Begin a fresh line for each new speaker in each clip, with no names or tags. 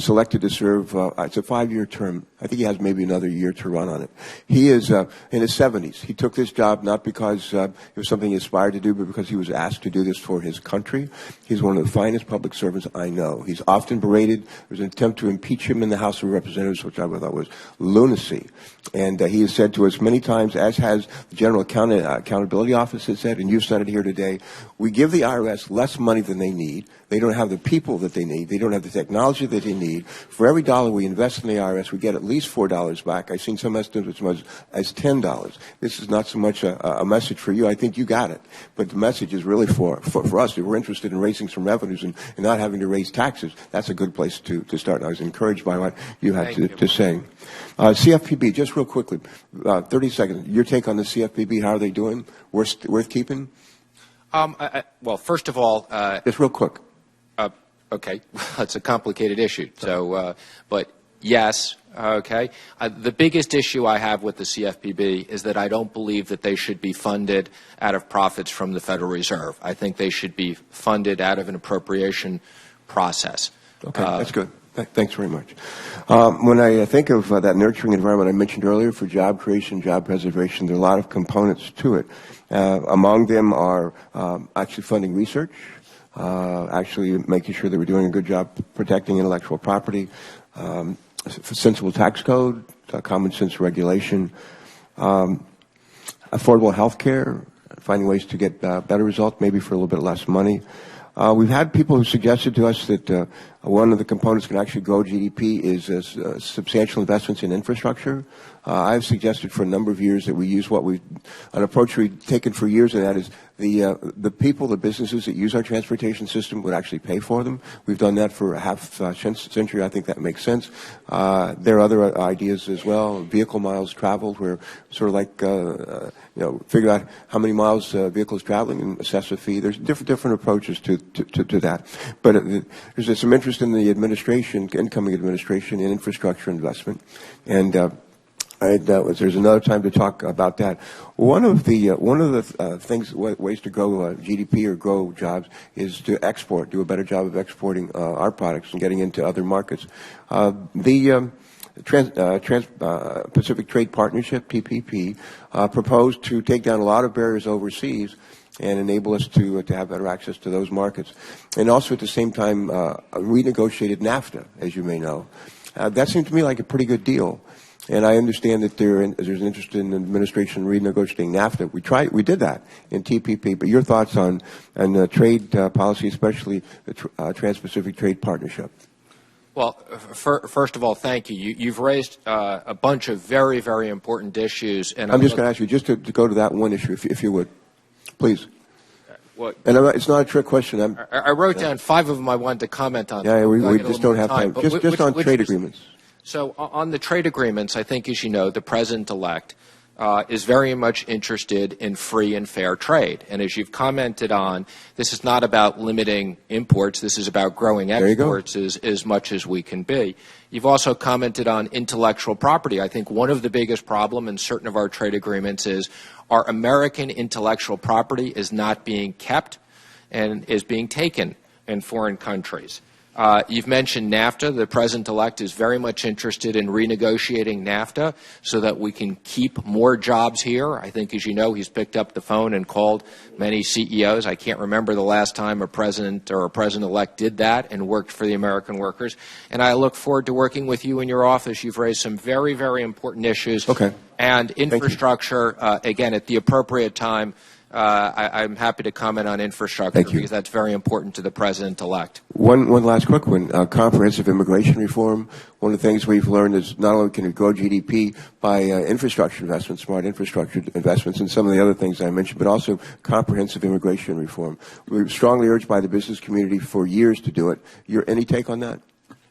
selected to serve, it's a 5-year term. I think he has maybe another year to run on it. He is in his 70s. He took this job not because it was something he aspired to do, but because he was asked to do this for his country. He's one of the finest public servants I know. He's often berated. There was an attempt to impeach him in the House of Representatives, which I thought was lunacy. And he has said to us many times, as has the General Accountability Office has said, and you've said it here today, we give the IRS less money than they need. They don't have the people that they need. They don't have the technology that they need. For every dollar we invest in the IRS, we get at least $4 back. I've seen some estimates as much as $10. This is not so much a message for you. I think you got it. But the message is really for us. If we're interested in raising some revenues and not having to raise taxes, that's a good place to start. And I was encouraged by what you had to say. CFPB, just real quickly, 30 seconds. Your take on the CFPB, how are they doing? Worth keeping?
Well, first of all...
just real quick.
Okay, it's a complicated issue. So, but yes, okay. The biggest issue I have with the CFPB is that I don't believe that they should be funded out of profits from the Federal Reserve. I think they should be funded out of an appropriation process.
Okay, that's good. Thanks very much. When I think of that nurturing environment I mentioned earlier for job creation, job preservation, there are a lot of components to it. Among them are actually funding research, actually making sure that we're doing a good job protecting intellectual property, sensible tax code, common sense regulation, affordable health care, finding ways to get better results, maybe for a little bit less money. We've had people who suggested to us that one of the components can actually grow GDP is substantial investments in infrastructure. I've suggested for a number of years that we use an approach we've taken for years, and that is the people, the businesses that use our transportation system would actually pay for them. We've done that for a half century. I think that makes sense. There are other ideas as well. Vehicle miles traveled, where sort of like figure out how many miles vehicles traveling and assess a fee. There's different approaches to that. But there's some interest in the incoming administration, in infrastructure investment, and there's another time to talk about that. One of the things, ways to grow GDP or grow jobs is to export, do a better job of exporting our products and getting into other markets. The Trans-Pacific Trade Partnership, TPP, proposed to take down a lot of barriers overseas and enable us to have better access to those markets. And also at the same time, renegotiated NAFTA, as you may know. That seemed to me like a pretty good deal. And I understand that there's an interest in the administration renegotiating NAFTA. We did that in TPP. But your thoughts on trade policy, especially the Trans-Pacific Trade Partnership?
Well, first of all, thank you. You've raised a bunch of very, very important issues. And
I'm just going to ask you just to go to that one issue, if you would, please. And it's not a trick question.
I wrote down 5 of them I wanted to comment on.
Yeah, we just don't have time. Just on trade agreements.
So on the trade agreements, I think, as you know, the President-elect is very much interested in free and fair trade. And as you've commented on, this is not about limiting imports. This is about growing exports as much as we can be. You've also commented on intellectual property. I think one of the biggest problems in certain of our trade agreements is our American intellectual property is not being kept and is being taken in foreign countries. You've mentioned NAFTA. The President-elect is very much interested in renegotiating NAFTA so that we can keep more jobs here. I think, as you know, he's picked up the phone and called many CEOs. I can't remember the last time a president or a president-elect did that and worked for the American workers. And I look forward to working with you in your office. You've raised some very, very important issues.
Okay.
And infrastructure, again, at the appropriate time. I'm happy to comment on infrastructure because that's very important to the President-elect.
One last quick one. Comprehensive immigration reform. One of the things we've learned is not only can it grow GDP by infrastructure investments, smart infrastructure investments, and some of the other things I mentioned, but also comprehensive immigration reform. We're strongly urged by the business community for years to do it. Any take on that?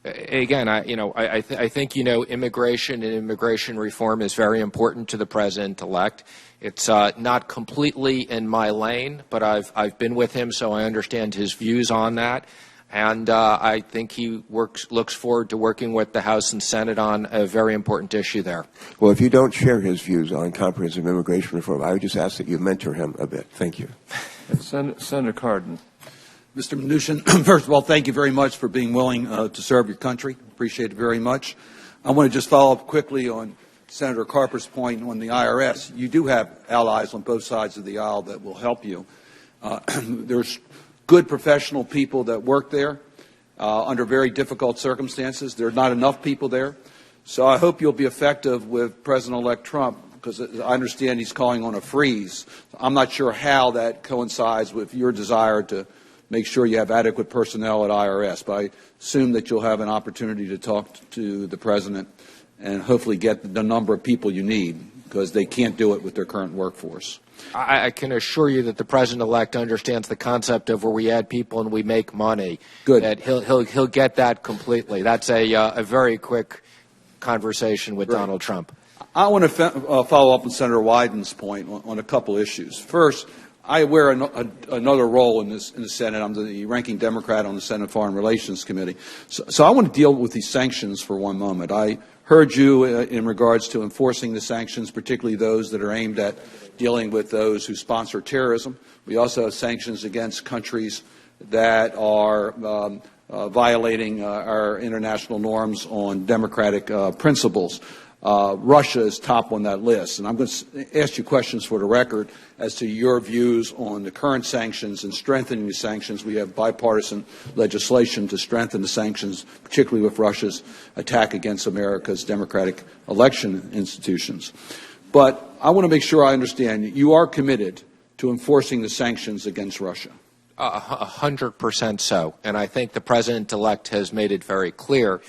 Again, I think immigration and immigration reform is very important to the President-elect. It's not completely in my lane, but I've been with him, so I understand his views on that. And I think he looks forward to working with the House and Senate on a very important issue there.
Well, if you don't share his views on comprehensive immigration reform, I would just ask that you mentor him a bit. Thank you.
Senator Cardin. Mr. Mnuchin, first of all, thank you very much for being willing to serve your country. Appreciate it very much. I want to just follow up quickly on Senator Carper's point on the IRS. You do have allies on both sides of the aisle that will help you. There's good professional people that work there under very difficult circumstances. There are not enough people there. So I hope you'll be effective with President-elect Trump, because I understand he's calling on a freeze. I'm not sure how that coincides with your desire to make sure you have adequate personnel at IRS, but I assume that you'll have an opportunity to talk to the President and hopefully get the number of people you need, because they can't do it with their current workforce.
I can assure you that the President-elect understands the concept of where we add people and we make money.
Good.
That he'll get that completely. That's a very quick conversation with
Great.
Donald Trump.
I want to follow up on Senator Wyden's point on a couple issues. First, I wear another role in the Senate. I'm the ranking Democrat on the Senate Foreign Relations Committee. So I want to deal with these sanctions for one moment. I heard you in regards to enforcing the sanctions, particularly those that are aimed at dealing with those who sponsor terrorism. We also have sanctions against countries that are violating our international norms on democratic principles. Russia is top on that list. And I'm going to ask you questions for the record as to your views on the current sanctions and strengthening the sanctions. We have bipartisan legislation to strengthen the sanctions, particularly with Russia's attack against America's democratic election institutions. But I want to make sure I understand you are committed to enforcing the sanctions against Russia.
100% so. And I think the President-elect has made it very clear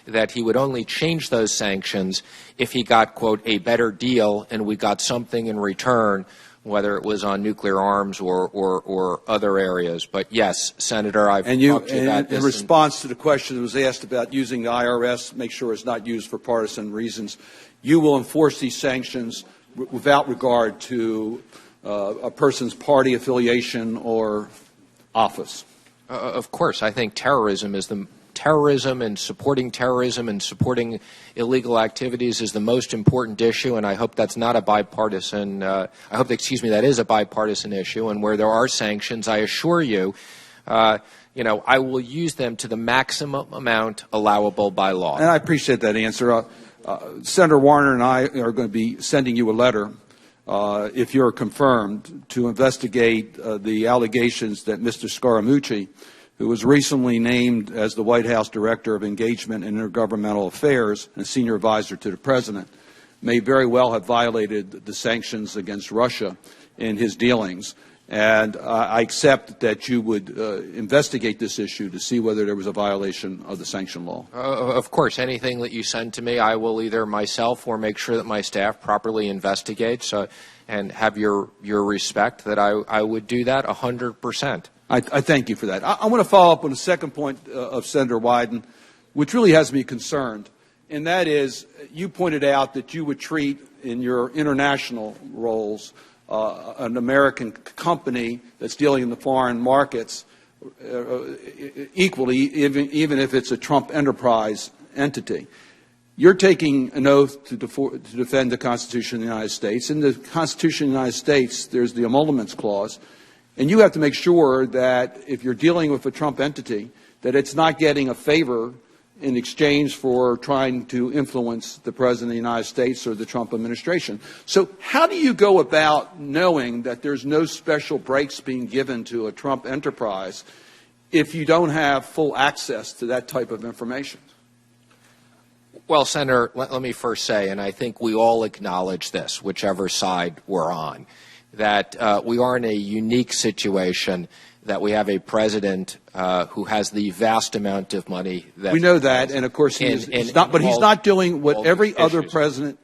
that he would only change those sanctions if he got, quote, a better deal and we got something in return, whether it was on nuclear arms or other areas. But yes, Senator, I've talked to you about this.
In response to the question that was asked about using the IRS, make sure it's not used for partisan reasons, you will enforce these sanctions without regard to a person's party affiliation or office.
Of course, I think terrorism and supporting illegal activities is the most important issue, and I hope that's not a bipartisan. That is a bipartisan issue, and where there are sanctions, I assure you, I will use them to the maximum amount allowable by law.
And I appreciate that answer. Senator Warner and I are going to be sending you a letter, if you're confirmed, to investigate the allegations that Mr. Scaramucci, who was recently named as the White House Director of Engagement and Intergovernmental Affairs and Senior Advisor to the President, may very well have violated the sanctions against Russia in his dealings. And I accept that you would investigate this issue to see whether there was a violation of the sanction law.
Of course, anything that you send to me, I will either myself or make sure that my staff properly investigates and have your respect that I would do that 100%.
I thank you for that. I want to follow up on the second point of Senator Wyden, which really has me concerned, and that is you pointed out that you would treat in your international roles an American company that's dealing in the foreign markets equally, even if it's a Trump enterprise entity. You're taking an oath to defend the Constitution of the United States. In the Constitution of the United States, there's the Emoluments Clause, and you have to make sure that if you're dealing with a Trump entity, that it's not getting a favor in exchange for trying to influence the President of the United States or the Trump administration. So how do you go about knowing that there's no special breaks being given to a Trump enterprise if you don't have full access to that type of information?
Well, Senator, let me first say, and I think we all acknowledge this, whichever side we're on, that we are in a unique situation that we have a president who has the vast amount of money that
we know that, and of course he's not doing what every other president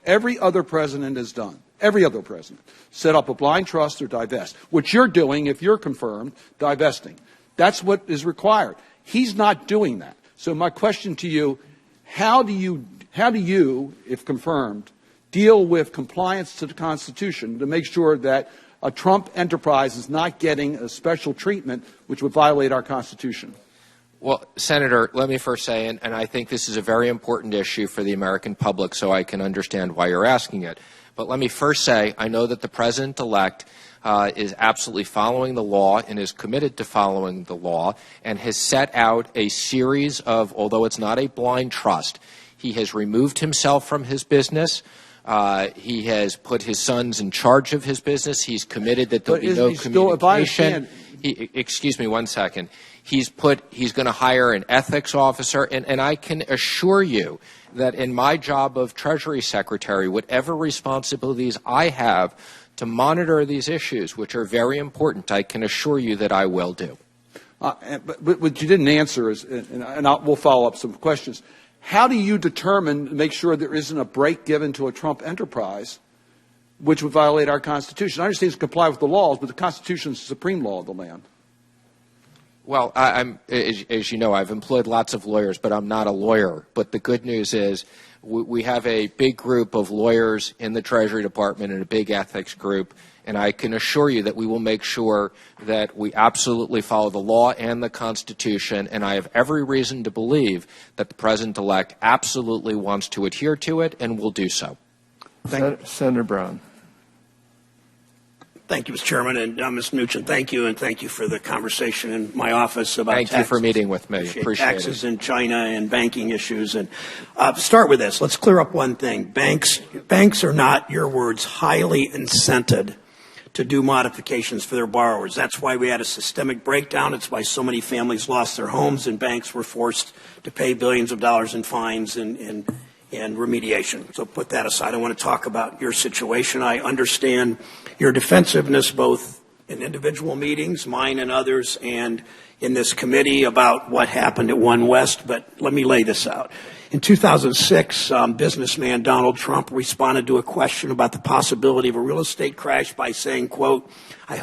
has done. Every other president set up a blind trust or divest. What you're doing, if you're confirmed, divesting. That's what is required. He's not doing that. So my question to you: how do you, if confirmed, deal with compliance to the Constitution to make sure that a Trump enterprise is not getting a special treatment which would violate our Constitution?
Well, Senator, let me first say, and I think this is a very important issue for the American public, so I can understand why you're asking it. But let me first say, I know that the President-elect is absolutely following the law and is committed to following the law and has set out a series of, although it's not a blind trust, he has removed himself from his business. He has put his sons in charge of his business. He's committed that there'll be no communication. Excuse me one second. He's going to hire an ethics officer, and I can assure you that in my job of Treasury Secretary, whatever responsibilities I have to monitor these issues, which are very important, I can assure you that I will do.
But what you didn't answer is, and we'll follow up some questions. How do you determine, make sure there isn't a break given to a Trump enterprise, which would violate our Constitution? I understand it's comply with the laws, but the Constitution is the supreme law of the land.
Well, as you know, I've employed lots of lawyers, but I'm not a lawyer. But the good news is we have a big group of lawyers in the Treasury Department and a big ethics group, and I can assure you that we will make sure that we absolutely follow the law and the Constitution, and I have every reason to believe that the President-elect absolutely wants to adhere to it and will do so.
Senator Brown.
Thank you, Mr. Chairman, and Ms. Mnuchin, thank you, and thank you for the conversation in my office about
taxes. Thank you for meeting with me. Appreciate
taxes in China and banking issues. And start with this. Let's clear up one thing. Banks are not, your words, highly incented to do modifications for their borrowers. That's why we had a systemic breakdown. It's why so many families lost their homes and banks were forced to pay billions of dollars in fines and remediation. So put that aside. I want to talk about your situation. I understand your defensiveness both in individual meetings, mine and others, and in this committee about what happened at OneWest, but let me lay this out. In 2006, businessman Donald Trump responded to a question about the possibility of a real estate crash by saying, quote, I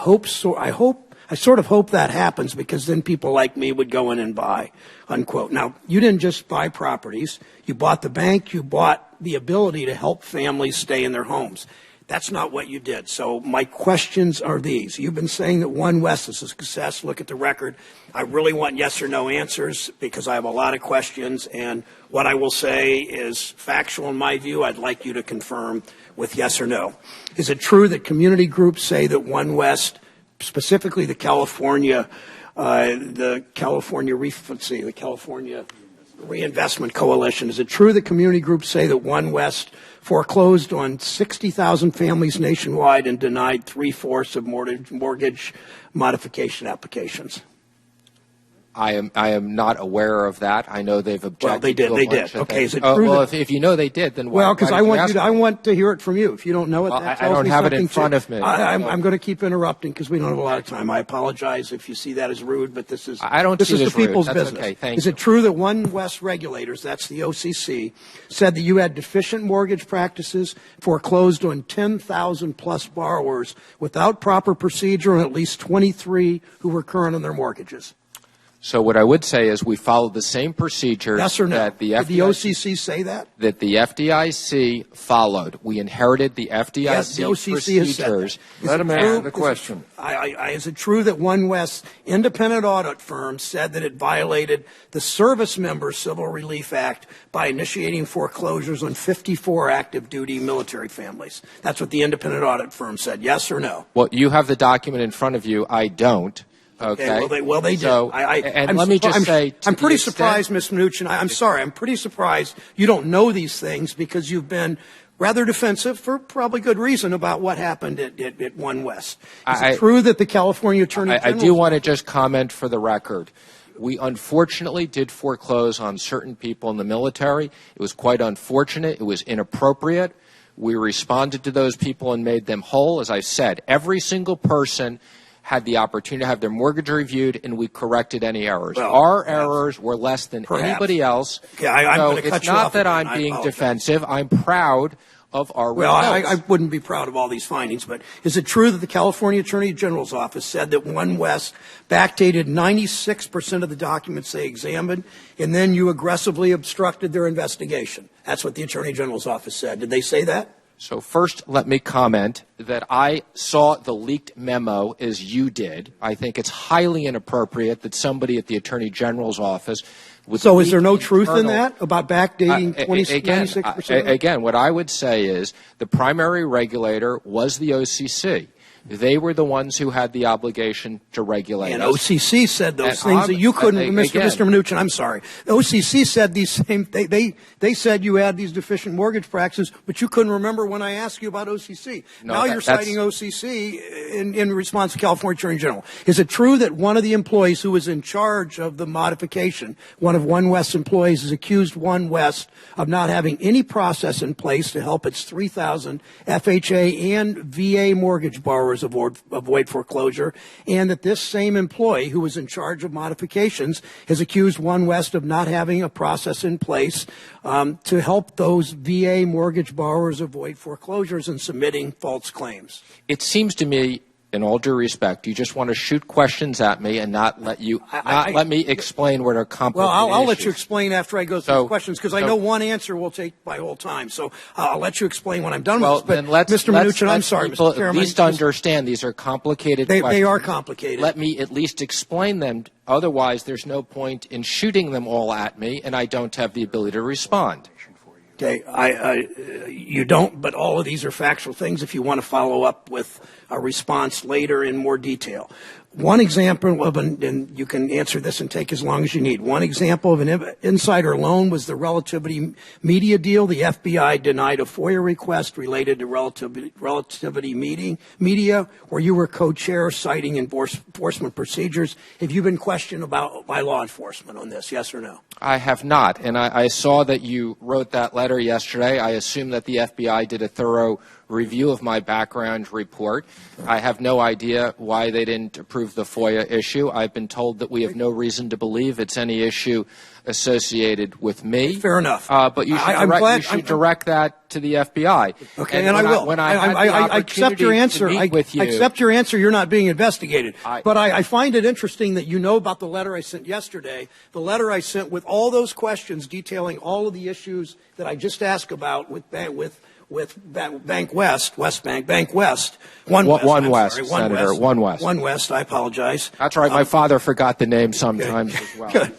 sort of hope that happens because then people like me would go in and buy, unquote. Now, you didn't just buy properties. You bought the bank. You bought the ability to help families stay in their homes. That's not what you did. So my questions are these. You've been saying that OneWest is a success. Look at the record. I really want yes or no answers because I have a lot of questions. And what I will say is factual in my view. I'd like you to confirm with yes or no. Is it true that community groups say that OneWest, specifically the California Reinvestment Coalition, is it true that community groups say that OneWest foreclosed on 60,000 families nationwide and denied 3/4 of mortgage modification applications?
I am not aware of that. I know they've objected.
Well, they did. They did. Okay, is it true?
Well, if you know they did, then why?
Well, because I want to hear it from you. If you don't know it, that
I don't have it in front of me.
I'm going to keep interrupting because we don't have a lot of time. I apologize if you see that as rude, but this is the people's business.
Okay, thank
you. Is it true that OneWest regulators, that's the OCC, said that you had deficient mortgage practices, foreclosed on 10,000 plus borrowers without proper procedure, and at least 23 who were current on their mortgages?
So what I would say is we followed the same procedures
yes or no?
that the
Did the OCC say that?
That the FDIC followed. We inherited the FDIC
yes, the OCC
procedures.
Let him answer the question.
Is it true that OneWest's independent audit firm said that it violated the Service Member Civil Relief Act by initiating foreclosures on 54 active duty military families? That's what the independent audit firm said. Yes or no?
Well, you have the document in front of you. I don't. Okay.
Well, they did.
So,
I'm pretty surprised, Ms. Mnuchin. I'm sorry. I'm pretty surprised you don't know these things because you've been rather defensive for probably good reason about what happened at OneWest. Is it true that the California Attorney General...
I do want to just comment for the record. We unfortunately did foreclose on certain people in the military. It was quite unfortunate. It was inappropriate. We responded to those people and made them whole. As I said, every single person had the opportunity to have their mortgage reviewed, and we corrected any errors.
Well,
our errors were less than anybody else.
Okay, I'm going to cut
it's
you
not
off
that
again.
I'm being defensive. I'm proud of our
results.
Well,
I wouldn't be proud of all these findings, but is it true that the California Attorney General's office said that OneWest backdated 96% of the documents they examined, and then you aggressively obstructed their investigation? That's what the Attorney General's office said. Did they say that?
So first, let me comment that I saw the leaked memo as you did. I think it's highly inappropriate that somebody at the Attorney General's office would...
So is there no truth in that about backdating 96%?
Again, what I would say is the primary regulator was the OCC. They were the ones who had the obligation to regulate
And
us.
OCC said those things that you couldn't, Mr. Mnuchin, I'm sorry. The OCC said these same, they said you had these deficient mortgage practices, but you couldn't remember when I asked you about OCC.
No,
now you're citing OCC in response to California Attorney General. Is it true that one of the employees who was in charge of the modification, one of OneWest's employees, has accused OneWest of not having any process in place to help its 3,000 FHA and VA mortgage borrowers avoid foreclosure, and that this same employee who was in charge of modifications has accused OneWest of not having a process in place to help those VA mortgage borrowers avoid foreclosures and submitting false claims?
It seems to me, in all due respect, you just want to shoot questions at me and not let let me explain what are complicated
Well, I'll let
issues.
you explain after I go through the questions, because I know one answer will take my whole time. So I'll let you explain when I'm done with this. But Mr. Mnuchin, I'm sorry, Mr. Chairman.
At least understand these are complicated questions.
They are complicated.
Let me at least explain them. Otherwise, there's no point in shooting them all at me, and I don't have the ability to respond.
Okay, you don't, but all of these are factual things if you want to follow up with a response later in more detail. One example of and you can answer this and take as long as you need. One example of an insider loan was the Relativity Media deal. The FBI denied a FOIA request related to Relativity Media, where you were co-chair citing enforcement procedures. Have you been questioned by law enforcement on this, yes or no?
I have not, and I saw that you wrote that letter yesterday. I assume that the FBI did a thorough review of my background report. I have no idea why they didn't approve the FOIA issue. I've been told that we have no reason to believe it's any issue associated with me.
Fair enough.
But you should direct that to the FBI.
Okay, and I will.
When I
accept your answer. I accept your answer. You're not being investigated. But I find it interesting that you know about the letter I sent yesterday, the letter I sent with all those questions detailing all of the issues that I just asked about with Bank West, OneWest, I apologize.
That's right. My father forgot the name sometimes as well.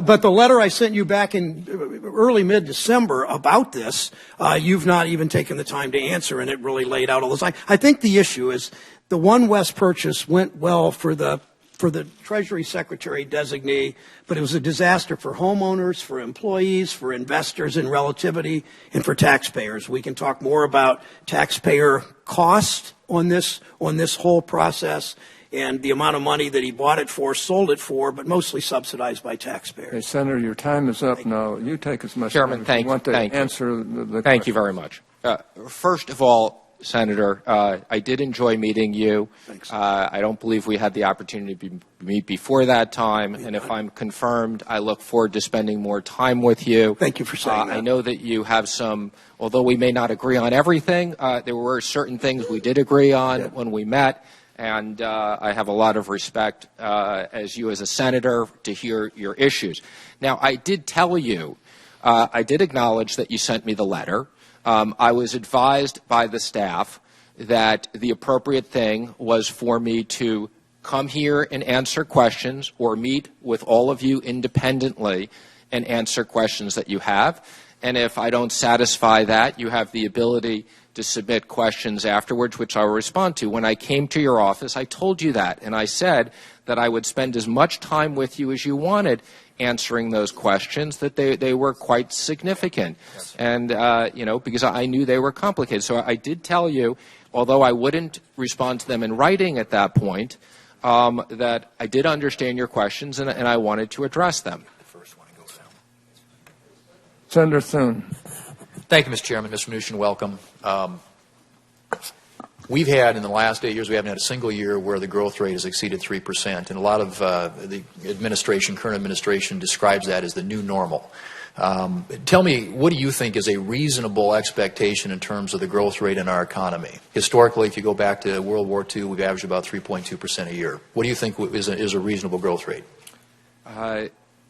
But the letter I sent you back in early mid-December about this, you've not even taken the time to answer, and it really laid out all this. I think the issue is the OneWest purchase went well for the Treasury Secretary designee, but it was a disaster for homeowners, for employees, for investors in Relativity, and for taxpayers. We can talk more about taxpayer cost on this whole process and the amount of money that he bought it for, sold it for, but mostly subsidized by taxpayers.
Hey, Senator, your time is up now. You take as much
Chairman,
time as you want to answer the question.
Thank you very much. First of all, Senator, I did enjoy meeting you.
Thanks.
I don't believe we had the opportunity to meet before that time, and if I'm confirmed, I look forward to spending more time with you.
Thank you for saying that.
I know that you have some, although we may not agree on everything, there were certain things we did agree on when we met, and I have a lot of respect as you as a senator to hear your issues. Now, I did tell you, I did acknowledge that you sent me the letter. I was advised by the staff that the appropriate thing was for me to come here and answer questions or meet with all of you independently and answer questions that you have. And if I don't satisfy that, you have the ability to submit questions afterwards, which I will respond to. When I came to your office, I told you that, and I said that I would spend as much time with you as you wanted answering those questions, that they were quite significant. Yes. And, because I knew they were complicated. So I did tell you, although I wouldn't respond to them in writing at that point, that I did understand your questions and I wanted to address them.
Senator Thune.
Thank you, Mr. Chairman. Mr. Mnuchin, welcome. We've had, in the last 8 years, we haven't had a single year where the growth rate has exceeded 3%. And a lot of the current administration describes that as the new normal. Tell me, what do you think is a reasonable expectation in terms of the growth rate in our economy? Historically, if you go back to World War II, we've averaged about 3.2% a year. What do you think is a reasonable growth rate?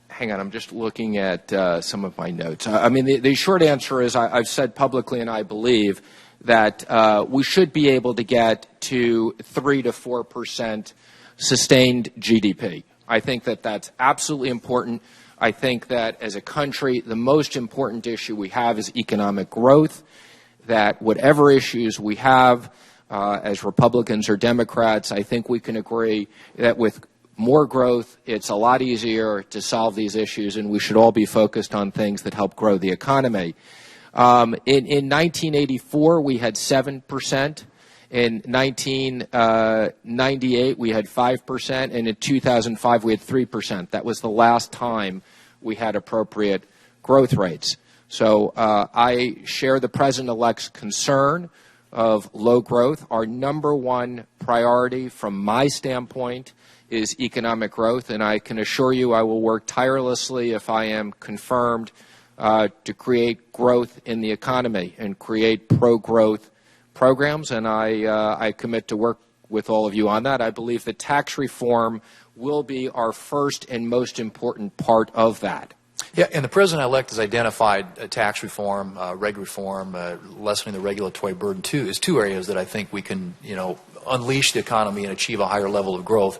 Hang on, I'm just looking at some of my notes. The short answer is I've said publicly, and I believe, that we should be able to get to 3 to 4% sustained GDP. I think that that's absolutely important. I think that as a country, the most important issue we have is economic growth, that whatever issues we have, as Republicans or Democrats, I think we can agree that with more growth, it's a lot easier to solve these issues, and we should all be focused on things that help grow the economy. In 1984, we had 7%. In 1998, we had 5%, and in 2005, we had 3%. That was the last time we had appropriate growth rates. So I share the President-elect's concern of low growth. Our number one priority from my standpoint is economic growth, and I can assure you I will work tirelessly if I am confirmed to create growth in the economy and create pro-growth programs, and I commit to work with all of you on that. I believe that tax reform will be our first and most important part of that.
Yeah, and the President-elect has identified tax reform, reg reform, lessening the regulatory burden too, as two areas that I think we can, unleash the economy and achieve a higher level of growth.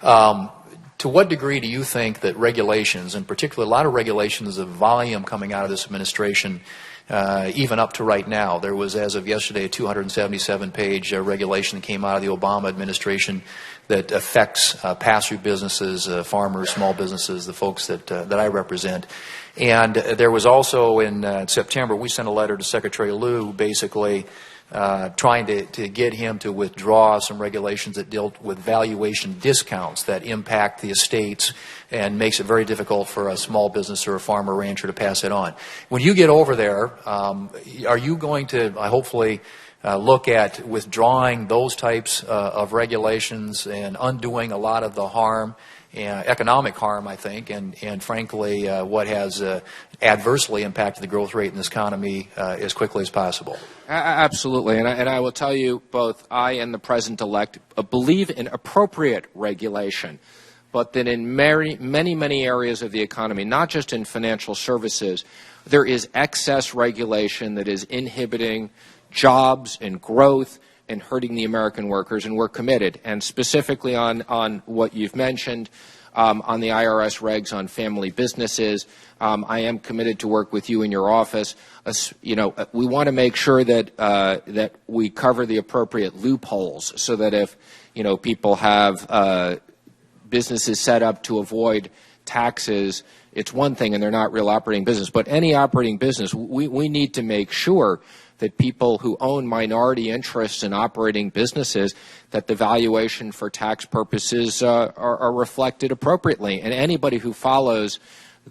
To what degree do you think that regulations, in particular a lot of regulations of volume coming out of this administration, even up to right now, there was, as of yesterday, a 277-page regulation that came out of the Obama administration that affects pass-through businesses, farmers, small businesses, the folks that I represent. And there was also in September, we sent a letter to Secretary Lew basically trying to get him to withdraw some regulations that dealt with valuation discounts that impact the estates and makes it very difficult for a small business or a farmer or rancher to pass it on. When you get over there, are you going to hopefully look at withdrawing those types of regulations and undoing a lot of the harm, economic harm, I think, and frankly, what has adversely impacted the growth rate in this economy as quickly as possible?
Absolutely, and I will tell you, both I and the President-elect believe in appropriate regulation, but that in many areas of the economy, not just in financial services, there is excess regulation that is inhibiting jobs and growth and hurting the American workers, and we're committed. And specifically on what you've mentioned, on the IRS regs on family businesses, I am committed to work with you in your office. We want to make sure that that we cover the appropriate loopholes, so that if people have businesses set up to avoid taxes, it's one thing and they're not real operating business. But any operating business, we need to make sure that people who own minority interests in operating businesses, that the valuation for tax purposes are reflected appropriately. And anybody who follows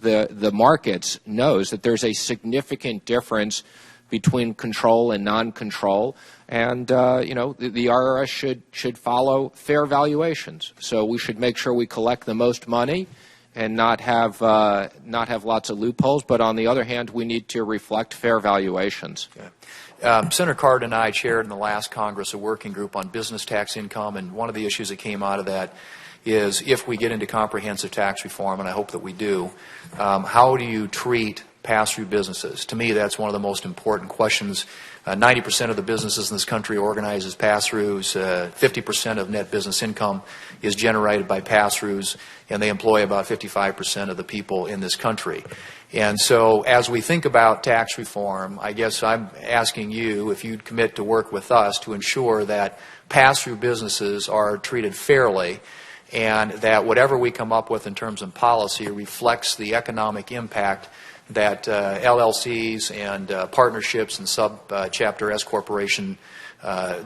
the markets knows that there's a significant difference between control and non-control, and the IRS should follow fair valuations. So we should make sure we collect the most money and not have lots of loopholes. But on the other hand, we need to reflect fair valuations.
Okay. Senator Card and I chaired in the last Congress a working group on business tax income, and one of the issues that came out of that is, if we get into comprehensive tax reform, and I hope that we do, how do you treat pass-through businesses? To me, that's one of the most important questions. 90% of the businesses in this country are organized as pass-throughs. 50% of net business income is generated by pass-throughs, and they employ about 55% of the people in this country. And so as we think about tax reform, I guess I'm asking you if you'd commit to work with us to ensure that pass-through businesses are treated fairly, and that whatever we come up with in terms of policy reflects the economic impact that LLCs and partnerships and sub-Chapter S corporation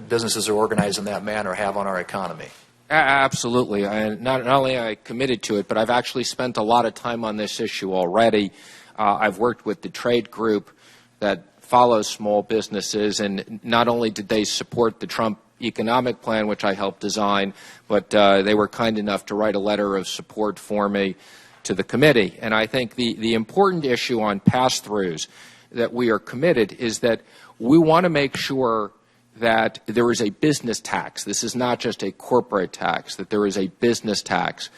businesses are organized in that manner have on our economy.
Absolutely. And not only am I committed to it, but I've actually spent a lot of time on this issue already. I've worked with the trade group that follows small businesses, and not only did they support the Trump economic plan, which I helped design, but they were kind enough to write a letter of support for me to the committee. And I think the important issue on pass-throughs that we are committed is that we want to make sure that there is a business tax. This is not just a corporate tax, that there is a business tax.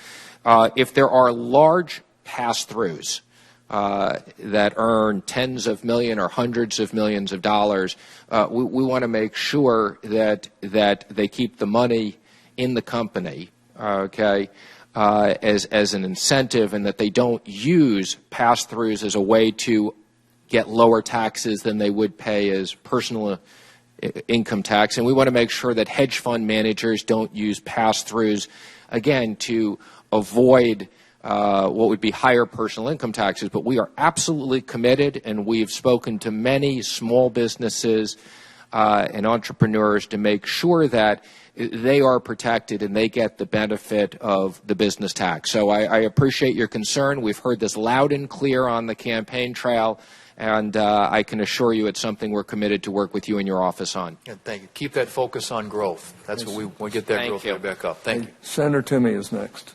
If there are large pass-throughs that earn tens of millions or hundreds of millions of dollars, we want to make sure that they keep the money in the company, okay, as an incentive, and that they don't use pass-throughs as a way to get lower taxes than they would pay as personal income tax, and we want to make sure that hedge fund managers don't use pass-throughs, again, to avoid what would be higher personal income taxes. But we are absolutely committed, and we've spoken to many small businesses and entrepreneurs to make sure that they are protected and they get the benefit of the business tax. So I appreciate your concern. We've heard this loud and clear on the campaign trail, and I can assure you it's something we're committed to work with you in your office on.
Yeah, thank you. Keep that focus on growth. That's what we'll get that growth rate back up. Thank you.
Senator Toomey is next.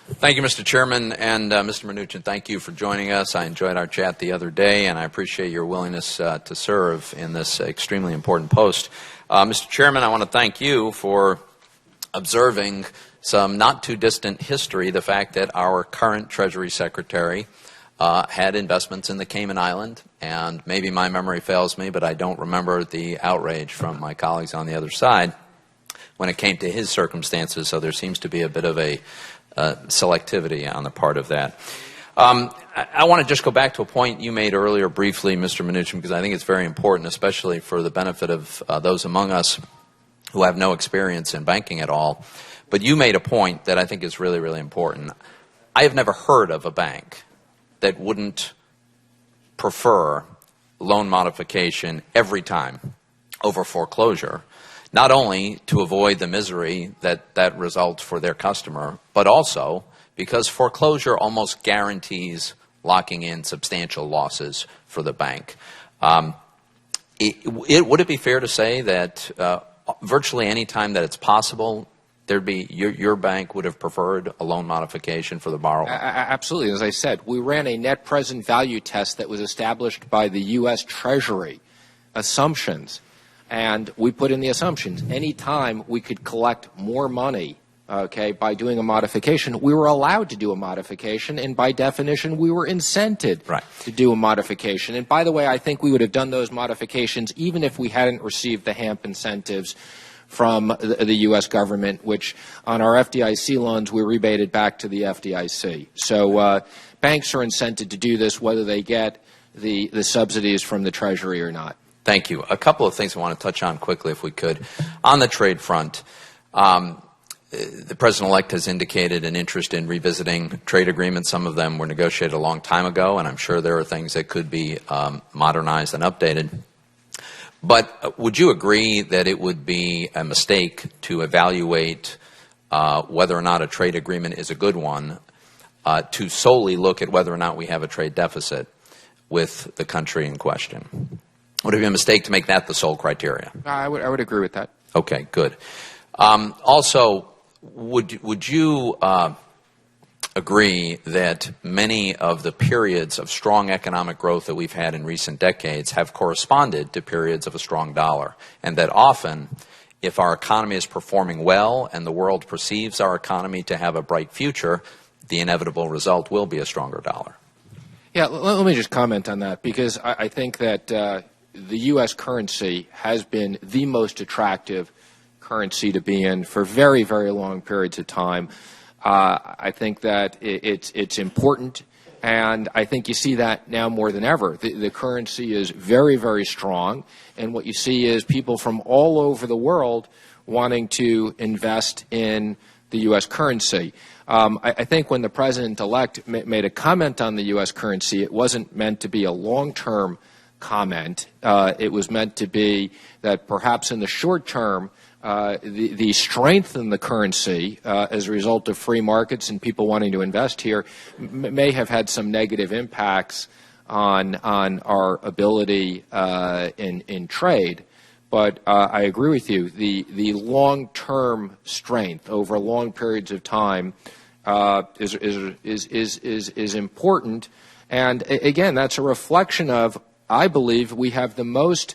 Thank you, Mr. Chairman, and Mr. Mnuchin, thank you for joining us. I enjoyed our chat the other day, and I appreciate your willingness to serve in this extremely important post. Mr. Chairman, I want to thank you for observing some not too distant history, the fact that our current Treasury Secretary had investments in the Cayman Island, and maybe my memory fails me, but I don't remember the outrage from my colleagues on the other side when it came to his circumstances, so there seems to be a bit of a selectivity on the part of that. I want to just go back to a point you made earlier briefly, Mr. Mnuchin, because I think it's very important, especially for the benefit of those among us who have no experience in banking at all. But you made a point that I think is really, really important. I have never heard of a bank that wouldn't prefer loan modification every time over foreclosure, not only to avoid the misery that results for their customer, but also because foreclosure almost guarantees locking in substantial losses for the bank. Would it be fair to say that virtually any time that it's possible, your bank would have preferred a loan modification for the borrower?
Absolutely. As I said, we ran a net present value test that was established by the U.S. Treasury, assumptions, and we put in the assumptions. Any time we could collect more money, by doing a modification, we were allowed to do a modification, and by definition, we were incented to do a modification. And by the way, I think we would have done those modifications even if we hadn't received the HAMP incentives from the U.S. government, which on our FDIC loans, we rebated back to the FDIC. So banks are incented to do this whether they get the subsidies from the Treasury or not.
Thank you. A couple of things I want to touch on quickly, if we could. On the trade front, the President-elect has indicated an interest in revisiting trade agreements. Some of them were negotiated a long time ago, and I'm sure there are things that could be modernized and updated. But would you agree that it would be a mistake to evaluate whether or not a trade agreement is a good one to solely look at whether or not we have a trade deficit with the country in question? Would it be a mistake to make that the sole criteria?
I would agree with that.
Okay, good. Also, would you agree that many of the periods of strong economic growth that we've had in recent decades have corresponded to periods of a strong dollar, and that often, if our economy is performing well and the world perceives our economy to have a bright future, the inevitable result will be a stronger dollar?
Yeah, let me just comment on that, because I think that the U.S. currency has been the most attractive currency to be in for very, very long periods of time. I think that it's important, and I think you see that now more than ever. The currency is very, very strong, and what you see is people from all over the world wanting to invest in the U.S. currency. I think when the President-elect made a comment on the U.S. currency, it wasn't meant to be a long-term comment. It was meant to be that perhaps in the short term, the strength in the currency as a result of free markets and people wanting to invest here may have had some negative impacts on our ability in trade. But I agree with you. The long-term strength over long periods of time is important. And again, that's a reflection of, I believe, we have the most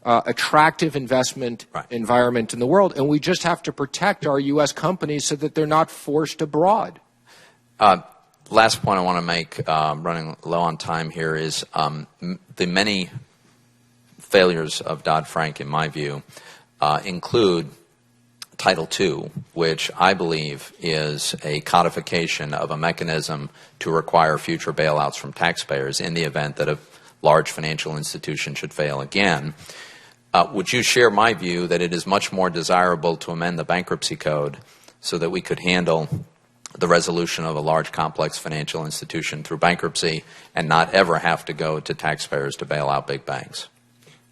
attractive investment environment in the world, and we just have to protect our U.S. companies so that they're not forced abroad.
Last point I want to make, running low on time here, is the many failures of Dodd-Frank, in my view, include Title II, which I believe is a codification of a mechanism to require future bailouts from taxpayers in the event that a large financial institution should fail again. Would you share my view that it is much more desirable to amend the bankruptcy code so that we could handle the resolution of a large, complex financial institution through bankruptcy and not ever have to go to taxpayers to bail out big banks?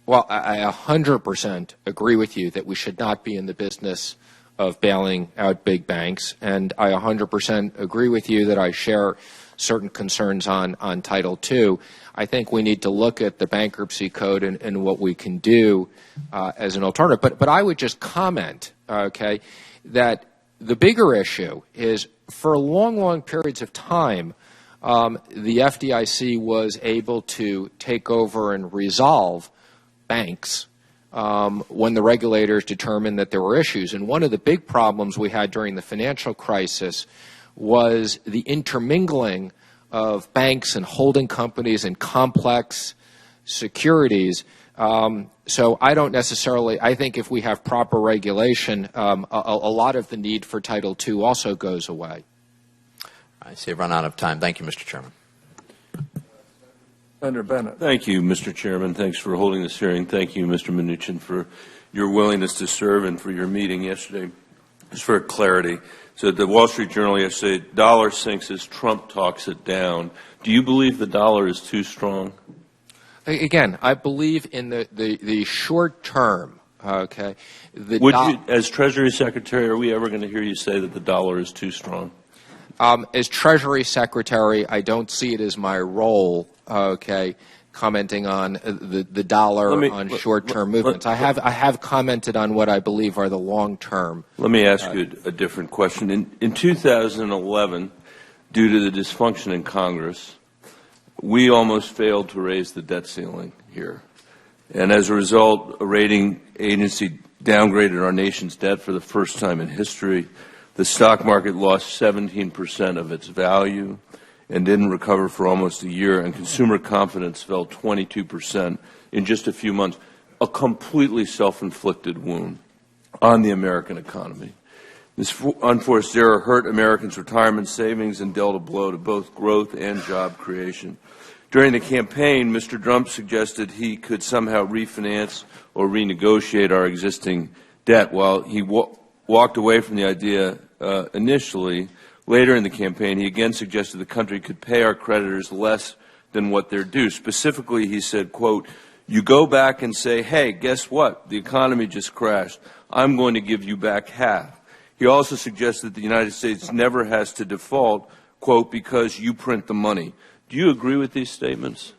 Well, I 100% agree with you that we should not be in the business of bailing out big banks, and I 100% agree with you that I share certain concerns on Title II. I think we need to look at the bankruptcy code and what we can do as an alternative. But I would just comment, okay, that the bigger issue is for long, long periods of time, the FDIC was able to take over and resolve banks when the regulators determined that there were issues. And one of the big problems we had during the financial crisis was the intermingling of banks and holding companies and complex securities. So I don't necessarily, I think if we have proper regulation, a lot of the need for Title II also goes away.
I see I've run out of time. Thank you, Mr. Chairman.
Senator Bennett.
Thank you, Mr. Chairman. Thanks for holding this hearing. Thank you, Mr. Mnuchin, for your willingness to serve and for your meeting yesterday. Just for clarity, so the Wall Street Journal yesterday, dollar sinks as Trump talks it down. Do you believe the dollar is too strong?
Again, I believe in the short term, okay?
Would you, as Treasury Secretary, are we ever going to hear you say that the dollar is too strong?
As Treasury Secretary, I don't see it as my role, okay, commenting on the dollar on short-term movements. I have commented on what I believe are the long-term.
Let me ask you a different question. In 2011, due to the dysfunction in Congress, we almost failed to raise the debt ceiling here. And as a result, a rating agency downgraded our nation's debt for the first time in history. The stock market lost 17% of its value and didn't recover for almost a year, and consumer confidence fell 22% in just a few months, a completely self-inflicted wound on the American economy. This unforced error hurt Americans' retirement savings and dealt a blow to both growth and job creation. During the campaign, Mr. Trump suggested he could somehow refinance or renegotiate our existing debt. While he walked away from the idea initially, later in the campaign, he again suggested the country could pay our creditors less than what they're due. Specifically, he said, quote, "You go back and say, hey, guess what? The economy just crashed. I'm going to give you back half." He also suggested the United States never has to default, quote, "because you print the money." Do you agree with these statements?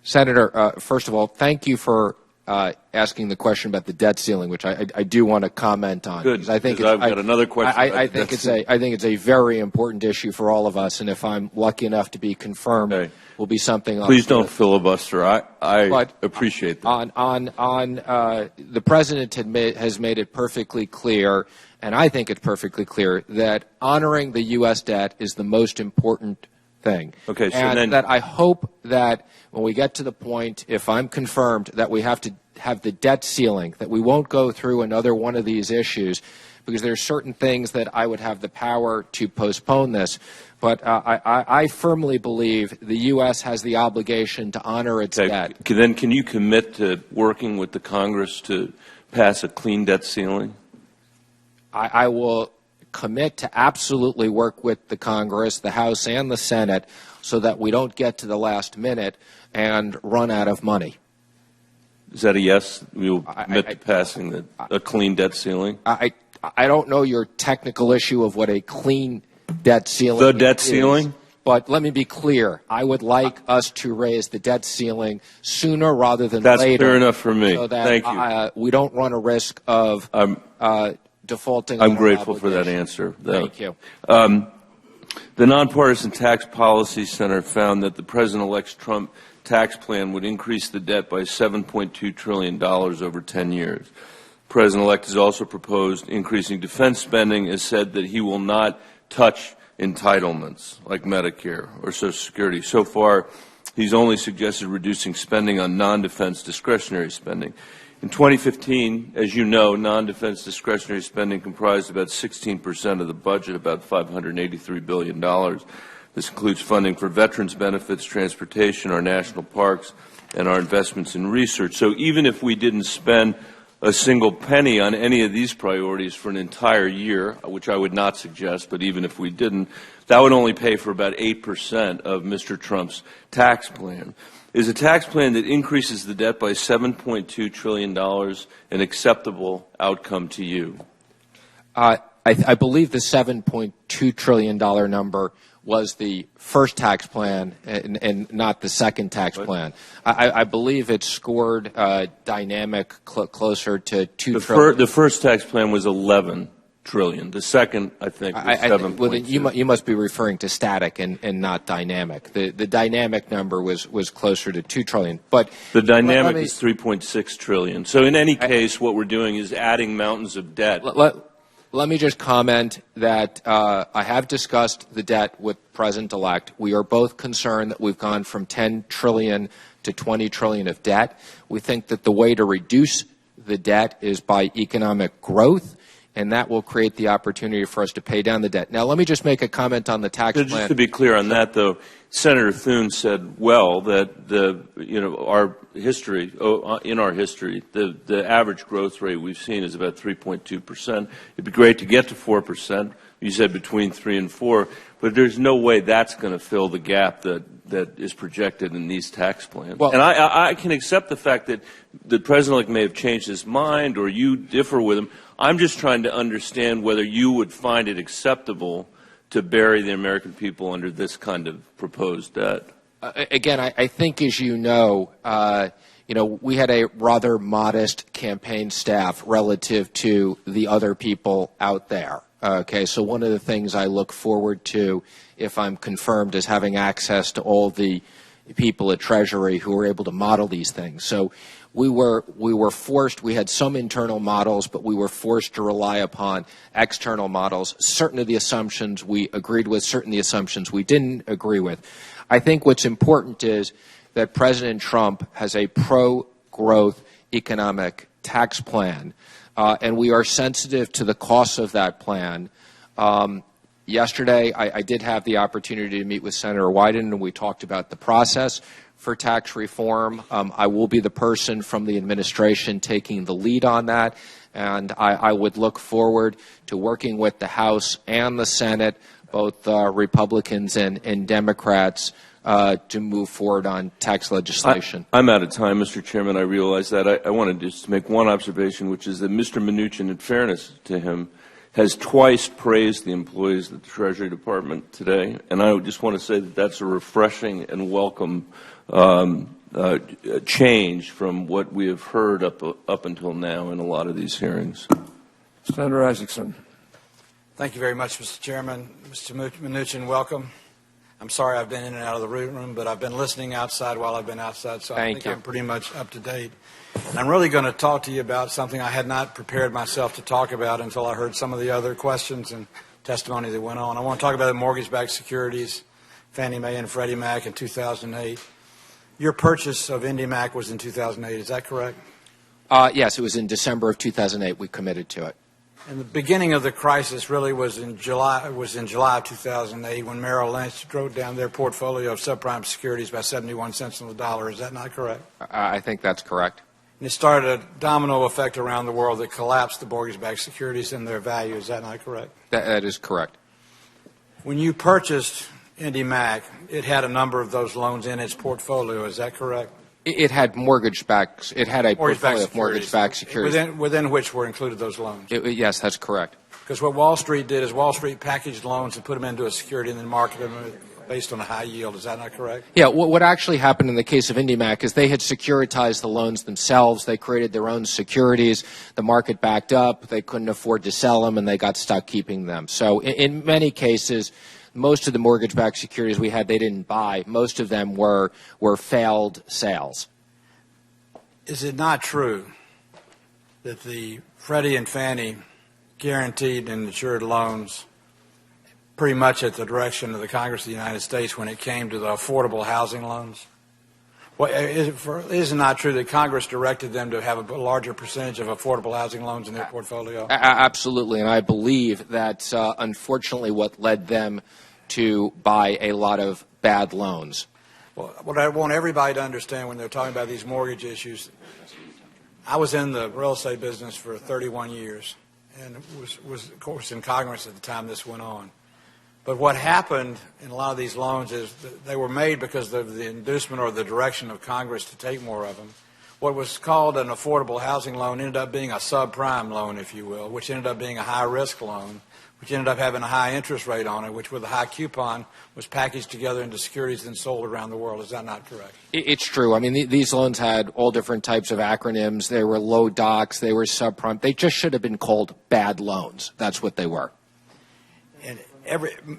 Senator, first of all, thank you for asking the question about the debt ceiling, which I do want to comment on.
Good.
I think
I've got another question.
I think it's a very important issue for all of us, and if I'm lucky enough to be confirmed,
okay,
will be something.
Please don't filibuster. I appreciate that.
The president has made it perfectly clear, and I think it's perfectly clear that honoring the U.S. debt is the most important thing.
Okay, so
and
then
that I hope that when we get to the point, if I'm confirmed, that we have to have the debt ceiling, that we won't go through another one of these issues, because there are certain things that I would have the power to postpone this. But I firmly believe the U.S. has the obligation to honor its debt.
Then can you commit to working with the Congress to pass a clean debt ceiling?
I will commit to absolutely work with the Congress, the House, and the Senate so that we don't get to the last minute and run out of money.
Is that a yes? We will commit to passing a clean debt ceiling?
I don't know your technical issue of what a clean debt ceiling is.
The debt ceiling?
But let me be clear. I would like us to raise the debt ceiling sooner rather than
later.
That's
fair enough for me.
So that,
Thank you.
We don't run a risk of defaulting.
I'm grateful for that answer.
Thank you.
The Nonpartisan Tax Policy Center found that the President-elect's Trump tax plan would increase the debt by $7.2 trillion over 10 years. The President-elect has also proposed increasing defense spending, has said that he will not touch entitlements like Medicare or Social Security. So far, he's only suggested reducing spending on non-defense discretionary spending. In 2015, as you know, non-defense discretionary spending comprised about 16% of the budget, about $583 billion. This includes funding for veterans benefits, transportation, our national parks, and our investments in research. So even if we didn't spend a single penny on any of these priorities for an entire year, which I would not suggest, but even if we didn't, that would only pay for about 8% of Mr. Trump's tax plan. Is a tax plan that increases the debt by $7.2 trillion an acceptable outcome to you?
I believe the $7.2 trillion number was the first tax plan and not the second tax plan. I believe it scored dynamic closer to $2 trillion.
The first tax plan was $11 trillion. The second, I think, was $7.2.
Well, you must be referring to static and not dynamic. The dynamic number was closer to $2 trillion. But
the dynamic is $3.6 trillion. So in any case, what we're doing is adding mountains of debt.
Let me just comment that I have discussed the debt with President-elect. We are both concerned that we've gone from $10 trillion to $20 trillion of debt. We think that the way to reduce the debt is by economic growth, and that will create the opportunity for us to pay down the debt. Now, let me just make a comment on the tax plan.
Just to be clear on that, though, Senator Thune said well that our history, in our history, the average growth rate we've seen is about 3.2%. It'd be great to get to 4%. You said between 3 and 4, but there's no way that's going to fill the gap that is projected in these tax plans. Well, and I can accept the fact that the President-elect may have changed his mind or you differ with him. I'm just trying to understand whether you would find it acceptable to bury the American people under this kind of proposed debt.
Again, I think, as you know, we had a rather modest campaign staff relative to the other people out there. Okay, so one of the things I look forward to, if I'm confirmed, is having access to all the people at Treasury who are able to model these things. So we were forced, we had some internal models, but we were forced to rely upon external models. Certain of the assumptions we agreed with, certain of the assumptions we didn't agree with. I think what's important is that President Trump has a pro-growth economic tax plan, and we are sensitive to the costs of that plan. Yesterday, I did have the opportunity to meet with Senator Wyden, and we talked about the process for tax reform. I will be the person from the administration taking the lead on that, and I would look forward to working with the House and the Senate, both Republicans and Democrats, to move forward on tax legislation.
I'm out of time, Mr. Chairman. I realize that. I wanted to just make one observation, which is that Mr. Mnuchin, in fairness to him, has twice praised the employees of the Treasury Department today, and I just want to say that that's a refreshing and welcome change from what we have heard up until now in a lot of these hearings.
Senator Isaacson.
Thank you very much, Mr. Chairman. Mr. Mnuchin, welcome. I'm sorry I've been in and out of the room, but I've been listening outside while I've been outside, so I think I'm pretty much up to date. And I'm really going to talk to you about something I had not prepared myself to talk about until I heard some of the other questions and testimony that went on. I want to talk about the mortgage-backed securities, Fannie Mae and Freddie Mac in 2008. Your purchase of IndyMac was in 2008, is that correct?
Yes, it was in December of 2008 we committed to it.
And the beginning of the crisis really was in July of 2008 when Merrill Lynch drove down their portfolio of subprime securities by 71 cents on the dollar. Is that not correct?
I think that's correct.
And it started a domino effect around the world that collapsed the mortgage-backed securities and their value. Is that not correct?
That is correct.
When you purchased IndyMac, it had a number of those loans in its portfolio. Is that correct?
It had mortgage-backed. It had a portfolio of mortgage-backed securities.
Within which were included those loans.
Yes, that's correct.
Because what Wall Street did is Wall Street packaged loans and put them into a security and then marketed them based on a high yield. Is that not correct?
Yeah. What actually happened in the case of IndyMac is they had securitized the loans themselves. They created their own securities. The market backed up. They couldn't afford to sell them, and they got stuck keeping them. So in many cases, most of the mortgage-backed securities we had, they didn't buy. Most of them were failed sales.
Is it not true that the Freddie and Fannie guaranteed and insured loans pretty much at the direction of the Congress of the United States when it came to the affordable housing loans? Well, is it not true that Congress directed them to have a larger percentage of affordable housing loans in their portfolio?
Absolutely, and I believe that's unfortunately what led them to buy a lot of bad loans.
Well, what I want everybody to understand when they're talking about these mortgage issues, I was in the real estate business for 31 years and was of course, in Congress at the time this went on. But what happened in a lot of these loans is that they were made because of the inducement or the direction of Congress to take more of them. What was called an affordable housing loan ended up being a subprime loan, if you will, which ended up being a high-risk loan, which ended up having a high interest rate on it, which with a high coupon was packaged together into securities and sold around the world. Is that not correct?
It's true. I mean, these loans had all different types of acronyms. They were low docs. They were subprime. They just should have been called bad loans. That's what they were.
And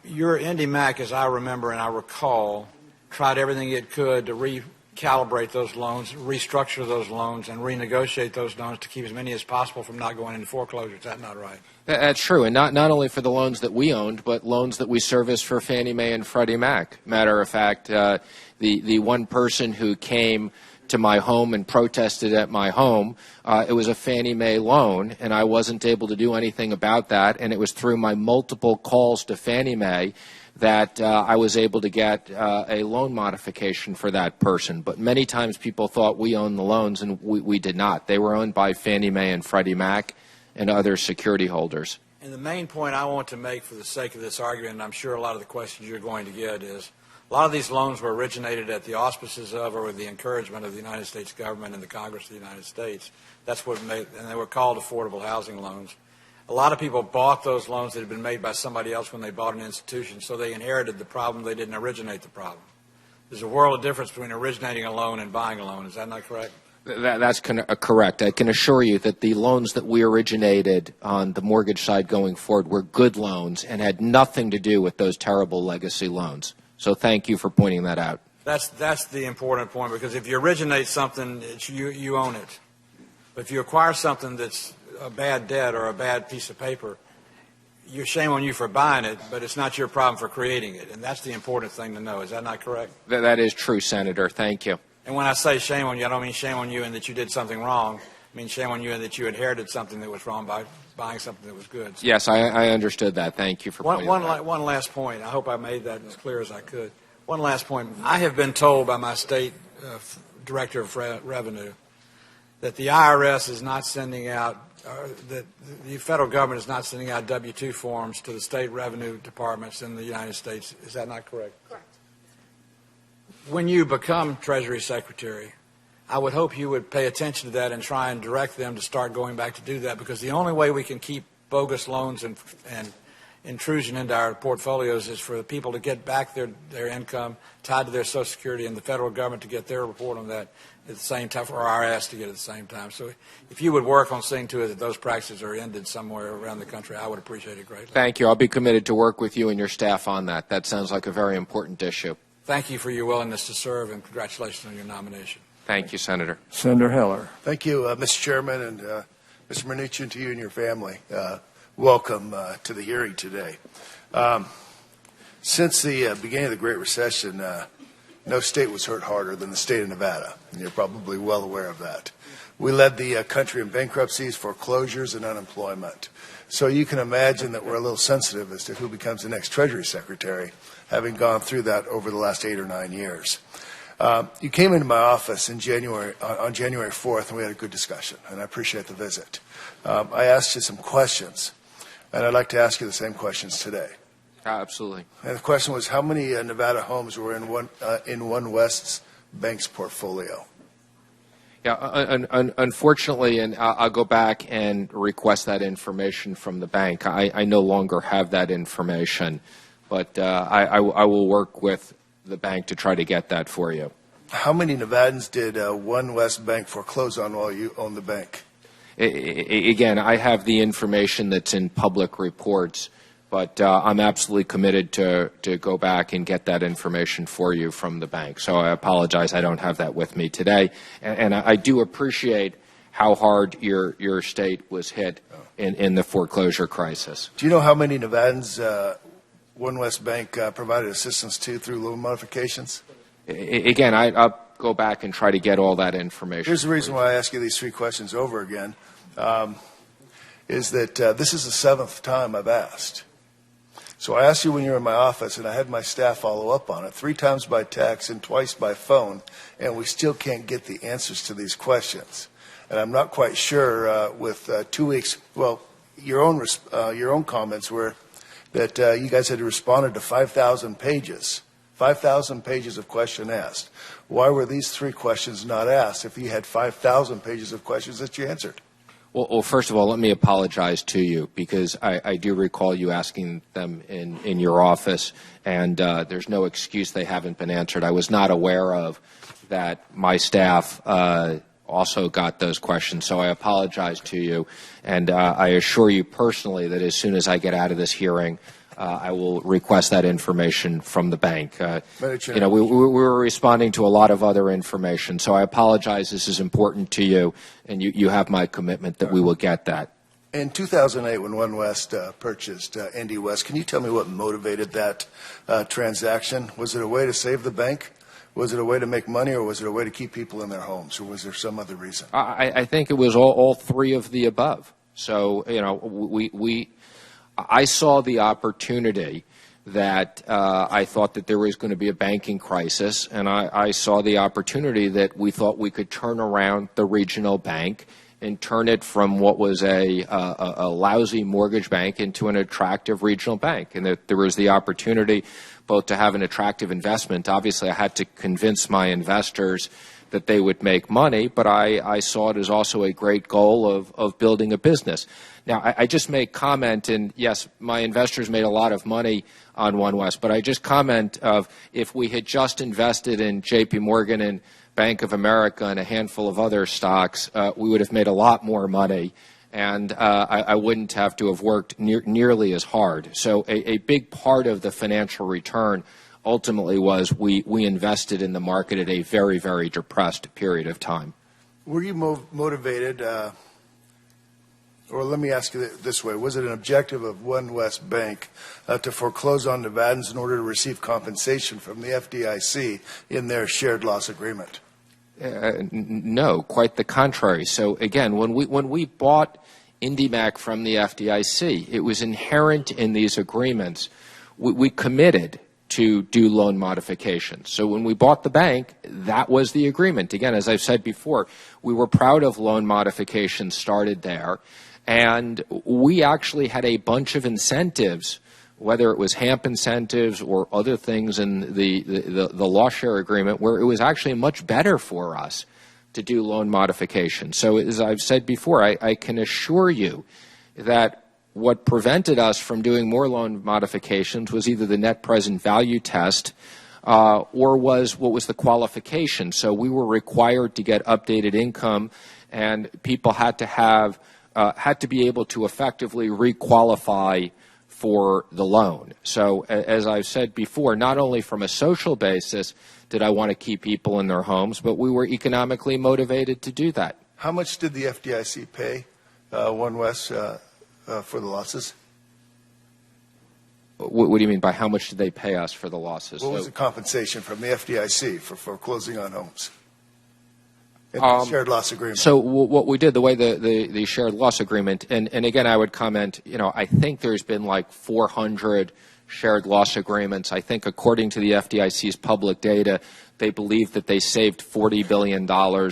your Indy Mac, as I remember and I recall, tried everything it could to recalibrate those loans, restructure those loans, and renegotiate those loans to keep as many as possible from not going into foreclosure. Is that not right?
That's true, and not only for the loans that we owned, but loans that we serviced for Fannie Mae and Freddie Mac. Matter of fact, the one person who came to my home and protested at my home, it was a Fannie Mae loan, and I wasn't able to do anything about that, and it was through my multiple calls to Fannie Mae that I was able to get a loan modification for that person. But many times people thought we owned the loans, and we did not. They were owned by Fannie Mae and Freddie Mac and other security holders.
And the main point I want to make for the sake of this argument, and I'm sure a lot of the questions you're going to get, is a lot of these loans were originated at the auspices of or with the encouragement of the United States government and the Congress of the United States. That's what made, and they were called affordable housing loans. A lot of people bought those loans that had been made by somebody else when they bought an institution, so they inherited the problem. They didn't originate the problem. There's a world of difference between originating a loan and buying a loan. Is that not correct?
That's correct. I can assure you that the loans that we originated on the mortgage side going forward were good loans and had nothing to do with those terrible legacy loans. So thank you for pointing that out.
That's the important point, because if you originate something, you own it. But if you acquire something that's a bad debt or a bad piece of paper, you're shame on you for buying it, but it's not your problem for creating it. And that's the important thing to know. Is that not correct?
That is true, Senator. Thank you.
And when I say shame on you, I don't mean shame on you in that you did something wrong. I mean shame on you in that you inherited something that was wrong by buying something that was good. So
yes, I understood that. Thank you for pointing that out.
One last point. I hope I made that as clear as I could. One last point. I have been told by my state director of revenue that the IRS is not sending out, that the federal government is not sending out W-2 forms to the state revenue departments in the United States. Is that not correct?
Correct.
When you become Treasury Secretary, I would hope you would pay attention to that and try and direct them to start going back to do that, because the only way we can keep bogus loans and intrusion into our portfolios is for the people to get back their income tied to their Social Security, and the federal government to get their report on that at the same time, or IRS to get it at the same time. So if you would work on seeing to it that those practices are ended somewhere around the country, I would appreciate it greatly.
Thank you. I'll be committed to work with you and your staff on that. That sounds like a very important issue.
Thank you for your willingness to serve, and congratulations on your nomination.
Thank you, Senator.
Senator Heller.
Thank you, Mr. Chairman, and Mr. Mnuchin, to you and your family. Welcome to the hearing today. Since the beginning of the Great Recession, no state was hurt harder than the state of Nevada, and you're probably well aware of that. We led the country in bankruptcies, foreclosures, and unemployment. So you can imagine that we're a little sensitive as to who becomes the next Treasury Secretary, having gone through that over the last 8 or 9 years. You came into my office in January, on January 4th, and we had a good discussion, and I appreciate the visit. I asked you some questions, and I'd like to ask you the same questions today.
Absolutely.
And the question was, how many Nevada homes were in OneWest Bank's portfolio?
Yeah, unfortunately, and I'll go back and request that information from the bank. I no longer have that information, but I will work with the bank to try to get that for you.
How many Nevadans did OneWest Bank foreclose on while you owned the bank?
Again, I have the information that's in public reports, but I'm absolutely committed to go back and get that information for you from the bank. So I apologize, I don't have that with me today. And I do appreciate how hard your state was hit in the foreclosure crisis.
Do you know how many Nevadans OneWest Bank provided assistance to through loan modifications?
Again, I'll go back and try to get all that information.
Here's the reason why I ask you these 3 questions over again, is that this is the 7th time I've asked. So I asked you when you were in my office, and I had my staff follow up on it, 3 times by text and twice by phone, and we still can't get the answers to these questions. And I'm not quite sure with 2 weeks, well, your own comments were that you guys had responded to 5,000 pages. 5,000 pages of question asked. Why were these 3 questions not asked if you had 5,000 pages of questions that you answered?
Well, first of all, let me apologize to you because I do recall you asking them in your office, and there's no excuse they haven't been answered. I was not aware of that my staff also got those questions, so I apologize to you, and I assure you personally that as soon as I get out of this hearing, I will request that information from the bank. We were responding to a lot of other information, so I apologize. This is important to you, and you have my commitment that we will get that.
In 2008, when OneWest purchased ND West, can you tell me what motivated that transaction? Was it a way to save the bank? Was it a way to make money, or was it a way to keep people in their homes, or was there some other reason?
I think it was all 3 of the above. So, I saw the opportunity that I thought that there was going to be a banking crisis, and I saw the opportunity that we thought we could turn around the regional bank and turn it from what was a lousy mortgage bank into an attractive regional bank, and that there was the opportunity both to have an attractive investment. Obviously, I had to convince my investors that they would make money, but I saw it as also a great goal of building a business. Now, I just make comment, and yes, my investors made a lot of money on OneWest, but I just comment of if we had just invested in J.P. Morgan and Bank of America and a handful of other stocks, we would have made a lot more money, and I wouldn't have to have worked nearly as hard. So a big part of the financial return ultimately was we invested in the market at a very, very depressed period of time.
Were you motivated, or let me ask you this way, was it an objective of OneWest Bank to foreclose on Nevadans in order to receive compensation from the FDIC in their shared loss agreement?
No, quite the contrary. So again, when we bought IndyMac from the FDIC, it was inherent in these agreements. We committed to do loan modifications. So when we bought the bank, that was the agreement. Again, as I've said before, we were proud of loan modifications started there, and we actually had a bunch of incentives, whether it was HAMP incentives or other things in the loss share agreement, where it was actually much better for us to do loan modifications. So as I've said before, I can assure you that what prevented us from doing more loan modifications was either the net present value test or was what was the qualification. So we were required to get updated income, and people had to be able to effectively requalify for the loan. So as I've said before, not only from a social basis did I want to keep people in their homes, but we were economically motivated to do that.
How much did the FDIC pay OneWest for the losses?
What do you mean by how much did they pay us for the losses?
What was the compensation from the FDIC for foreclosing on homes? In the shared loss agreement.
So what we did, the way the shared loss agreement, and again I would comment, I think there's been like 400 shared loss agreements. I think according to the FDIC's public data, they believe that they saved $40 billion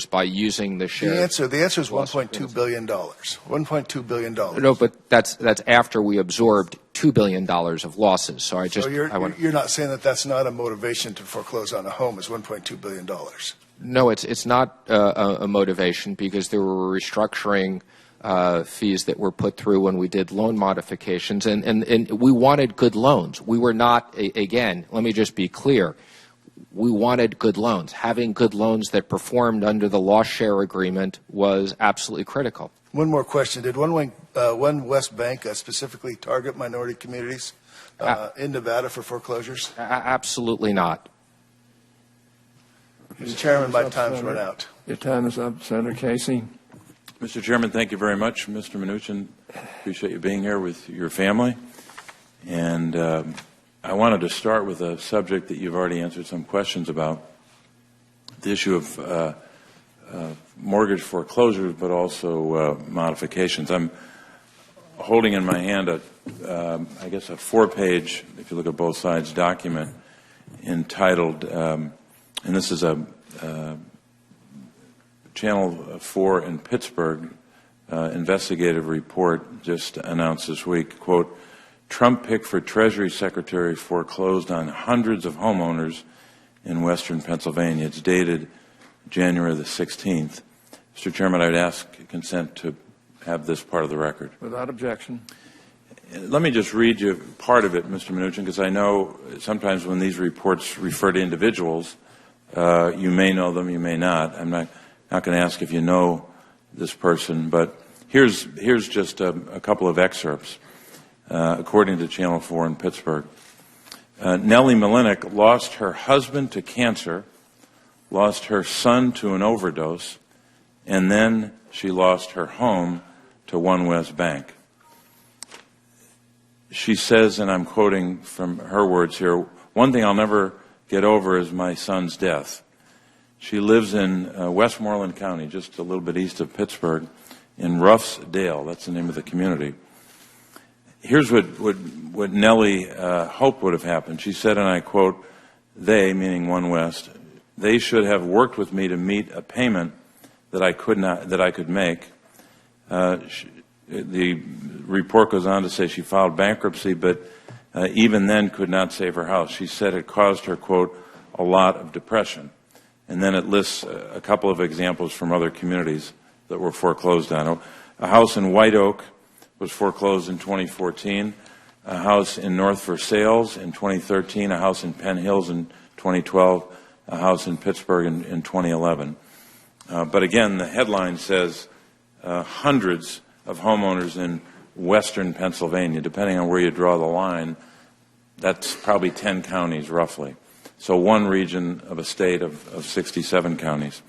by using the shared.
The answer is $1.2 billion. $1.2 billion.
No, but that's after we absorbed $2 billion of losses. So
you're not saying that that's not a motivation to foreclose on a home is $1.2 billion.
No, it's not a motivation, because there were restructuring fees that were put through when we did loan modifications, and we wanted good loans. We were not, again, let me just be clear, we wanted good loans. Having good loans that performed under the loss share agreement was absolutely critical.
One more question. Did OneWest Bank specifically target minority communities in Nevada for foreclosures?
Absolutely not.
Mr. Chairman, my time's run out.
Your time is up, Senator Casey.
Mr. Chairman, thank you very much. Mr. Mnuchin, appreciate you being here with your family. And I wanted to start with a subject that you've already answered some questions about, the issue of mortgage foreclosures, but also modifications. I'm holding in my hand I guess, a 4-page, if you look at both sides, document entitled, and this is a Channel 4 in Pittsburgh investigative report just announced this week, quote, Trump pick for Treasury Secretary foreclosed on hundreds of homeowners in western Pennsylvania. It's dated January the 16th. Mr. Chairman, I would ask consent to have this part of the record.
Without objection.
Let me just read you part of it, Mr. Mnuchin, because I know sometimes when these reports refer to individuals, you may know them, you may not. I'm not going to ask if you know this person, but here's just a couple of excerpts, according to Channel 4 in Pittsburgh. Nellie Malinik lost her husband to cancer, lost her son to an overdose, and then she lost her home to OneWest Bank. She says, and I'm quoting from her words here, one thing I'll never get over is my son's death. She lives in Westmoreland County, just a little bit east of Pittsburgh, in Ruffsdale. That's the name of the community. Here's what Nellie hoped would have happened. She said, and I quote, they, meaning OneWest, they should have worked with me to meet a payment that I could make. The report goes on to say she filed bankruptcy, but even then could not save her house. She said it caused her, quote, a lot of depression. And then it lists a couple of examples from other communities that were foreclosed on. A house in White Oak was foreclosed in 2014, a house in North Versailles in 2013, a house in Penn Hills in 2012, a house in Pittsburgh in 2011. But again, the headline says hundreds of homeowners in western Pennsylvania. Depending on where you draw the line, that's probably 10 counties roughly. So one region of a state of 67 counties.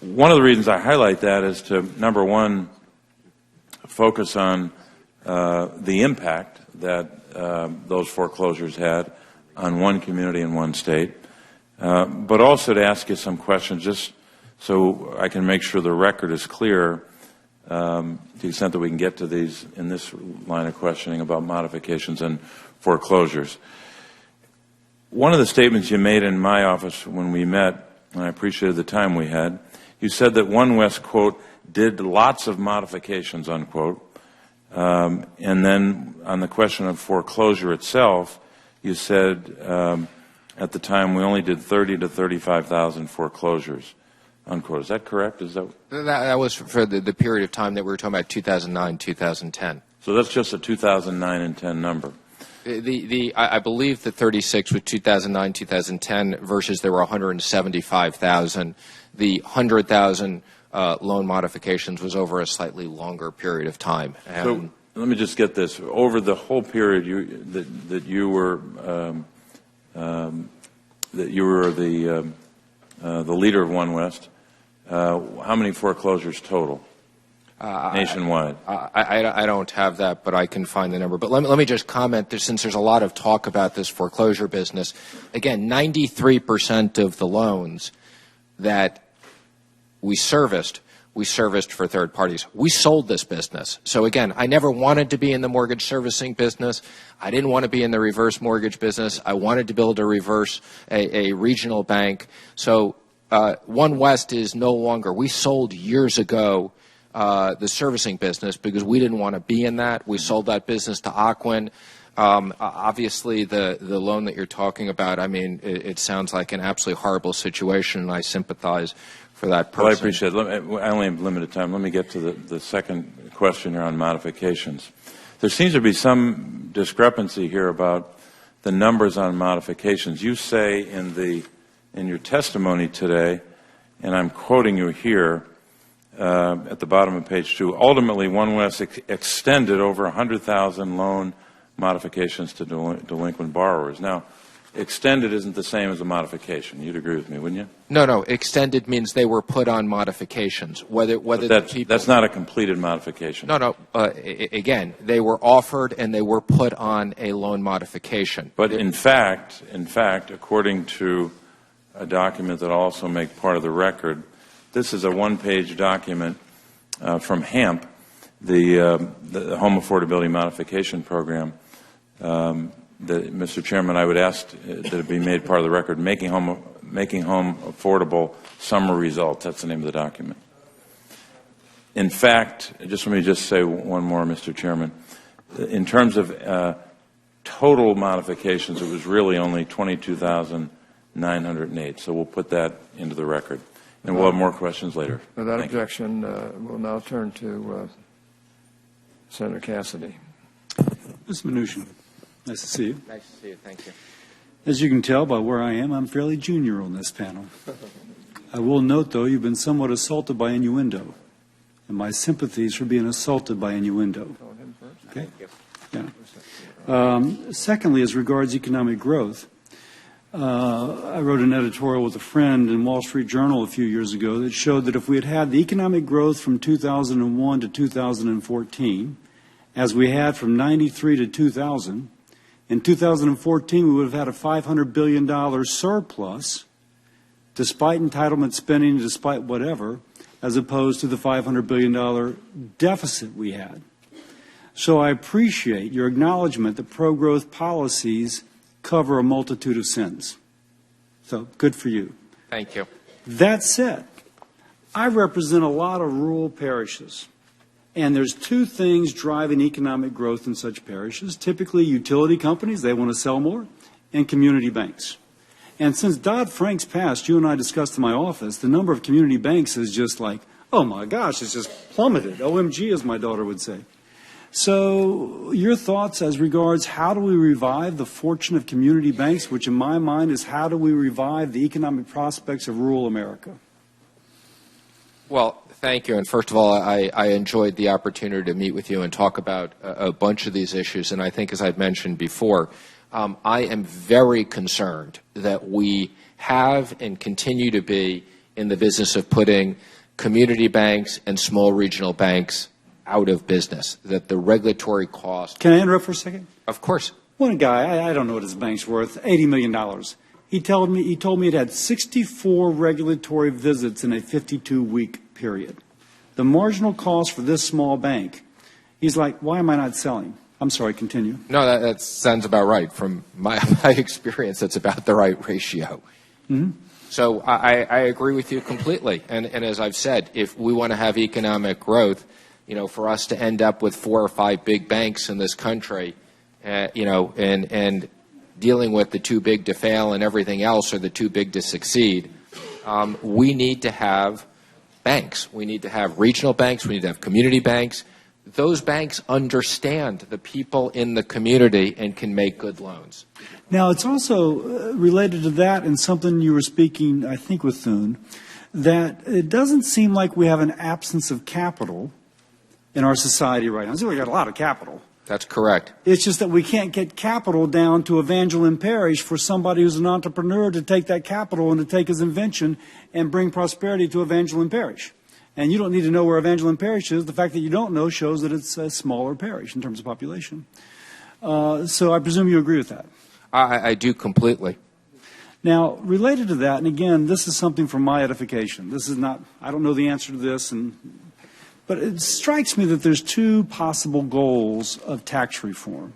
One of the reasons I highlight that is to, number one, focus on the impact that those foreclosures had on one community in one state, but also to ask you some questions just so I can make sure the record is clear to the extent that we can get to these in this line of questioning about modifications and foreclosures. One of the statements you made in my office when we met, and I appreciated the time we had, you said that OneWest, quote, did lots of modifications, unquote. And then on the question of foreclosure itself, you said at the time we only did 30 to 35,000 foreclosures, unquote. Is that correct?
That was for the period of time that we were talking about, 2009, 2010.
So that's just a 2009 and 10 number.
I believe the 36 was 2009, 2010 versus there were 175,000. The 100,000 loan modifications was over a slightly longer period of time.
So let me just get this. Over the whole period that you were the leader of OneWest, how many foreclosures total nationwide?
I don't have that, but I can find the number. But let me just comment, since there's a lot of talk about this foreclosure business. Again, 93% of the loans that we serviced for third parties. We sold this business. So again, I never wanted to be in the mortgage servicing business. I didn't want to be in the reverse mortgage business. I wanted to build a regional bank. So OneWest is no longer. We sold years ago the servicing business because we didn't want to be in that. We sold that business to Ocwen. Obviously, the loan that you're talking about, I mean, it sounds like an absolutely horrible situation, and I sympathize for that person.
Well, I appreciate it. I only have limited time. Let me get to the second question here on modifications. There seems to be some discrepancy here about the numbers on modifications. You say in your testimony today, and I'm quoting you here at the bottom of page 2, ultimately OneWest extended over 100,000 loan modifications to delinquent borrowers. Now, extended isn't the same as a modification. You'd agree with me, wouldn't you?
No. Extended means they were put on modifications.
That's not a completed modification.
No. Again, they were offered and they were put on a loan modification.
But in fact, according to a document that I'll also make part of the record, this is a one-page document from HAMP the home affordability modification program, that, Mr. Chairman, I would ask that it be made part of the record, making home affordable summary results. That's the name of the document. In fact, let me just say one more, Mr. Chairman. In terms of total modifications, it was really only 22,908. So we'll put that into the record. And we'll have more questions later.
Without objection, we'll now turn to Senator Cassidy.
Mr. Mnuchin, nice to see you.
Nice to see you. Thank you.
As you can tell by where I am, I'm fairly junior on this panel. I will note, though, you've been somewhat assaulted by innuendo, and my sympathies for being assaulted by innuendo. Okay? Yeah. Secondly, as regards economic growth, I wrote an editorial with a friend in Wall Street Journal a few years ago that showed that if we had had the economic growth from 2001 to 2014, as we had from 93 to 2000, in 2014 we would have had a $500 billion surplus, despite entitlement spending, despite whatever, as opposed to the $500 billion deficit we had. So I appreciate your acknowledgement that pro-growth policies cover a multitude of sins. So good for you.
Thank you.
That said, I represent a lot of rural parishes, and there's two things driving economic growth in such parishes. Typically utility companies, they want to sell more, and community banks. And since Dodd-Frank's passed, you and I discussed in my office, the number of community banks is just like, oh my gosh, it's just plummeted. OMG, as my daughter would say. So your thoughts as regards how do we revive the fortune of community banks, which in my mind is how do we revive the economic prospects of rural America?
Well, thank you. And first of all, I enjoyed the opportunity to meet with you and talk about a bunch of these issues. And I think, as I've mentioned before, I am very concerned that we have and continue to be in the business of putting community banks and small regional banks out of business, that the regulatory cost...
Can I interrupt for a second?
Of course.
One guy, I don't know what his bank's worth, $80 million. He told me it had 64 regulatory visits in a 52-week period. The marginal cost for this small bank, he's like, why am I not selling? I'm sorry, continue.
No, that sounds about right. From my experience, that's about the right ratio.
Mm-hmm.
So I agree with you completely. And as I've said, if we want to have economic growth, for us to end up with 4 or 5 big banks in this country, and dealing with the too big to fail and everything else, or the too big to succeed, we need to have banks. We need to have regional banks. We need to have community banks. Those banks understand the people in the community and can make good loans.
Now, it's also related to that and something you were speaking, I think, with Thune, that it doesn't seem like we have an absence of capital in our society right now. So we got a lot of capital.
That's correct.
It's just that we can't get capital down to Evangeline Parish for somebody who's an entrepreneur to take that capital and to take his invention and bring prosperity to Evangeline Parish. And you don't need to know where Evangeline Parish is. The fact that you don't know shows that it's a smaller parish in terms of population. So I presume you agree with that.
I do completely.
Now, related to that, and again, this is something for my edification. This is not, I don't know the answer to this, but it strikes me that there's two possible goals of tax reform.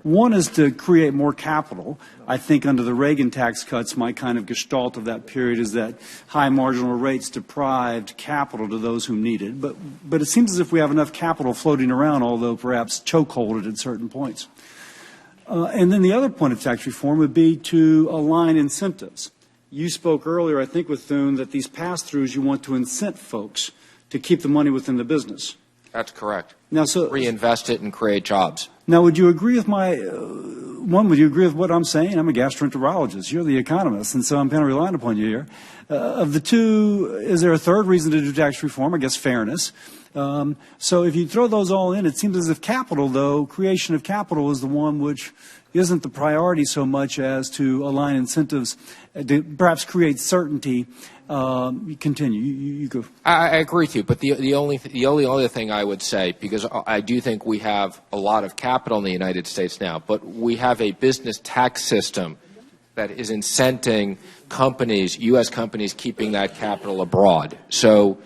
One is to create more capital. I think under the Reagan tax cuts, my kind of gestalt of that period is that high marginal rates deprived capital to those who need it. But it seems as if we have enough capital floating around, although perhaps chokeholded at certain points. And then the other point of tax reform would be to align incentives. You spoke earlier, I think, with Thune, that these pass-throughs, you want to incent folks to keep the money within the business.
That's correct.
Now, so
reinvest it and create jobs.
Now, would you agree with would you agree with what I'm saying? I'm a gastroenterologist. You're the economist, and so I'm kind of relying upon you here. Of the two, is there a third reason to do tax reform? I guess fairness. So if you throw those all in, it seems as if capital, though, creation of capital is the one which isn't the priority so much as to align incentives, to perhaps create certainty. You continue. You go.
I agree with you, but the only other thing I would say, because I do think we have a lot of capital in the United States now, but we have a business tax system that is incenting companies, U.S. companies, keeping that capital abroad. So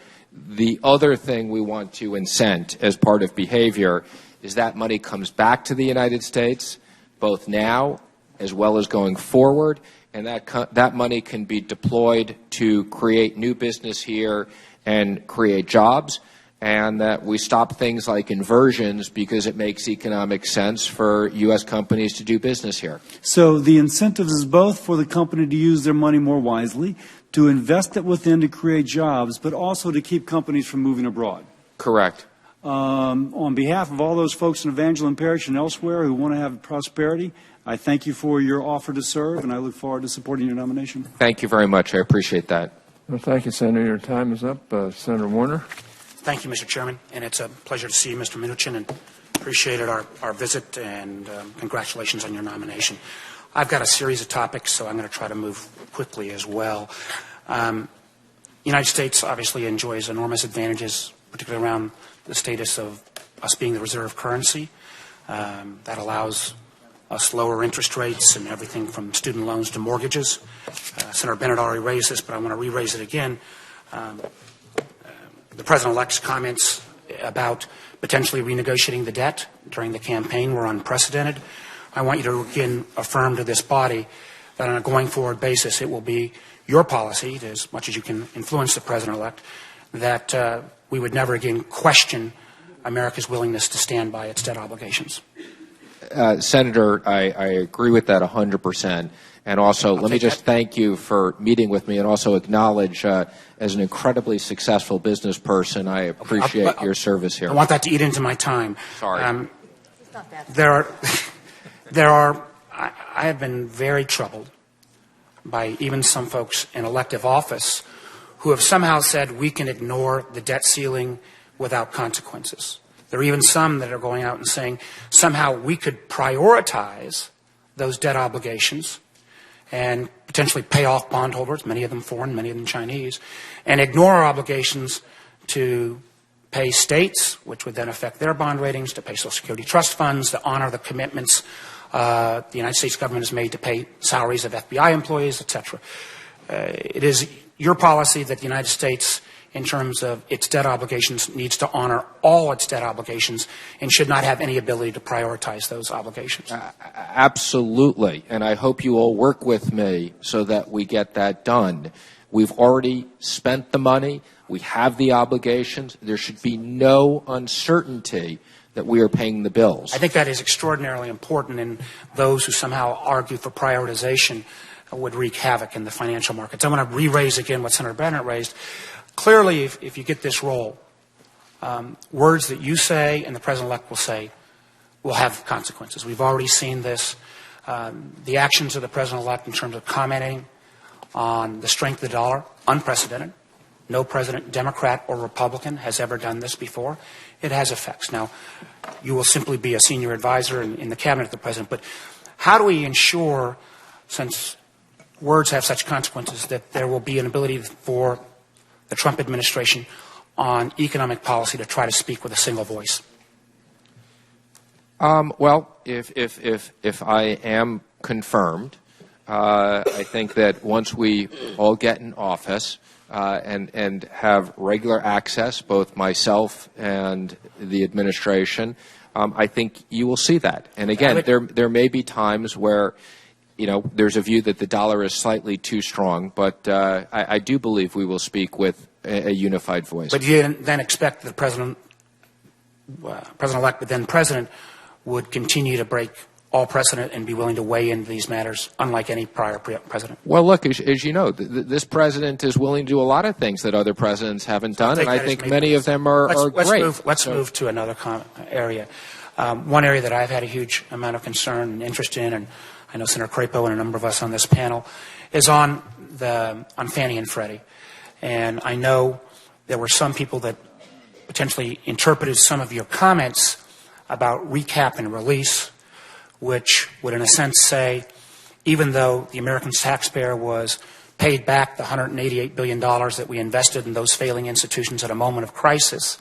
The other thing we want to incent as part of behavior is that money comes back to the United States, both now as well as going forward, and that money can be deployed to create new business here and create jobs, and that we stop things like inversions because it makes economic sense for U.S. companies to do business here.
So the incentives is both for the company to use their money more wisely, to invest it within to create jobs, but also to keep companies from moving abroad.
Correct.
On behalf of all those folks in Evangeline Parish and elsewhere who want to have prosperity, I thank you for your offer to serve, and I look forward to supporting your nomination.
Thank you very much. I appreciate that.
Well, thank you, Senator. Your time is up. Senator Warner.
Thank you, Mr. Chairman, and it's a pleasure to see you, Mr. Mnuchin, and appreciated our visit, and congratulations on your nomination. I've got a series of topics, so I'm going to try to move quickly as well. The United States obviously enjoys enormous advantages, particularly around the status of us being the reserve currency. That allows us lower interest rates and everything from student loans to mortgages. Senator Bennett already raised this, but I want to re-raise it again. The President-elect's comments about potentially renegotiating the debt during the campaign were unprecedented. I want you to again affirm to this body that on a going forward basis it will be your policy, as much as you can influence the President-elect, that we would never again question America's willingness to stand by its debt obligations.
Senator, I agree with that 100%. And also, let me just thank you for meeting with me and also acknowledge, as an incredibly successful business person, I appreciate your service here.
I want that to eat into my time.
Sorry.
I have been very troubled by even some folks in elective office who have somehow said we can ignore the debt ceiling without consequences. There are even some that are going out and saying somehow we could prioritize those debt obligations and potentially pay off bondholders, many of them foreign, many of them Chinese, and ignore our obligations to pay states, which would then affect their bond ratings, to pay Social Security trust funds, to honor the commitments the United States government has made to pay salaries of FBI employees, etc. It is your policy that the United States, in terms of its debt obligations, needs to honor all its debt obligations and should not have any ability to prioritize those obligations.
Absolutely. And I hope you all work with me so that we get that done. We've already spent the money. We have the obligations. There should be no uncertainty that we are paying the bills.
I think that is extraordinarily important, and those who somehow argue for prioritization would wreak havoc in the financial markets. I want to re-raise again what Senator Bennett raised. Clearly, if you get this role, words that you say and the President-elect will say will have consequences. We've already seen this. The actions of the President-elect in terms of commenting on the strength of the dollar, unprecedented. No president, Democrat or Republican, has ever done this before. It has effects. Now, you will simply be a senior advisor in the cabinet of the President, but how do we ensure, since words have such consequences, that there will be an ability for the Trump administration on economic policy to try to speak with a single voice?
Well, if I am confirmed, I think that once we all get in office and have regular access, both myself and the administration, I think you will see that. And again, there may be times where, there's a view that the dollar is slightly too strong, but I do believe we will speak with a unified voice.
But you then expect the President-elect, but then President, would continue to break all precedent and be willing to weigh into these matters, unlike any prior president?
Well, look, as you know, this president is willing to do a lot of things that other presidents haven't done, and I think many of them are great.
Let's move to another area. One area that I've had a huge amount of concern and interest in, and I know Senator Crapo and a number of us on this panel, is on Fannie and Freddie. And I know there were some people that potentially interpreted some of your comments about recap and release, which would in a sense say, even though the American taxpayer was paid back the $188 billion that we invested in those failing institutions at a moment of crisis,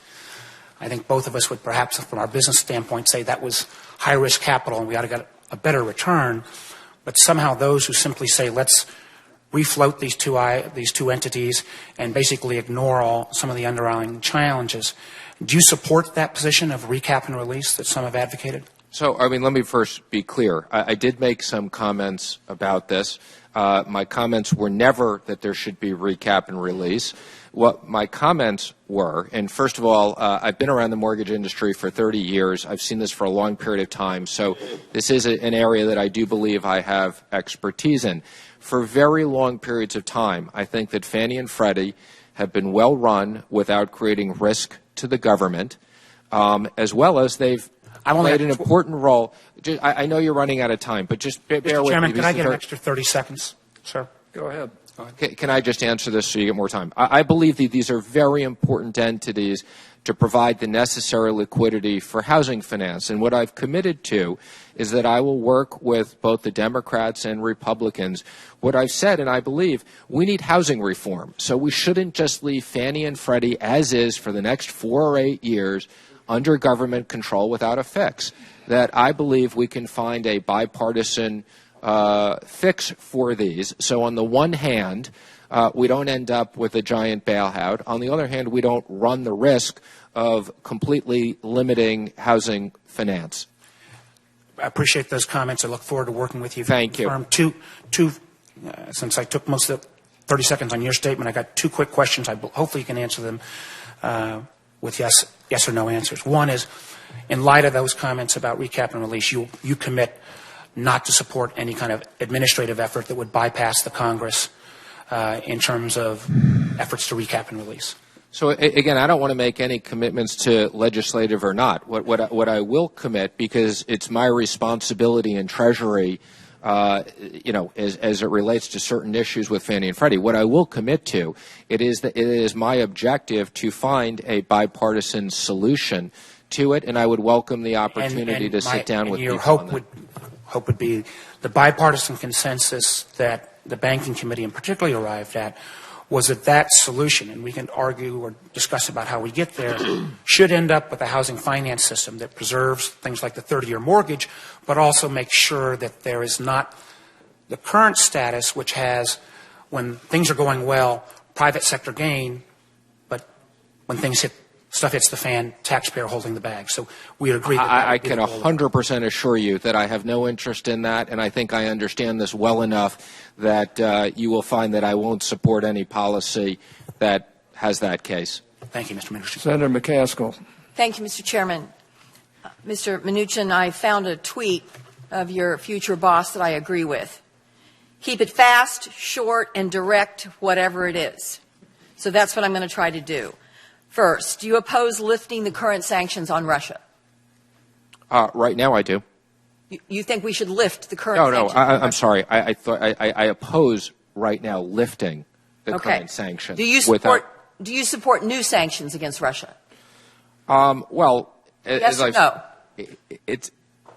I think both of us would perhaps, from our business standpoint, say that was high-risk capital and we ought to get a better return. But somehow those who simply say, let's
refloat these two entities and basically ignore some of the underlying challenges. Do you support that position of recap and release that some have advocated?
So, I mean, let me first be clear. I did make some comments about this. My comments were never that there should be recap and release. What my comments were, and first of all, I've been around the mortgage industry for 30 years. I've seen this for a long period of time. So this is an area that I do believe I have expertise in. For very long periods of time, I think that Fannie and Freddie have been well run without creating risk to the government, as well as they've played an important role. I know you're running out of time, but just bear with me.
Mr. Chairman, can I get an extra 30 seconds, sir?
Go ahead.
Can I just answer this so you get more time? I believe that these are very important entities to provide the necessary liquidity for housing finance. And what I've committed to is that I will work with both the Democrats and Republicans. What I've said, and I believe, we need housing reform. So we shouldn't just leave Fannie and Freddie as is for the next 4 or 8 years under government control without a fix. That I believe we can find a bipartisan fix for these. So on the one hand, we don't end up with a giant bailout. On the other hand, we don't run the risk of completely limiting housing finance.
I appreciate those comments. I look forward to working with you.
Thank you.
Since I took most of the 30 seconds on your statement, I got 2 quick questions. Hopefully you can answer them with yes or no answers. One is, in light of those comments about recap and release, you commit not to support any kind of administrative effort that would bypass the Congress in terms of efforts to recap and release.
So again, I don't want to make any commitments to legislative or not. What I will commit, because it's my responsibility in Treasury, as it relates to certain issues with Fannie and Freddie, what I will commit to, it is my objective to find a bipartisan solution to it, and I would welcome the opportunity to sit down with people on that.
Hope would be the bipartisan consensus that the Banking Committee in particular arrived at was that solution, and we can argue or discuss about how we get there, should end up with a housing finance system that preserves things like the 30-year mortgage, but also makes sure that there is not the current status, which has, when things are going well, private sector gain, but when stuff hits the fan, taxpayer holding the bag. So we agree that
I can 100% assure you that I have no interest in that, and I think I understand this well enough that you will find that I won't support any policy that has that case.
Thank you, Mr. Mnuchin.
Senator McCaskill.
Thank you, Mr. Chairman. Mr. Mnuchin, I found a tweet of your future boss that I agree with. Keep it fast, short, and direct, whatever it is. So that's what I'm going to try to do. First, do you oppose lifting the current sanctions on Russia?
Right now I do.
You think we should lift the current sanctions?
No, I'm sorry. I oppose right now lifting the current sanctions.
Do you support new sanctions against Russia?
Well,
yes or no?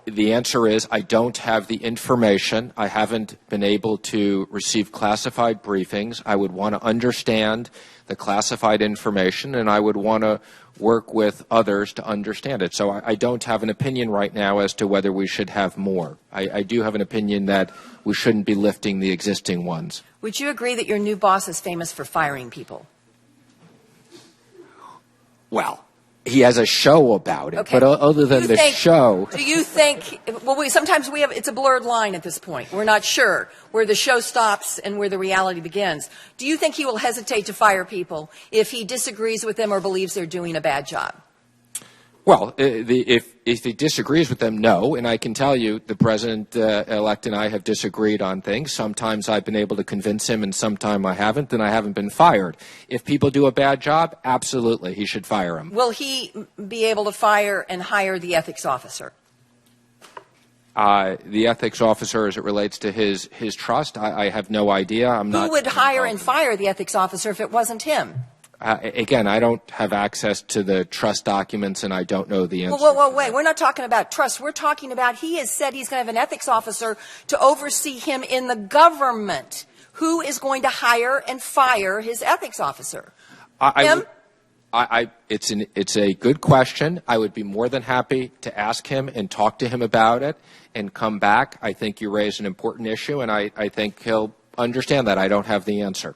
The answer is I don't have the information. I haven't been able to receive classified briefings. I would want to understand the classified information, and I would want to work with others to understand it. So I don't have an opinion right now as to whether we should have more. I do have an opinion that we shouldn't be lifting the existing ones.
Would you agree that your new boss is famous for firing people?
Well, he has a show about it, but other than the show...
Do you think... Well, sometimes it's a blurred line at this point. We're not sure where the show stops and where the reality begins. Do you think he will hesitate to fire people if he disagrees with them or believes they're doing a bad job?
Well, if he disagrees with them, no. And I can tell you the President-elect and I have disagreed on things. Sometimes I've been able to convince him and sometimes I haven't, and I haven't been fired. If people do a bad job, absolutely, he should fire them.
Will he be able to fire and hire the ethics officer?
The ethics officer, as it relates to his trust, I have no idea.
Who would hire and fire the ethics officer if it wasn't him?
Again, I don't have access to the trust documents, and I don't know the answer.
Well, wait. We're not talking about trust. We're talking about he has said he's going to have an ethics officer to oversee him in the government. Who is going to hire and fire his ethics officer? Him?
It's a good question. I would be more than happy to ask him and talk to him about it and come back. I think you raise an important issue, and I think he'll understand that. I don't have the answer.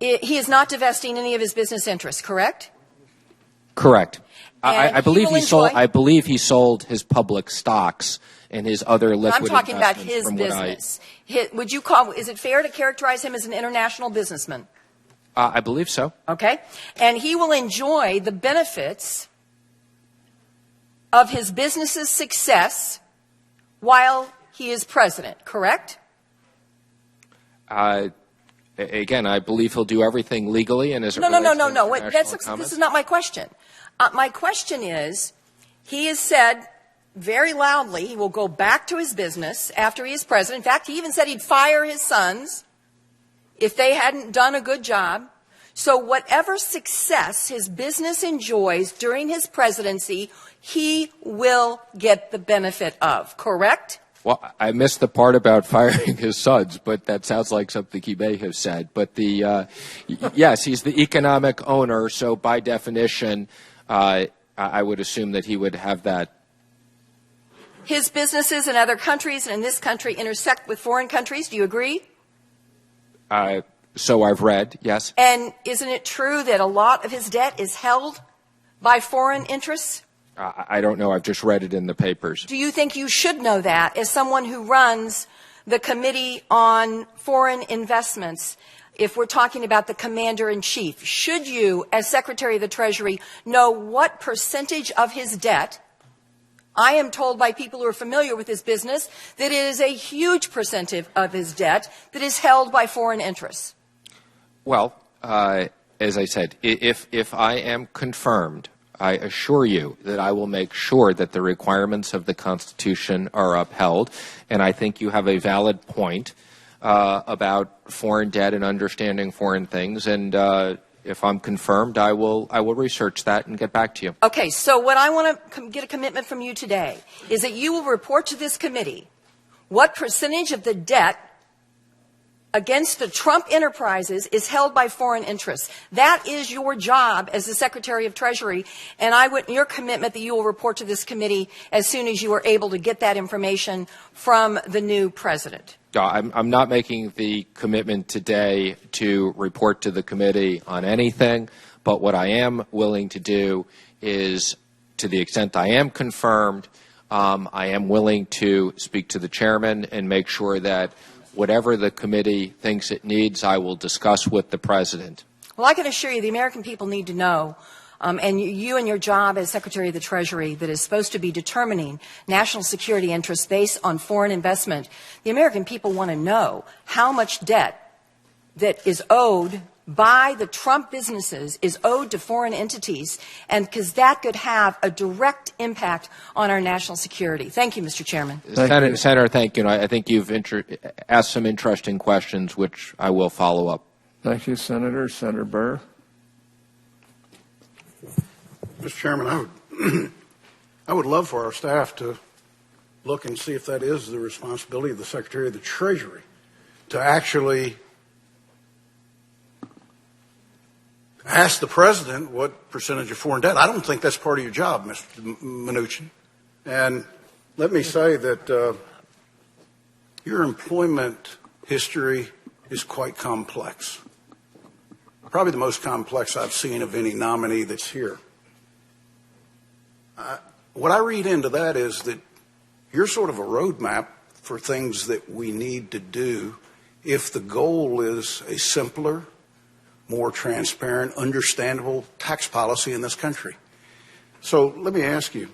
He is not divesting any of his business interests, correct?
Correct.
And
I believe
he
sold. I believe he sold his public stocks and his other liquid.
I'm talking about
investments
his business. Would you call? Is it fair to characterize him as an international businessman?
I believe so.
Okay, and he will enjoy the benefits of his business's success while he is president. Correct?
Again, I believe he'll do everything legally and as it
No.
Wait,
this is not my question. My question is, he has said very loudly he will go back to his business after he is president. In fact, he even said he'd fire his sons if they hadn't done a good job. So whatever success his business enjoys during his presidency, he will get the benefit of. Correct?
Well, I missed the part about firing his sons, but that sounds like something he may have said. But yes, he's the economic owner, so by definition, I would assume that he would have that.
His businesses in other countries and in this country intersect with foreign countries. Do you agree?
So I've read, yes.
And isn't it true that a lot of his debt is held by foreign interests?
I don't know. I've just read it in the papers.
Do you think you should know that as someone who runs the Committee on Foreign Investments? If we're talking about the Commander-in-Chief, should you, as Secretary of the Treasury, know what percentage of his debt? I am told by people who are familiar with his business that it is a huge percentage of his debt that is held by foreign interests.
Well, as I said, if I am confirmed, I assure you that I will make sure that the requirements of the Constitution are upheld, and I think you have a valid point about foreign debt and understanding foreign things, and if I'm confirmed, I will research that and get back to you.
Okay, so what I want to get a commitment from you today is that you will report to this committee what percentage of the debt against the Trump enterprises is held by foreign interests. That is your job as the Secretary of Treasury, and your commitment that you will report to this committee as soon as you are able to get that information from the new president.
I'm not making the commitment today to report to the committee on anything, but what I am willing to do is, to the extent I am confirmed, I am willing to speak to the chairman and make sure that whatever the committee thinks it needs, I will discuss with the president.
Well, I can assure you the American people need to know, and you and your job as Secretary of the Treasury that is supposed to be determining national security interests based on foreign investment, the American people want to know how much debt that is owed by the Trump businesses is owed to foreign entities, and because that could have a direct impact on our national security. Thank you, Mr. Chairman.
Senator, thank you. I think you've asked some interesting questions, which I will follow up.
Thank you, Senator. Senator Burr.
Mr. Chairman, I would love for our staff to look and see if that is the responsibility of the Secretary of the Treasury to actually ask the president what percentage of foreign debt. I don't think that's part of your job, Mr. Mnuchin. And let me say that your employment history is quite complex. Probably the most complex I've seen of any nominee that's here. What I read into that is that you're sort of a roadmap for things that we need to do if the goal is a simpler, more transparent, understandable tax policy in this country. So let me ask you,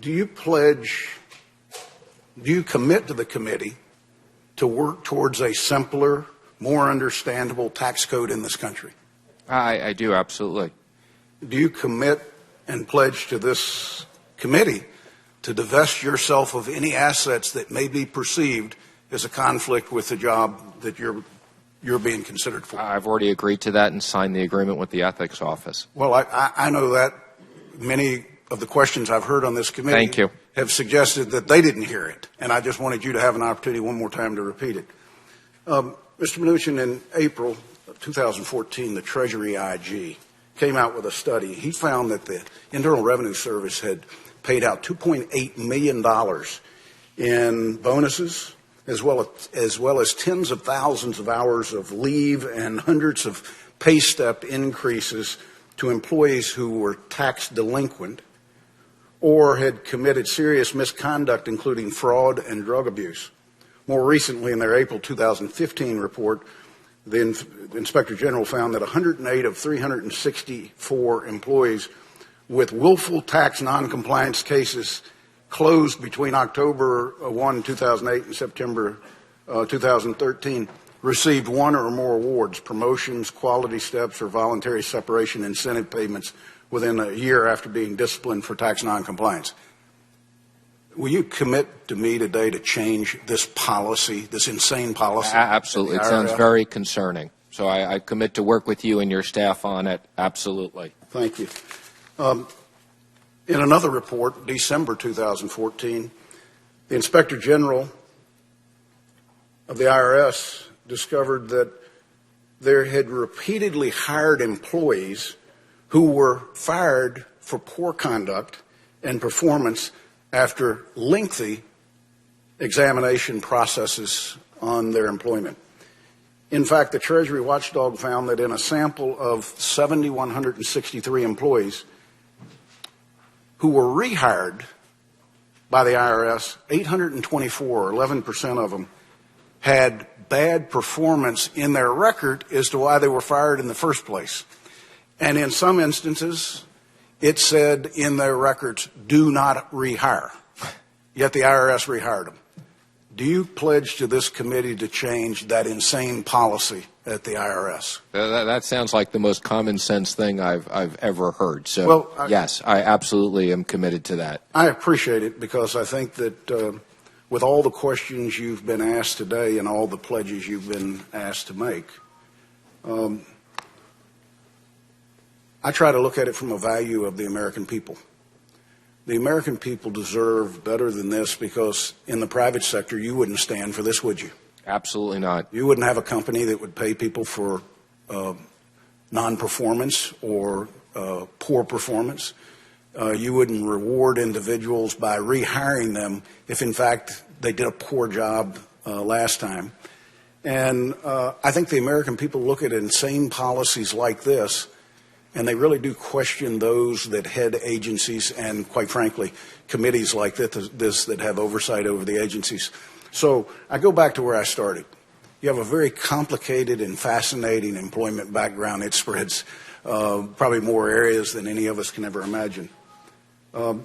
do you commit to the committee to work towards a simpler, more understandable tax code in this country?
I do, absolutely.
Do you commit and pledge to this committee to divest yourself of any assets that may be perceived as a conflict with the job that you're being considered for?
I've already agreed to that and signed the agreement with the Ethics Office.
Well, I know that many of the questions I've heard on this committee have suggested that they didn't hear it, and I just wanted you to have an opportunity one more time to repeat it. Mr. Mnuchin, in April of 2014, the Treasury IG came out with a study. He found that the Internal Revenue Service had paid out $2.8 million in bonuses as well as tens of thousands of hours of leave and hundreds of pay step increases to employees who were tax delinquent or had committed serious misconduct, including fraud and drug abuse. More recently, in their April 2015 report, the Inspector General found that 108 of 364 employees with willful tax noncompliance cases closed between October 1, 2008 and September 2013 received one or more awards, promotions, quality steps, or voluntary separation incentive payments within a year after being disciplined for tax noncompliance. Will you commit to me today to change this policy, this insane policy?
Absolutely. It sounds very concerning. So I commit to work with you and your staff on it. Absolutely.
Thank you. In another report, December 2014, the Inspector General of the IRS discovered that there had repeatedly hired employees who were fired for poor conduct and performance after lengthy examination processes on their employment. In fact, the Treasury watchdog found that in a sample of 7,163 employees who were rehired by the IRS, 824, or 11% of them, had bad performance in their record as to why they were fired in the first place. And in some instances, it said in their records, do not rehire. Yet the IRS rehired them. Do you pledge to this committee to change that insane policy at the IRS?
That sounds like the most common sense thing I've ever heard. So, yes, I absolutely am committed to that.
I appreciate it because I think that with all the questions you've been asked today and all the pledges you've been asked to make, I try to look at it from a value of the American people. The American people deserve better than this because in the private sector, you wouldn't stand for this, would you?
Absolutely not.
You wouldn't have a company that would pay people for non-performance or poor performance. You wouldn't reward individuals by rehiring them if, in fact, they did a poor job last time. And I think the American people look at insane policies like this, and they really do question those that head agencies and, quite frankly, committees like this that have oversight over the agencies. So I go back to where I started. You have a very complicated and fascinating employment background. It spreads probably more areas than any of us can ever imagine. Do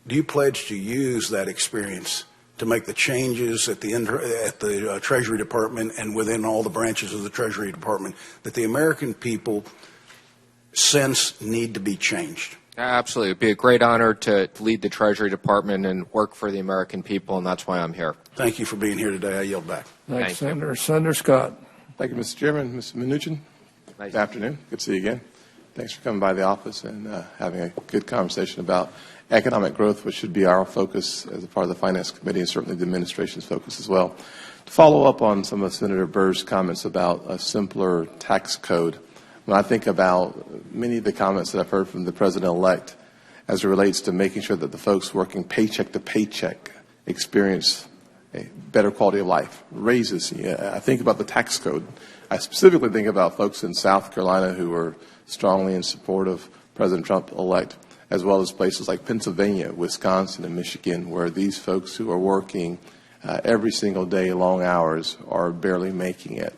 you pledge to use that experience to make the changes at the Treasury Department and within all the branches of the Treasury Department that the American people sense need to be changed?
Absolutely. It would be a great honor to lead the Treasury Department and work for the American people, and that's why I'm here.
Thank you for being here today. I yield back.
Thanks, Senator. Senator Scott.
Thank you, Mr. Chairman. Mr. Mnuchin, good afternoon. Good to see you again. Thanks for coming by the office and having a good conversation about economic growth, which should be our focus as a part of the Finance Committee and certainly the administration's focus as well. To follow up on some of Senator Burr's comments about a simpler tax code, when I think about many of the comments that I've heard from the President-elect as it relates to making sure that the folks working paycheck to paycheck experience a better quality of life, raises, I think about the tax code. I specifically think about folks in South Carolina who are strongly in support of President Trump-elect, as well as places like Pennsylvania, Wisconsin, and Michigan, where these folks who are working every single day, long hours, are barely making it.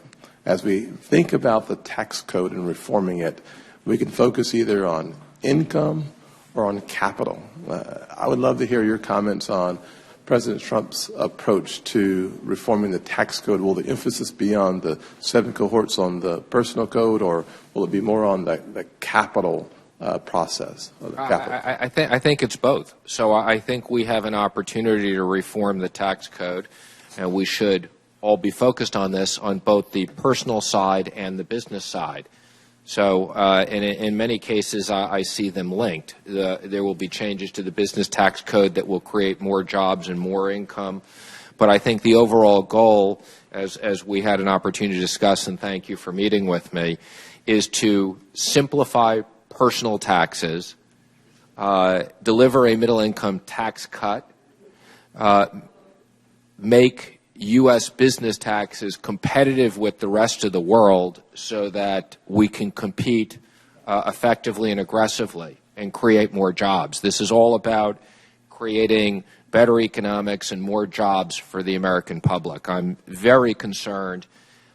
As we think about the tax code and reforming it, we can focus either on income or on capital. I would love to hear your comments on President Trump's approach to reforming the tax code. Will the emphasis be on the 7 cohorts on the personal code, or will it be more on the capital process?
I think it's both. So I think we have an opportunity to reform the tax code, and we should all be focused on this on both the personal side and the business side. So in many cases, I see them linked. There will be changes to the business tax code that will create more jobs and more income. But I think the overall goal, as we had an opportunity to discuss, and thank you for meeting with me, is to simplify personal taxes, deliver a middle-income tax cut, make U.S. business tax is competitive with the rest of the world so that we can compete effectively and aggressively and create more jobs. This is all about creating better economics and more jobs for the American public. I'm very concerned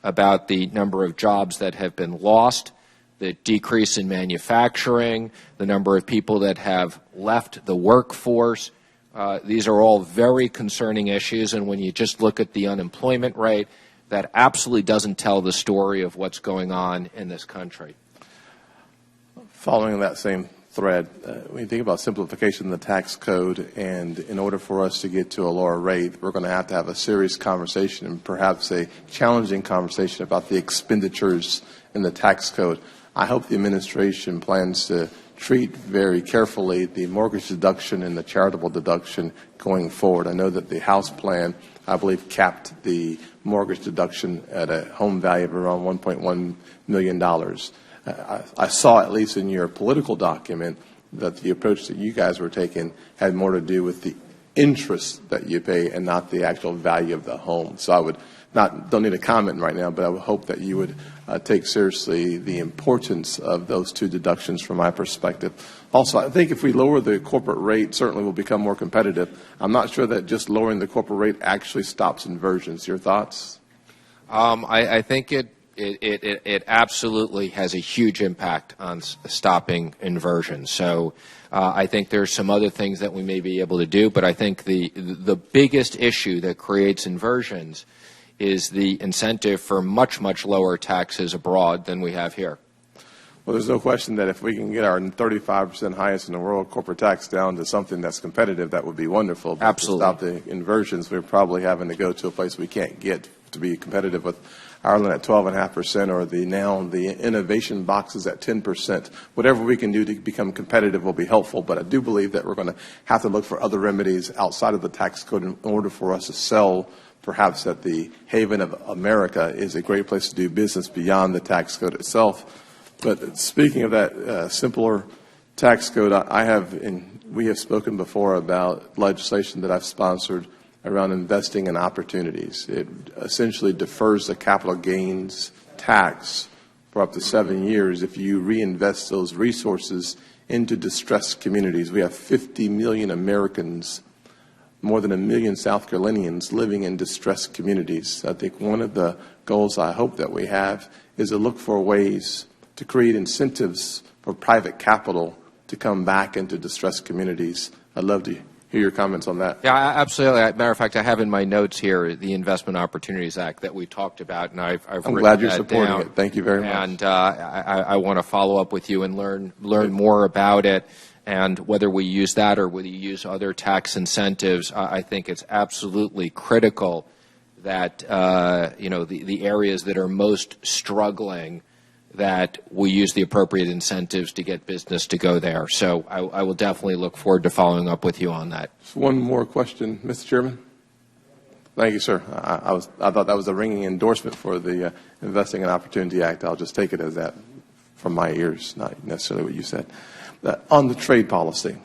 about the number of jobs that have been lost, the decrease in manufacturing, the number of people that have left the workforce. These are all very concerning issues, and when you just look at the unemployment rate, that absolutely doesn't tell the story of what's going on in this country.
Following that same thread, when you think about simplification in the tax code, and in order for us to get to a lower rate, we're going to have a serious conversation and perhaps a challenging conversation about the expenditures in the tax code. I hope the administration plans to treat very carefully the mortgage deduction and the charitable deduction going forward. I know that the House plan, I believe, capped the mortgage deduction at a home value of around $1.1 million. I saw, at least in your political document, that the approach that you guys were taking had more to do with the interest that you pay and not the actual value of the home. So I would don't need a comment right now, but I would hope that you would take seriously the importance of those two deductions from my perspective. Also, I think if we lower the corporate rate, certainly we'll become more competitive. I'm not sure that just lowering the corporate rate actually stops inversions. Your thoughts?
I think it absolutely has a huge impact on stopping inversions. So I think there's some other things that we may be able to do, but I think the biggest issue that creates inversions is the incentive for much, much lower taxes abroad than we have here.
Well, there's no question that if we can get our 35% highest in the world corporate tax down to something that's competitive, that would be wonderful. But
absolutely.
To stop the inversions, we're probably having to go to a place we can't get to be competitive with Ireland at 12.5%, or the innovation boxes at 10%. Whatever we can do to become competitive will be helpful, but I do believe that we're going to have to look for other remedies outside of the tax code in order for us to sell. Perhaps that the haven of America is a great place to do business beyond the tax code itself. But speaking of that simpler tax code, we have spoken before about legislation that I've sponsored around investing in opportunities. It essentially defers the capital gains tax for up to 7 years if you reinvest those resources into distressed communities. We have 50 million Americans, more than 1 million South Carolinians living in distressed communities. I think one of the goals I hope that we have is to look for ways to create incentives for private capital to come back into distressed communities. I'd love to hear your comments on that.
Yeah, absolutely. As a matter of fact, I have in my notes here the Investment Opportunities Act that we talked about, and I'm
glad you're supporting it. Thank you very much.
And I want to follow up with you and learn more about it. And whether we use that or whether you use other tax incentives, I think it's absolutely critical that the areas that are most struggling, that we use the appropriate incentives to get business to go there. So I will definitely look forward to following up with you on that.
Just one more question, Mr. Chairman. Thank you, sir. I thought that was a ringing endorsement for the Investing in Opportunity Act. I'll just take it as that from my ears, not necessarily what you said. On the trade policy,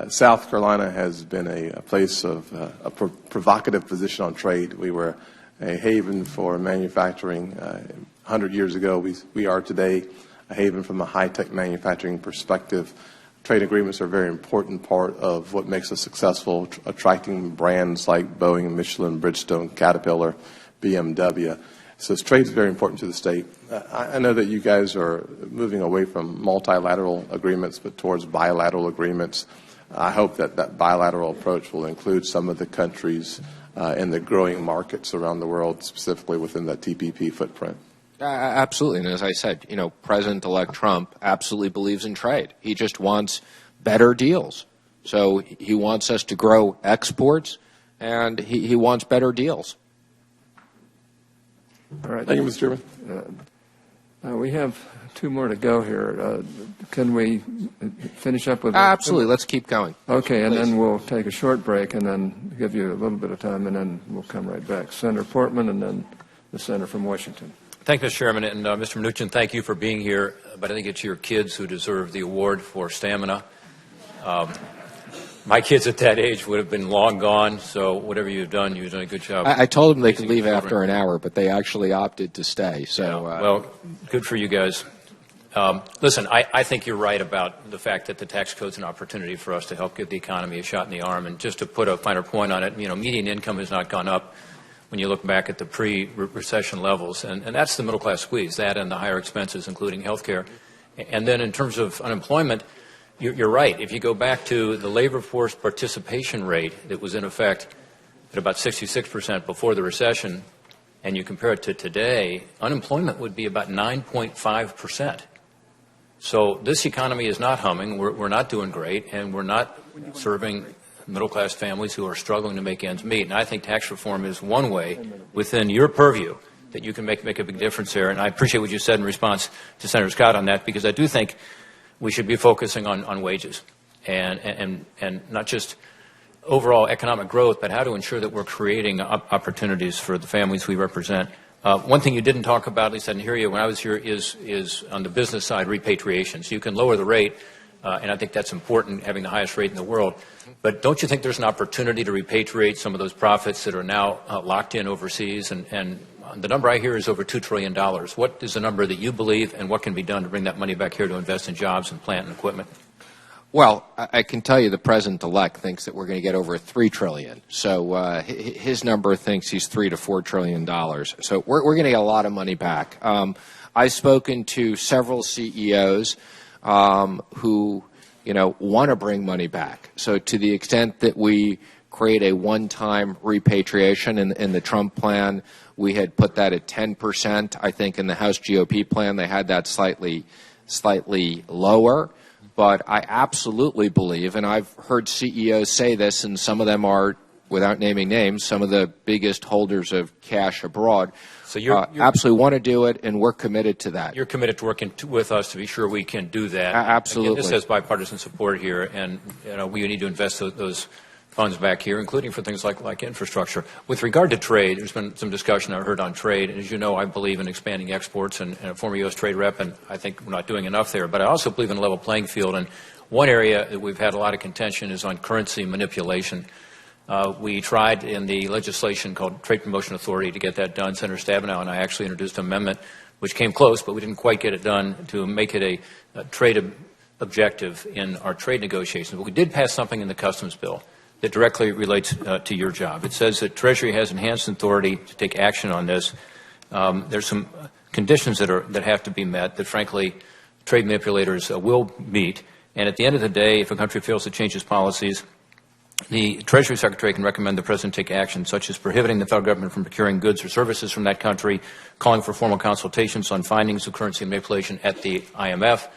South Carolina has been a place of a provocative position on trade. We were a haven for manufacturing 100 years ago. We are today a haven from a high-tech manufacturing perspective. Trade agreements are a very important part of what makes us successful, attracting brands like Boeing, Michelin, Bridgestone, Caterpillar, BMW. So trade is very important to the state. I know that you guys are moving away from multilateral agreements but towards bilateral agreements. I hope that that bilateral approach will include some of the countries in the growing markets around the world, specifically within that TPP footprint.
Absolutely. And as I said, President-elect Trump absolutely believes in trade. He just wants better deals. So he wants us to grow exports, and he wants better deals.
All right.
Thank you, Mr. Chairman.
We have two more to go here. Can we finish up with
Absolutely. Let's keep going.
Okay, and
Please.
Then we'll take a short break and then give you a little bit of time, and then we'll come right back. Senator Portman and then the senator from Washington.
Thank you, Mr. Chairman. And Mr. Mnuchin, thank you for being here. But I think it's your kids who deserve the award for stamina.
My kids at that age would have been long gone, so whatever you've done a good job.
I told them they could leave after an hour, but they actually opted to stay. So,
well, good for you guys. Listen, I think you're right about the fact that the tax code's an opportunity for us to help give the economy a shot in the arm. And just to put a finer point on it, median income has not gone up when you look back at the pre-recession levels. And that's the middle-class squeeze, that and the higher expenses, including health care. And then in terms of unemployment, you're right. If you go back to the labor force participation rate that was in effect at about 66% before the recession, and you compare it to today, unemployment would be about 9.5%. So this economy is not humming. We're not doing great, and we're not serving middle-class families who are struggling to make ends meet. And I think tax reform is one way within your purview that you can make a big difference there. And I appreciate what you said in response to Senator Scott on that, because I do think we should be focusing on wages and not just overall economic growth, but how to ensure that we're creating opportunities for the families we represent. One thing you didn't talk about, at least I didn't hear you when I was here, is on the business side, repatriation. So you can lower the rate, and I think that's important, having the highest rate in the world. But don't you think there's an opportunity to repatriate some of those profits that are now locked in overseas? And the number I hear is over $2 trillion. What is the number that you believe, and what can be done to bring that money back here to invest in jobs and plant and equipment?
Well, I can tell you the president-elect thinks that we're going to get over $3 trillion. So his number thinks he's $3 to $4 trillion. So we're going to get a lot of money back. I've spoken to several CEOs who, want to bring money back. So to the extent that we create a one-time repatriation in the Trump plan, we had put that at 10%. I think in the House GOP plan they had that slightly lower. But I absolutely believe, and I've heard CEOs say this, and some of them are, without naming names, some of the biggest holders of cash abroad. So you're absolutely want to do it, and we're committed to that.
You're committed to working with us to be sure we can do that.
Absolutely.
Again, this has bipartisan support here, and we need to invest those funds back here, including for things like infrastructure. With regard to trade, there's been some discussion I've heard on trade. And as you know, I believe in expanding exports, and a former U.S. trade rep, and I think we're not doing enough there. But I also believe in a level playing field. And one area that we've had a lot of contention is on currency manipulation. We tried in the legislation called Trade Promotion Authority to get that done. Senator Stabenow and I actually introduced an amendment which came close, but we didn't quite get it done to make it a trade objective in our trade negotiations. But we did pass something in the customs bill that directly relates to your job. It says that Treasury has enhanced authority to take action on this. There's some conditions that have to be met that, frankly, trade manipulators will meet. And at the end of the day, if a country fails to change its policies, the Treasury Secretary can recommend the President take action, such as prohibiting the federal government from procuring goods or services from that country, calling for formal consultations on findings of currency manipulation at the IMF,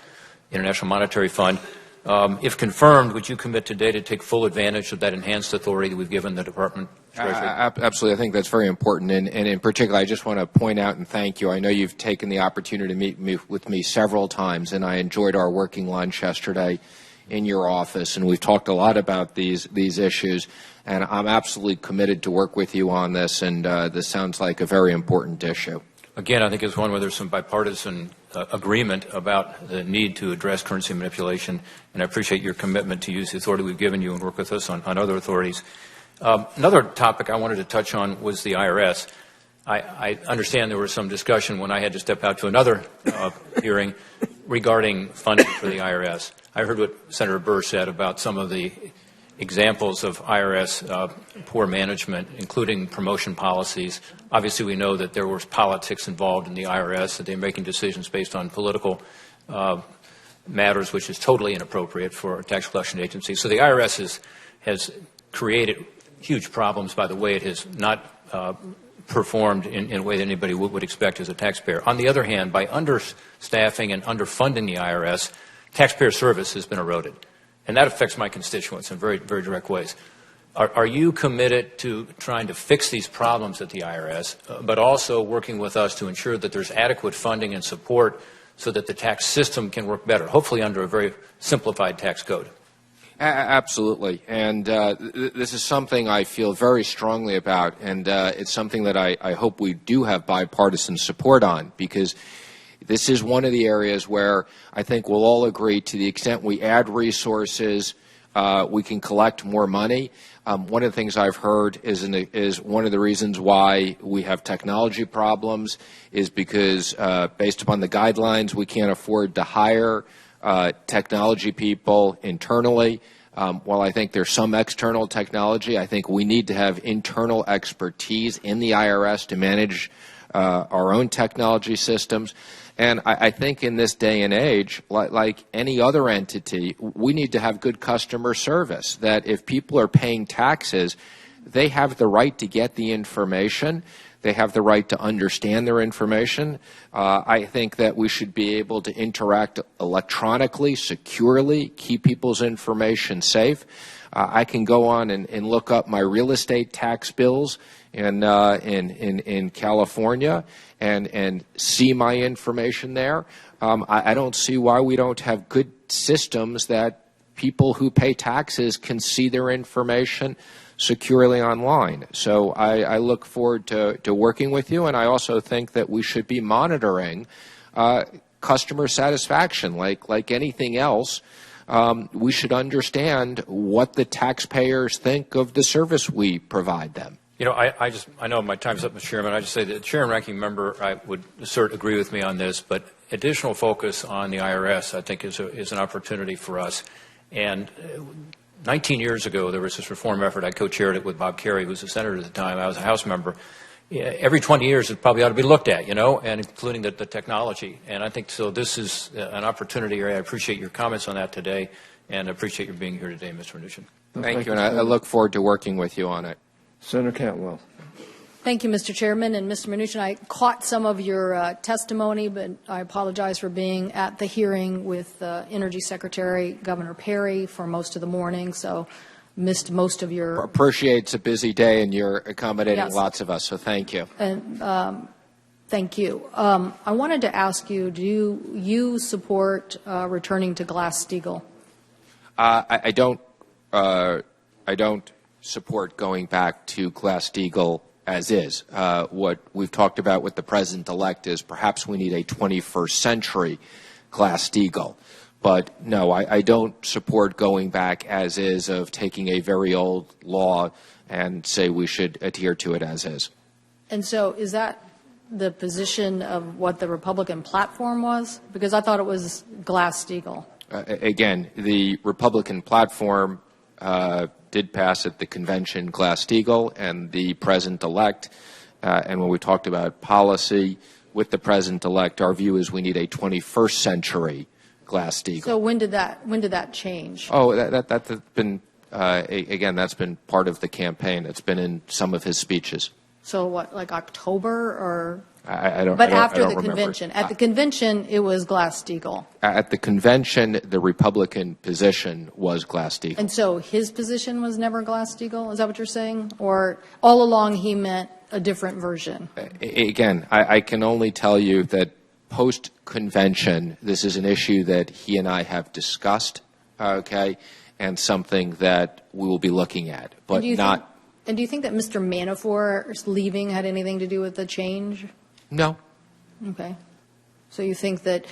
International Monetary Fund. If confirmed, would you commit today to take full advantage of that enhanced authority that we've given the Department of Treasury?
Absolutely. I think that's very important. And in particular, I just want to point out and thank you. I know you've taken the opportunity to meet with me several times, and I enjoyed our working lunch yesterday in your office, and we've talked a lot about these issues, and I'm absolutely committed to work with you on this, and this sounds like a very important issue.
Again, I think it's one where there's some bipartisan agreement about the need to address currency manipulation, and I appreciate your commitment to use the authority we've given you and work with us on other authorities. Another topic I wanted to touch on was the IRS. I understand there was some discussion when I had to step out to another hearing regarding funding for the IRS. I heard what Senator Burr said about some of the examples of IRS poor management, including promotion policies. Obviously, we know that there was politics involved in the IRS, that they're making decisions based on political matters, which is totally inappropriate for a tax collection agency. So the IRS has created huge problems by the way it has not performed in a way that anybody would expect as a taxpayer. On the other hand, by understaffing and underfunding the IRS, taxpayer service has been eroded. And that affects my constituents in very, very direct ways. Are you committed to trying to fix these problems at the IRS, but also working with us to ensure that there's adequate funding and support so that the tax system can work better, hopefully under a very simplified tax code?
Absolutely. And this is something I feel very strongly about, and it's something that I hope we do have bipartisan support on, because this is one of the areas where I think we'll all agree, to the extent we add resources, we can collect more money. One of the things I've heard is one of the reasons why we have technology problems is because based upon the guidelines, we can't afford to hire technology people internally. While I think there's some external technology, I think we need to have internal expertise in the IRS to manage our own technology systems. And I think in this day and age, like any other entity, we need to have good customer service, that if people are paying taxes, they have the right to get the information. They have the right to understand their information. I think that we should be able to interact electronically, securely, keep people's information safe. I can go on and look up my real estate tax bills in California and see my information there. I don't see why we don't have good systems that people who pay taxes can see their information securely online. So I look forward to working with you, and I also think that we should be monitoring customer satisfaction. Like anything else, we should understand what the taxpayers think of the service we provide them.
You know, I know my time's up, Mr. Chairman. I just say that Chair and Ranking Member, I would agree with me on this, but additional focus on the IRS, I think, is an opportunity for us. And 19 years ago, there was this reform effort. I co-chaired it with Bob Kerrey, who was a senator at the time. I was a House member. Every 20 years, it probably ought to be looked at, you know, and including the technology. And I think so. This is an opportunity. I appreciate your comments on that today, and I appreciate your being here today, Mr. Mnuchin.
Thank you, and I look forward to working with you on it.
Senator Cantwell.
Thank you, Mr. Chairman. And Mr. Mnuchin, I caught some of your testimony, but I apologize for being at the hearing with Energy Secretary Governor Perry for most of the morning, so missed most of your...
Appreciate a busy day, and you're accommodating
Yes.
lots of us, so thank you.
And thank you. I wanted to ask you, do you support returning to Glass-Steagall?
I don't support going back to Glass-Steagall as is. What we've talked about with the President-elect is perhaps we need a 21st century Glass-Steagall. But no, I don't support going back as is of taking a very old law and say we should adhere to it as is.
And so is that the position of what the Republican platform was? Because I thought it was Glass-Steagall.
Again, the Republican platform did pass at the convention Glass-Steagall, and the President-elect, and when we talked about policy with the President-elect, our view is we need a 21st century Glass-Steagall.
So when did that change?
Oh, that's been, again, that's been part of the campaign. It's been in some of his speeches.
So what, like October or?
I don't.
But
I don't,
after
I don't
the
remember.
convention, at the convention, it was Glass-Steagall.
At the convention, the Republican position was Glass-Steagall.
And so his position was never Glass-Steagall? Is that what you're saying? Or all along he meant a different version?
Again, I can only tell you that post-convention, this is an issue that he and I have discussed, okay, and something that we will be looking at, but not.
And do you think that Mr. Manafort's leaving had anything to do with the change?
No.
Okay. So you think that,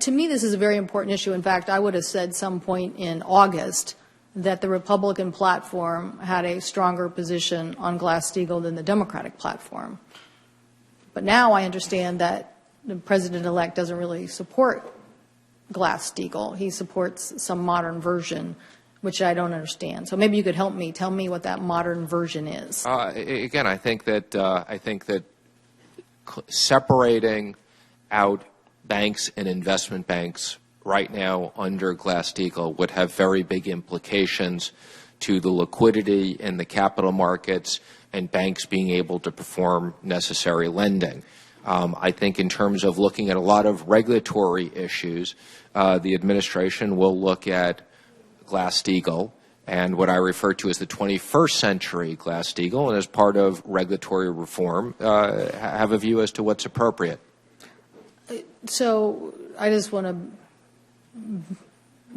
to me, this is a very important issue. In fact, I would have said some point in August that the Republican platform had a stronger position on Glass-Steagall than the Democratic platform. But now I understand that the President-elect doesn't really support Glass-Steagall. He supports some modern version, which I don't understand. So maybe you could help me. Tell me what that modern version is.
Again, I think that separating out banks and investment banks right now under Glass-Steagall would have very big implications to the liquidity in the capital markets and banks being able to perform necessary lending. I think in terms of looking at a lot of regulatory issues, the administration will look at Glass-Steagall and what I refer to as the 21st century Glass-Steagall, and as part of regulatory reform, have a view as to what's appropriate.
So I just want to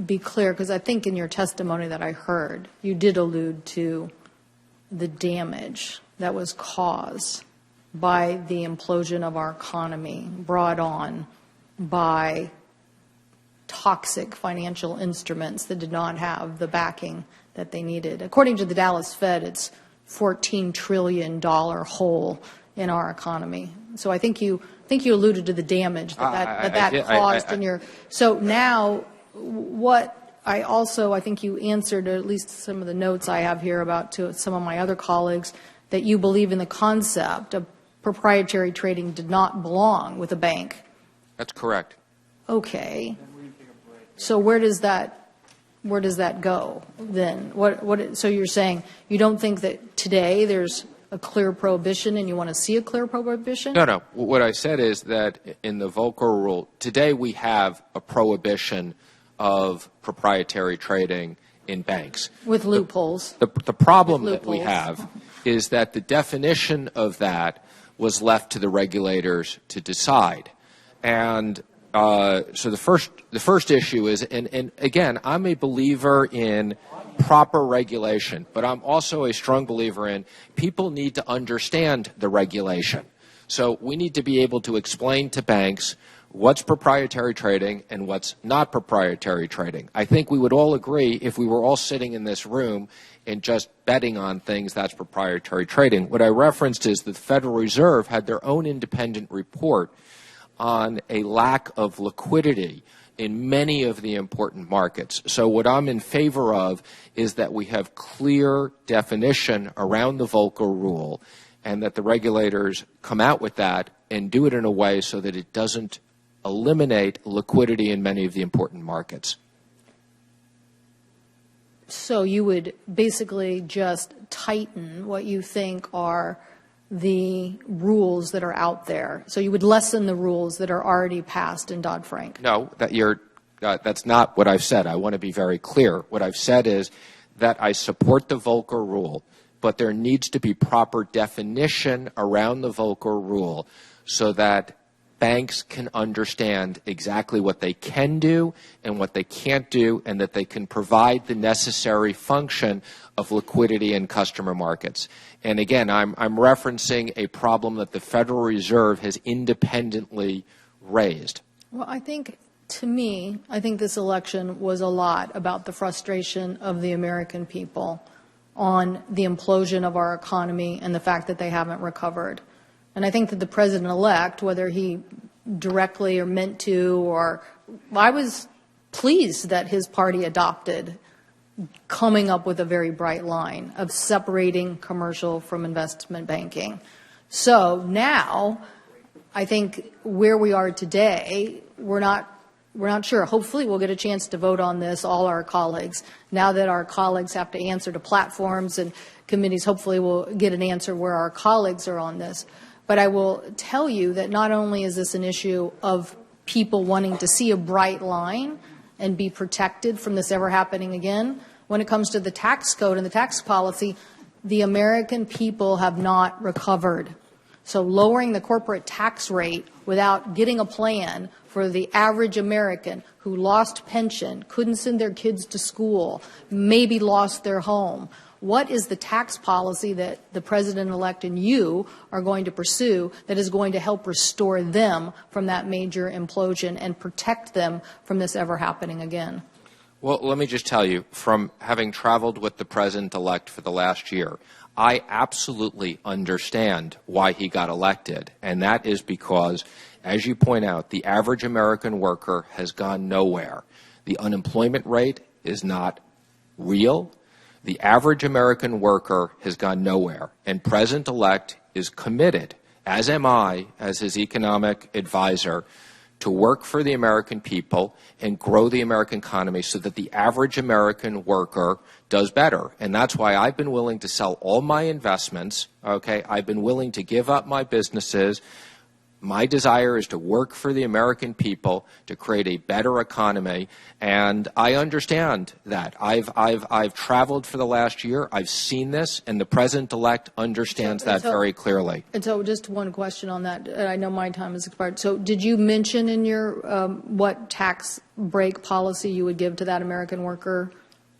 be clear, because I think in your testimony that I heard, you did allude to the damage that was caused by the implosion of our economy brought on by toxic financial instruments that did not have the backing that they needed. According to the Dallas Fed, it's $14 trillion hole in our economy. So I think you alluded to the damage that caused in your. So now, what I think you answered, or at least some of the notes I have here about to some of my other colleagues, that you believe in the concept of proprietary trading did not belong with a bank.
That's correct.
Okay. So where does that go then? So you're saying you don't think that today there's a clear prohibition and you want to see a clear prohibition?
No. What I said is that in the Volcker rule, today we have a prohibition of proprietary trading in banks.
With loopholes.
The problem that we have is that the definition of that was left to the regulators to decide. And so the first issue is, and again, I'm a believer in proper regulation, but I'm also a strong believer in people need to understand the regulation. So we need to be able to explain to banks what's proprietary trading and what's not proprietary trading. I think we would all agree if we were all sitting in this room and just betting on things, that's proprietary trading. What I referenced is the Federal Reserve had their own independent report on a lack of liquidity in many of the important markets. So what I'm in favor of is that we have clear definition around the Volcker rule and that the regulators come out with that and do it in a way so that it doesn't eliminate liquidity in many of the important markets.
So you would basically just tighten what you think are the rules that are out there. So you would lessen the rules that are already passed in Dodd-Frank.
No, that's not what I've said. I want to be very clear. What I've said is that I support the Volcker rule, but there needs to be proper definition around the Volcker rule so that banks can understand exactly what they can do and what they can't do, and that they can provide the necessary function of liquidity in customer markets. And again, I'm referencing a problem that the Federal Reserve has independently raised.
Well, I think this election was a lot about the frustration of the American people on the implosion of our economy and the fact that they haven't recovered. And I think that the president-elect, whether he directly or meant to, or I was pleased that his party adopted coming up with a very bright line of separating commercial from investment banking. So now, I think where we are today, we're not sure. Hopefully we'll get a chance to vote on this, all our colleagues. Now that our colleagues have to answer to platforms and committees, hopefully we'll get an answer where our colleagues are on this. But I will tell you that not only is this an issue of people wanting to see a bright line and be protected from this ever happening again, when it comes to the tax code and the tax policy, the American people have not recovered. So lowering the corporate tax rate without getting a plan for the average American who lost pension, couldn't send their kids to school, maybe lost their home. What is the tax policy that the president-elect and you are going to pursue that is going to help restore them from that major implosion and protect them from this ever happening again?
Well, let me just tell you, from having traveled with the president-elect for the last year, I absolutely understand why he got elected, and that is because, as you point out, the average American worker has gone nowhere. The unemployment rate is not real. The average American worker has gone nowhere, and President-elect is committed, as am I, as his economic advisor, to work for the American people and grow the American economy so that the average American worker does better. And that's why I've been willing to sell all my investments, okay? I've been willing to give up my businesses. My desire is to work for the American people to create a better economy, and I understand that. I've traveled for the last year. I've seen this, and the president-elect understands that very clearly.
And so, just one question on that. I know my time has expired. So, did you mention in your what tax break policy you would give to that American worker?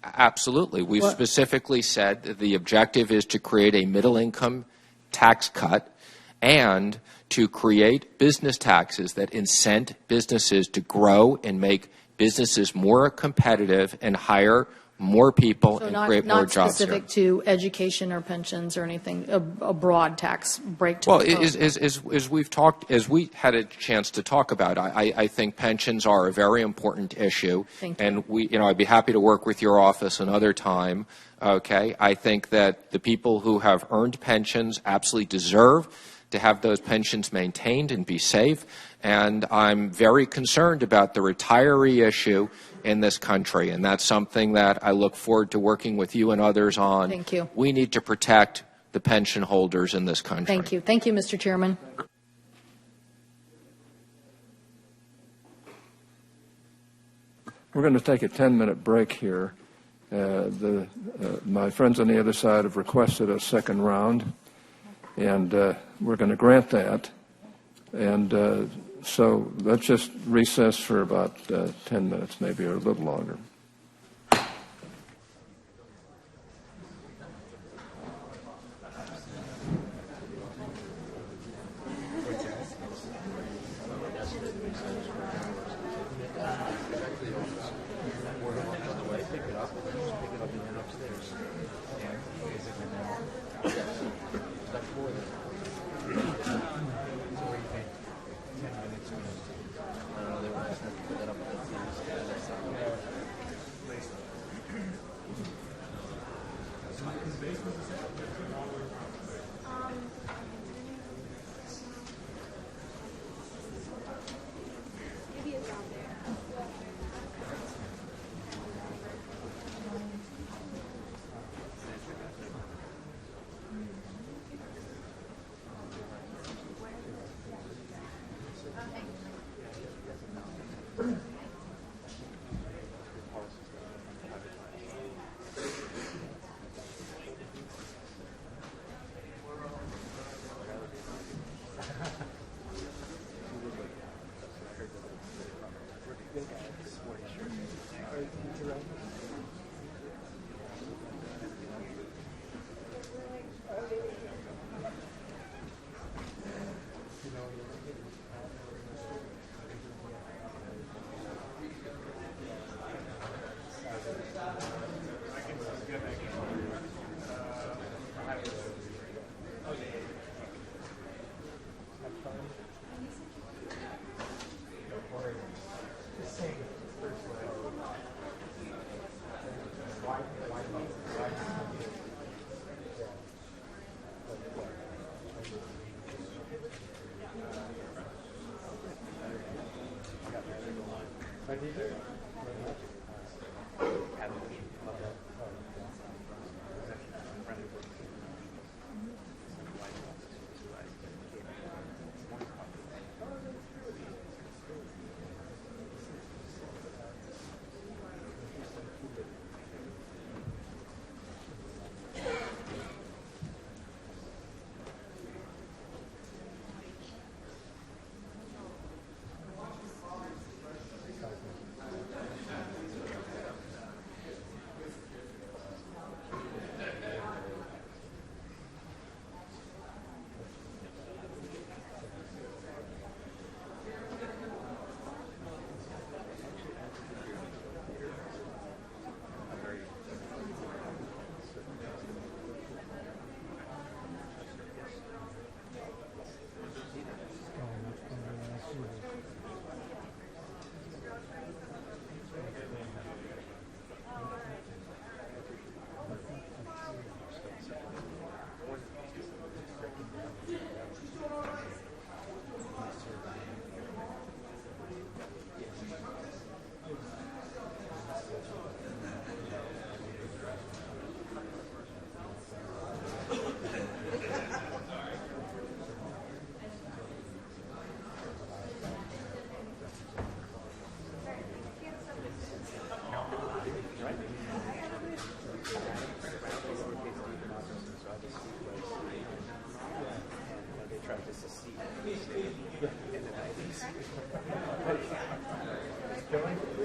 Absolutely. We've specifically said that the objective is to create a middle-income tax cut and to create business taxes that incent businesses to grow and make businesses more competitive and hire more people
So
and
not,
create more
not
jobs here.
specific to education or pensions or anything, a broad tax break to
Well,
the code.
as we've talked, as we had a chance to talk about, I think pensions are a very important issue.
Thank you.
And I'd be happy to work with your office another time. Okay, I think that the people who have earned pensions absolutely deserve to have those pensions maintained and be safe. And I'm very concerned about the retiree issue in this country, and that's something that I look forward to working with you and others on.
Thank you.
We need to protect the pension holders in this country.
Thank you. Thank you, Mr. Chairman.
We're going to take a 10-minute break here. My friends on the other side have requested a second round, and we're going to grant that. And so let's just recess for about 10 minutes, maybe, or a little longer.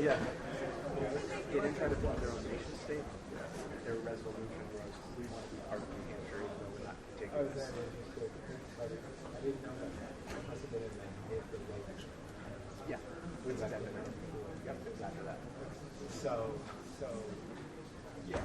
Yeah. They didn't try to build their own nation state. Their resolution was, we want to be part of New Hampshire, even though we're not taking this. I didn't know that. It must have been in the April. Yeah. We just got to know. Yep, exactly that. So yeah.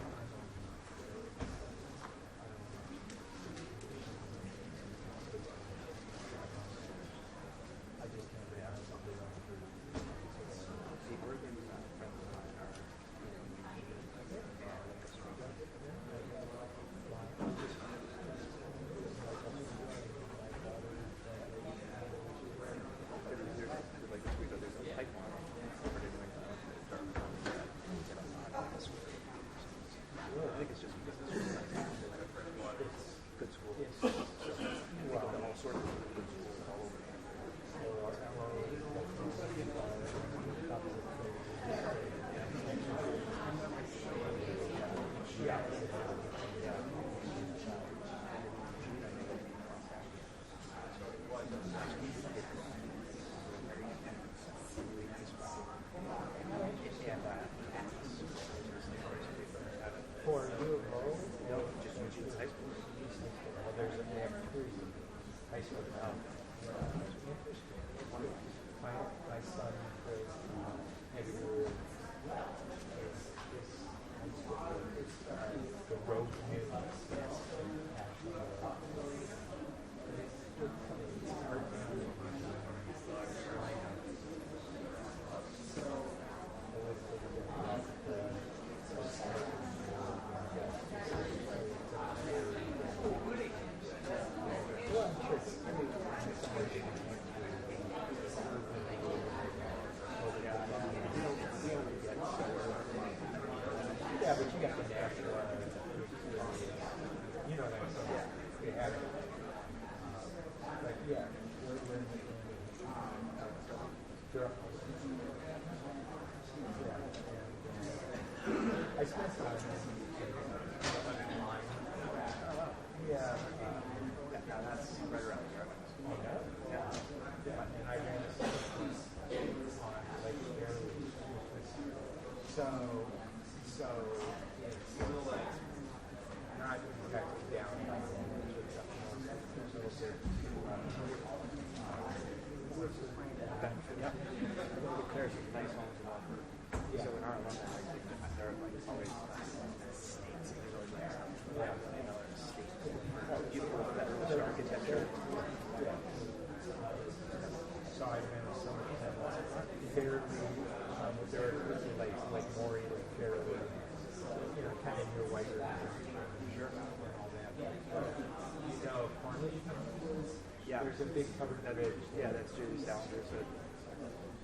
There's a big covered bridge. Yeah, that's Jersey Salinger. So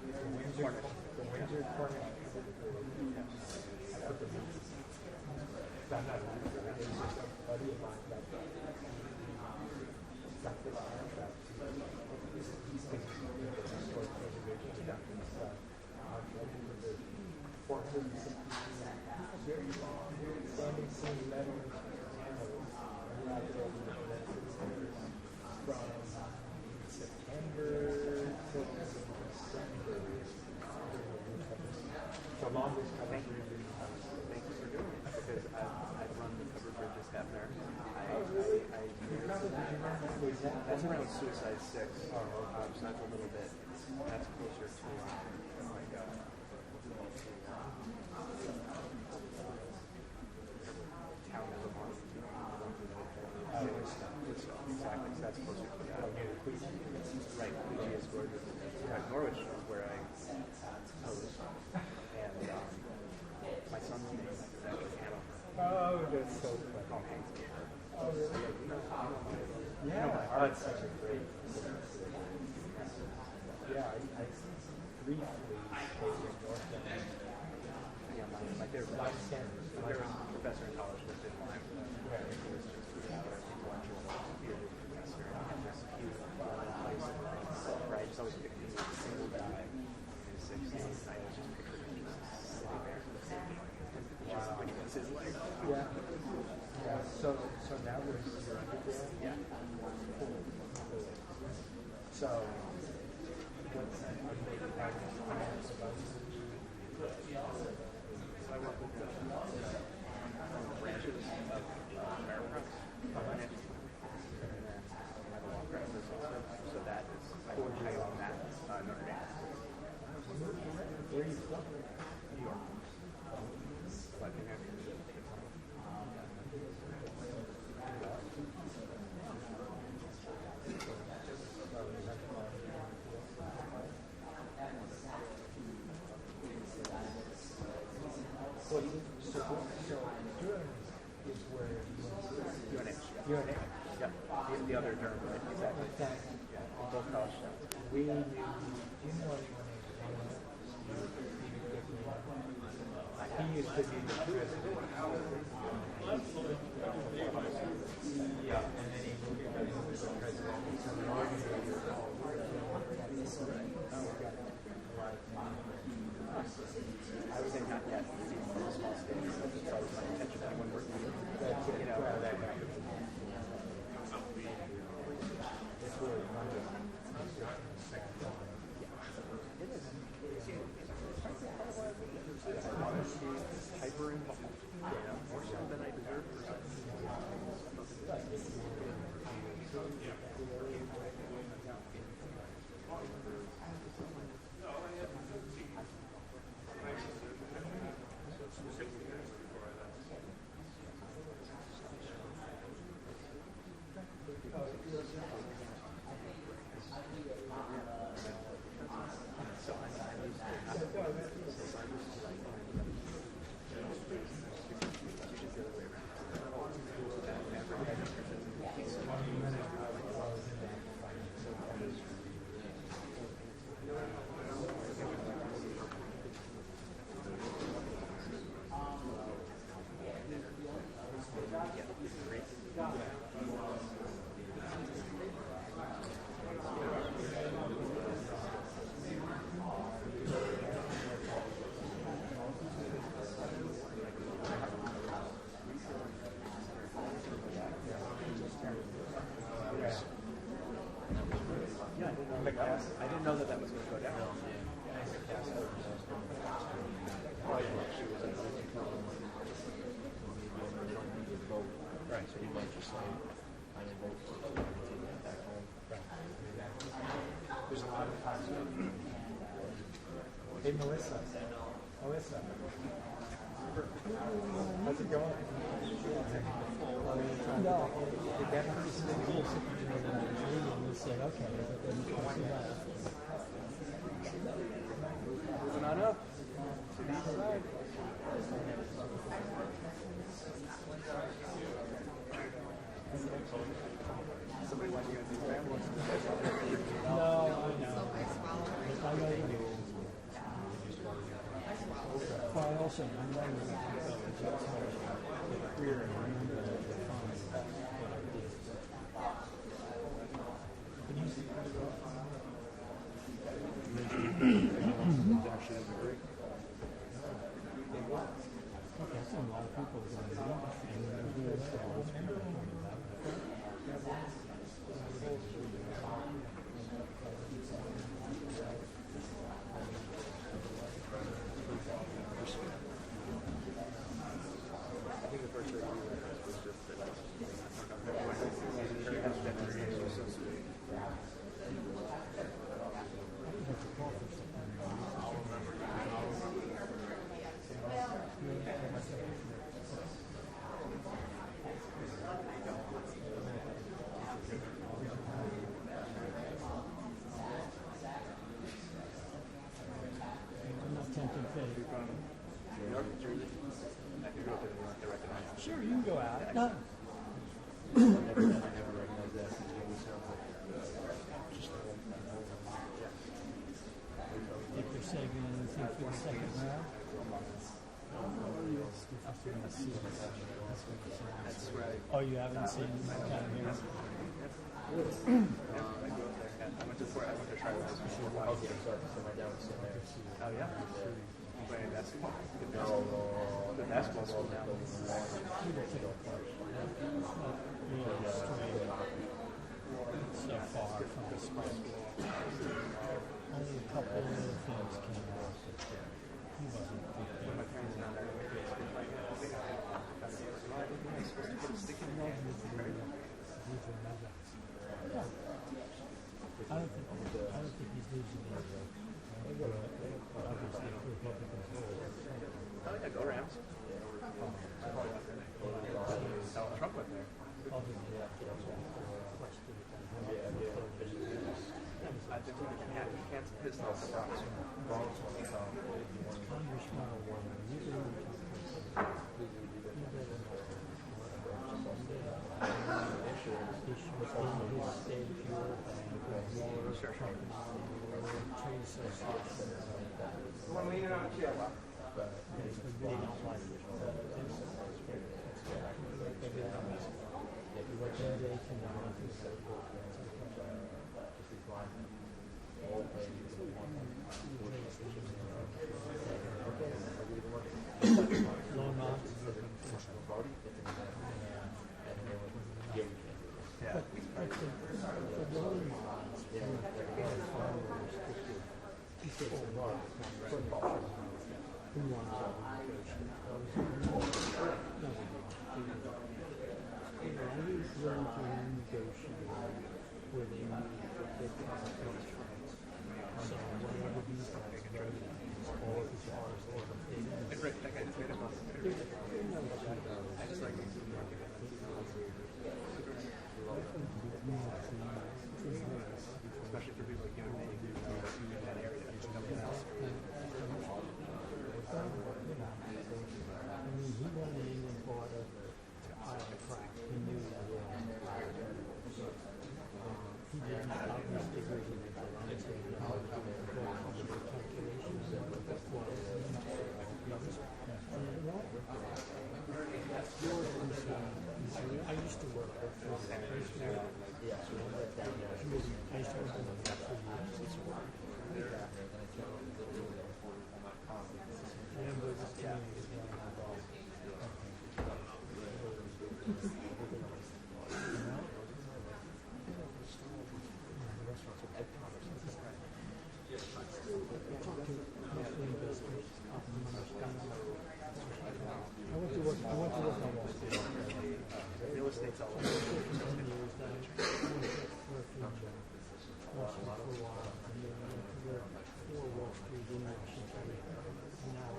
the Windsor Cornish. I put the I'm not a Windsor. It's just a buddy of mine that got this contract. He's taking historic preservation reduction stuff. The 460 standing seam metal panels from September to December. So long as
Thank you for doing it, because I've run the covered bridges down there. That's around Suicide 6, so that's a little bit, that's closer to, oh my God. Town of Lamar. Exactly, so that's closer to that. Right, Queechee is gorgeous. Norwich is where I was. And my son's name is actually Hanover.
Oh, that's so funny.
Tom Hanks.
Oh, really? Yeah, that's such a great. Yeah, I briefly stayed in North Carolina.
Yeah, my favorite professor in college was in Lyme. He was just intellectual professor. He was right. Just always picking a single guy in his 60s. I was just picturing him just sitting there, just when he was his life.
Yeah. Yeah. So now we're your undergrad.
Yeah.
Cool. So what's that? Are they practice about?
So I work with the branches of Ameriprise, and then I have a law practice also. So that is, I own that Notre Dame.
Where are you from?
New York. You're an yeah, the other term, right? Exactly. Yeah, both college students. Do you know anyone he used to be the president. Yeah, and then he moved to the president. I would say not yet. He's even from a small state. That's always my intention when working with that, you know, that kind of it's really hyper involved. More so than I deserve. I didn't know that was going to go down. Right, so you might just say, I didn't vote for it, take that back home. Right. There's a lot of times. Hey, Melissa. How's it going? No. Did that said, okay, but then moving on up to the east side. Somebody wants you to do family. No, I know. I know you do. Well, I also know career and actually great. Okay, so a lot of people are going to do I think the first thing was just that Sure, you can go out. No. I never recognized that. If they're saving anything for the second round? That's right. Oh, you haven't seen that kind of here? I went to try this for a while. Okay, so my dad was still there. Oh, yeah? Playing basketball? No. The basketball's still down. So far from the spring. Only a couple of little things came out. He wasn't my friends not there. I don't think he's losing anything. Obviously, Republicans hold. Oh, yeah, go Rams. Trump went there. I think he can't piss off the Bronx. Congressman,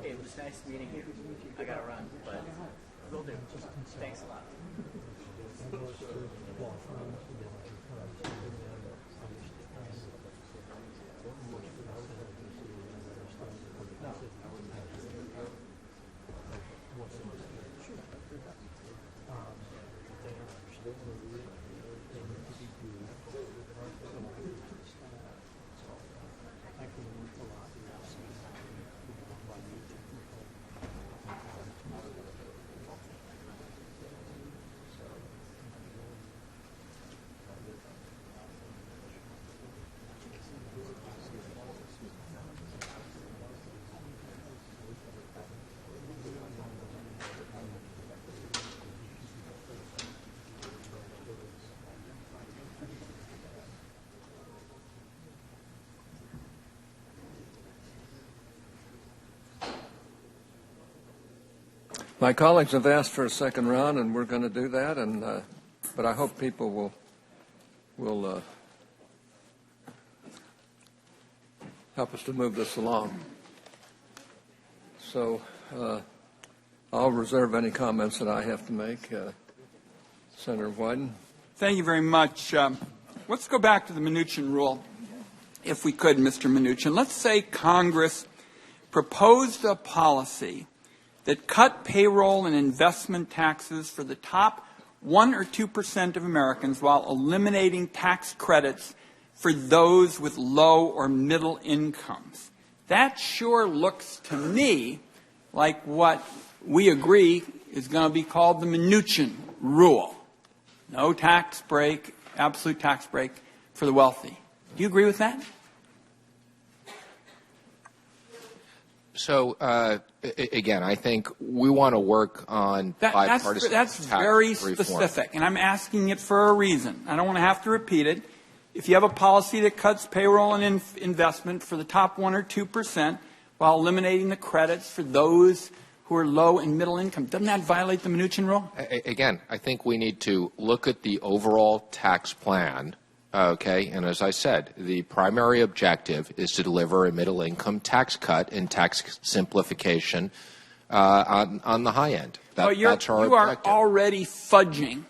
Hey, it was nice meeting you. I gotta run, but will do. Thanks a lot.
My colleagues have asked for a second round, and we're going to do that. And but I hope people will help us to move this along. So I'll reserve any comments that I have to make. Senator Wyden.
Thank you very much. Let's go back to the Mnuchin rule, if we could, Mr. Mnuchin. Let's say Congress proposed a policy that cut payroll and investment taxes for the top 1 or 2% of Americans while eliminating tax credits for those with low or middle incomes. That sure looks to me like what we agree is going to be called the Mnuchin rule. No tax break, absolute tax break for the wealthy. Do you agree with that?
So, again, I think we want to work on bipartisan
That's
tax
very
reform.
specific, and I'm asking it for a reason. I don't want to have to repeat it. If you have a policy that cuts payroll and investment for the top 1 or 2% while eliminating the credits for those who are low and middle income, doesn't that violate the Mnuchin rule?
Again, I think we need to look at the overall tax plan. Okay, and as I said, the primary objective is to deliver a middle-income tax cut and tax simplification on the high end. That's our
you are
objective.
already fudging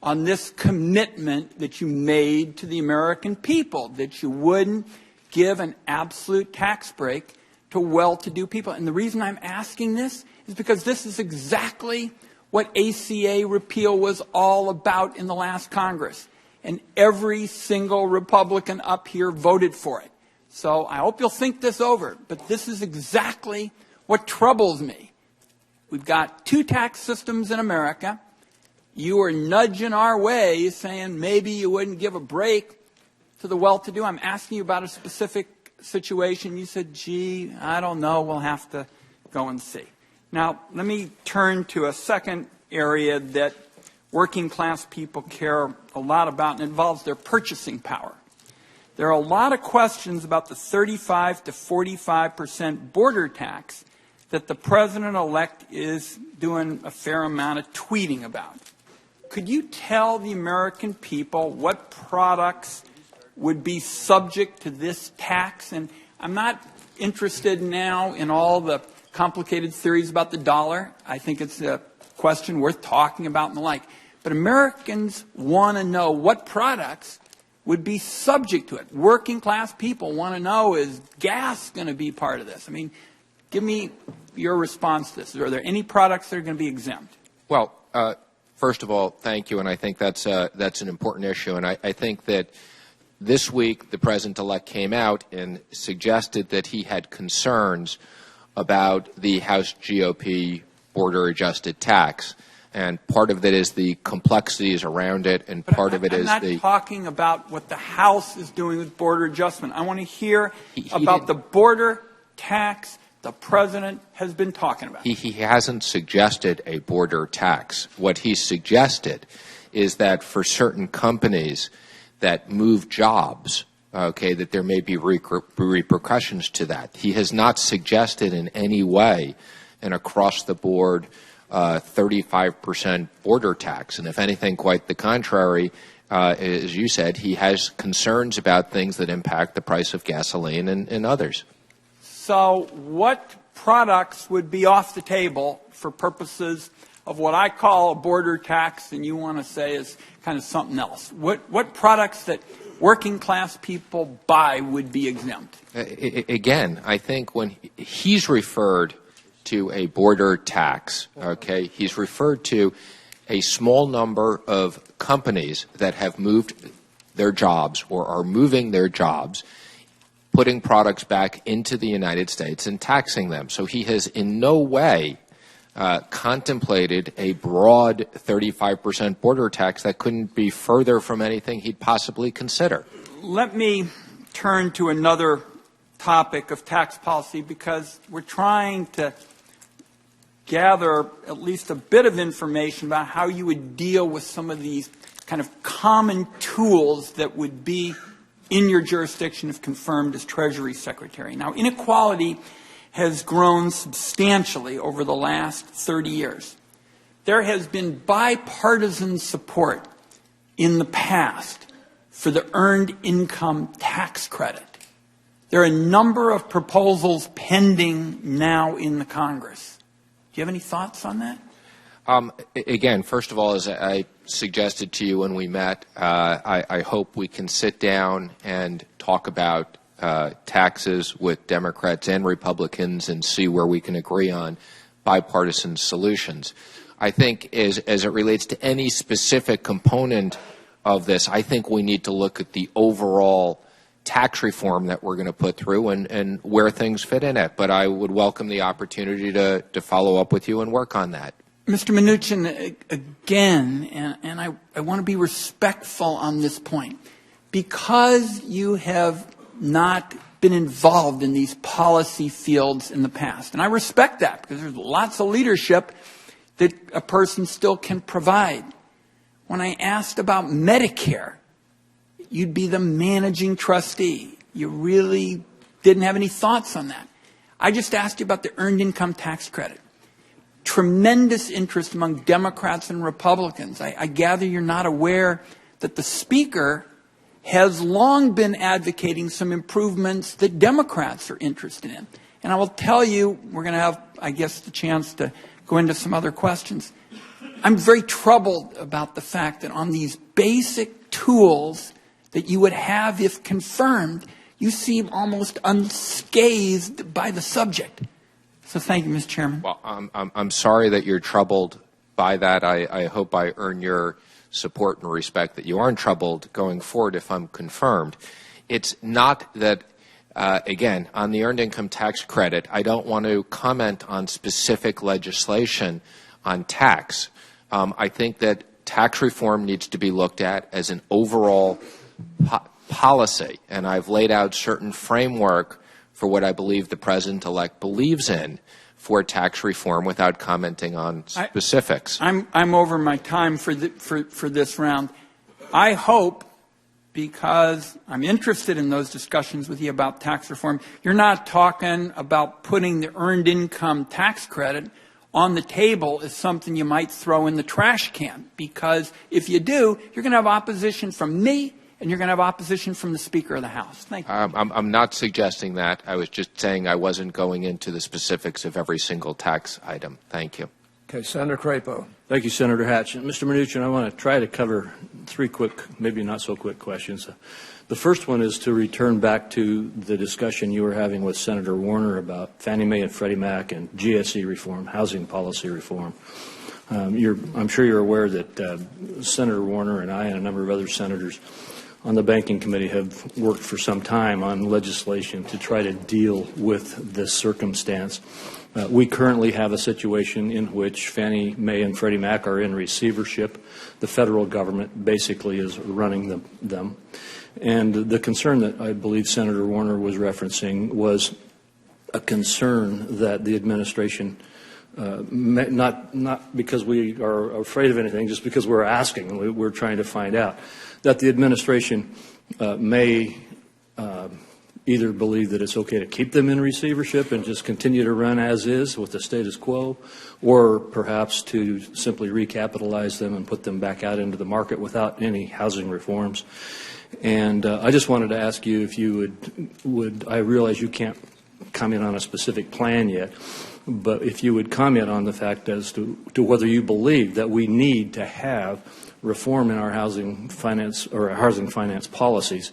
on this commitment that you made to the American people, that you wouldn't give an absolute tax break to well-to-do people. And the reason I'm asking this is because this is exactly what ACA repeal was all about in the last Congress. and every single Republican up here voted for it. So I hope you'll think this over, but this is exactly what troubles me. We've got two tax systems in America. You are nudging our way, saying maybe you wouldn't give a break to the well-to-do. I'm asking you about a specific situation. You said, gee, I don't know. We'll have to go and see. Now, let me turn to a second area that working class people care a lot about, and it involves their purchasing power. There are a lot of questions about the 35 to 45% border tax that the president-elect is doing a fair amount of tweeting about. Could you tell the American people what products would be subject to this tax? And I'm not interested now in all the complicated theories about the dollar. I think it's a question worth talking about and the like. But Americans want to know what products would be subject to it. Working class people want to know, is gas going to be part of this? I mean, give me your response to this. Are there any products that are going to be exempt?
Well, first of all, thank you, and I think that's an important issue. And I think that this week the president-elect came out and suggested that he had concerns about the House GOP border-adjusted tax. And part of it is the complexities around it, and part of it is
I'm not talking about what the House is doing with border adjustment. I want to hear about the border tax the president has been talking about.
He hasn't suggested a border tax. What he suggested is that for certain companies that move jobs, okay, that there may be repercussions to that. He has not suggested in any way an across-the-board 35% border tax. And if anything, quite the contrary, as you said, he has concerns about things that impact the price of gasoline and others.
So what products would be off the table for purposes of what I call a border tax and you want to say is kind of something else? What products that working class people buy would be exempt?
Again, I think when he's referred to a border tax, okay, he's referred to a small number of companies that have moved their jobs or are moving their jobs, putting products back into the United States and taxing them. So he has in no way contemplated a broad 35% border tax that couldn't be further from anything he'd possibly consider.
Let me turn to another topic of tax policy, because we're trying to gather at least a bit of information about how you would deal with some of these kind of common tools that would be in your jurisdiction if confirmed as Treasury Secretary. Now, inequality has grown substantially over the last 30 years. There has been bipartisan support in the past for the Earned Income Tax Credit. There are a number of proposals pending now in the Congress. Do you have any thoughts on that?
Again, first of all, as I suggested to you when we met, I hope we can sit down and talk about taxes with Democrats and Republicans and see where we can agree on bipartisan solutions. I think as it relates to any specific component of this, I think we need to look at the overall tax reform that we're going to put through and where things fit in it. But I would welcome the opportunity to follow up with you and work on that.
Mr. Mnuchin, again, and I want to be respectful on this point, because you have not been involved in these policy fields in the past. And I respect that, because there's lots of leadership that a person still can provide. When I asked about Medicare, you'd be the managing trustee. You really didn't have any thoughts on that. I just asked you about the Earned Income Tax Credit. Tremendous interest among Democrats and Republicans. I gather you're not aware that the Speaker has long been advocating some improvements that Democrats are interested in. And I will tell you, we're going to have, I guess, the chance to go into some other questions. I'm very troubled about the fact that on these basic tools that you would have if confirmed, you seem almost unscathed by the subject. So thank you, Mr. Chairman.
Well, I'm sorry that you're troubled by that. I hope I earn your support and respect that you aren't troubled going forward if I'm confirmed. It's not that, again, on the earned income tax credit, I don't want to comment on specific legislation on tax. I think that tax reform needs to be looked at as an overall policy, and I've laid out certain framework for what I believe the President-elect believes in for tax reform without commenting on specifics.
I'm over my time for this round. I hope, because I'm interested in those discussions with you about tax reform, you're not talking about putting the earned income tax credit on the table as something you might throw in the trash can, because if you do, you're going to have opposition from me and you're going to have opposition from the Speaker of the House. Thank you.
I'm not suggesting that. I was just saying I wasn't going into the specifics of every single tax item. Thank you.
Okay, Senator Crapo.
Thank you, Senator Hatch. Mr. Mnuchin, I want to try to cover three quick, maybe not so quick questions. The first one is to return back to the discussion you were having with Senator Warner about Fannie Mae and Freddie Mac and GSE reform, housing policy reform. I'm sure you're aware that Senator Warner and I and a number of other senators on the Banking Committee have worked for some time on legislation to try to deal with this circumstance. We currently have a situation in which Fannie Mae and Freddie Mac are in receivership. The federal government basically is running them. And the concern that I believe Senator Warner was referencing was a concern that the administration, not because we are afraid of anything, just because we're asking, we're trying to find out, that the administration may either believe that it's okay to keep them in receivership and just continue to run as is with the status quo, or perhaps to simply recapitalize them and put them back out into the market without any housing reforms. And I just wanted to ask you if you would, I realize you can't comment on a specific plan yet, but if you would comment on the fact as to whether you believe that we need to have reform in our housing finance policies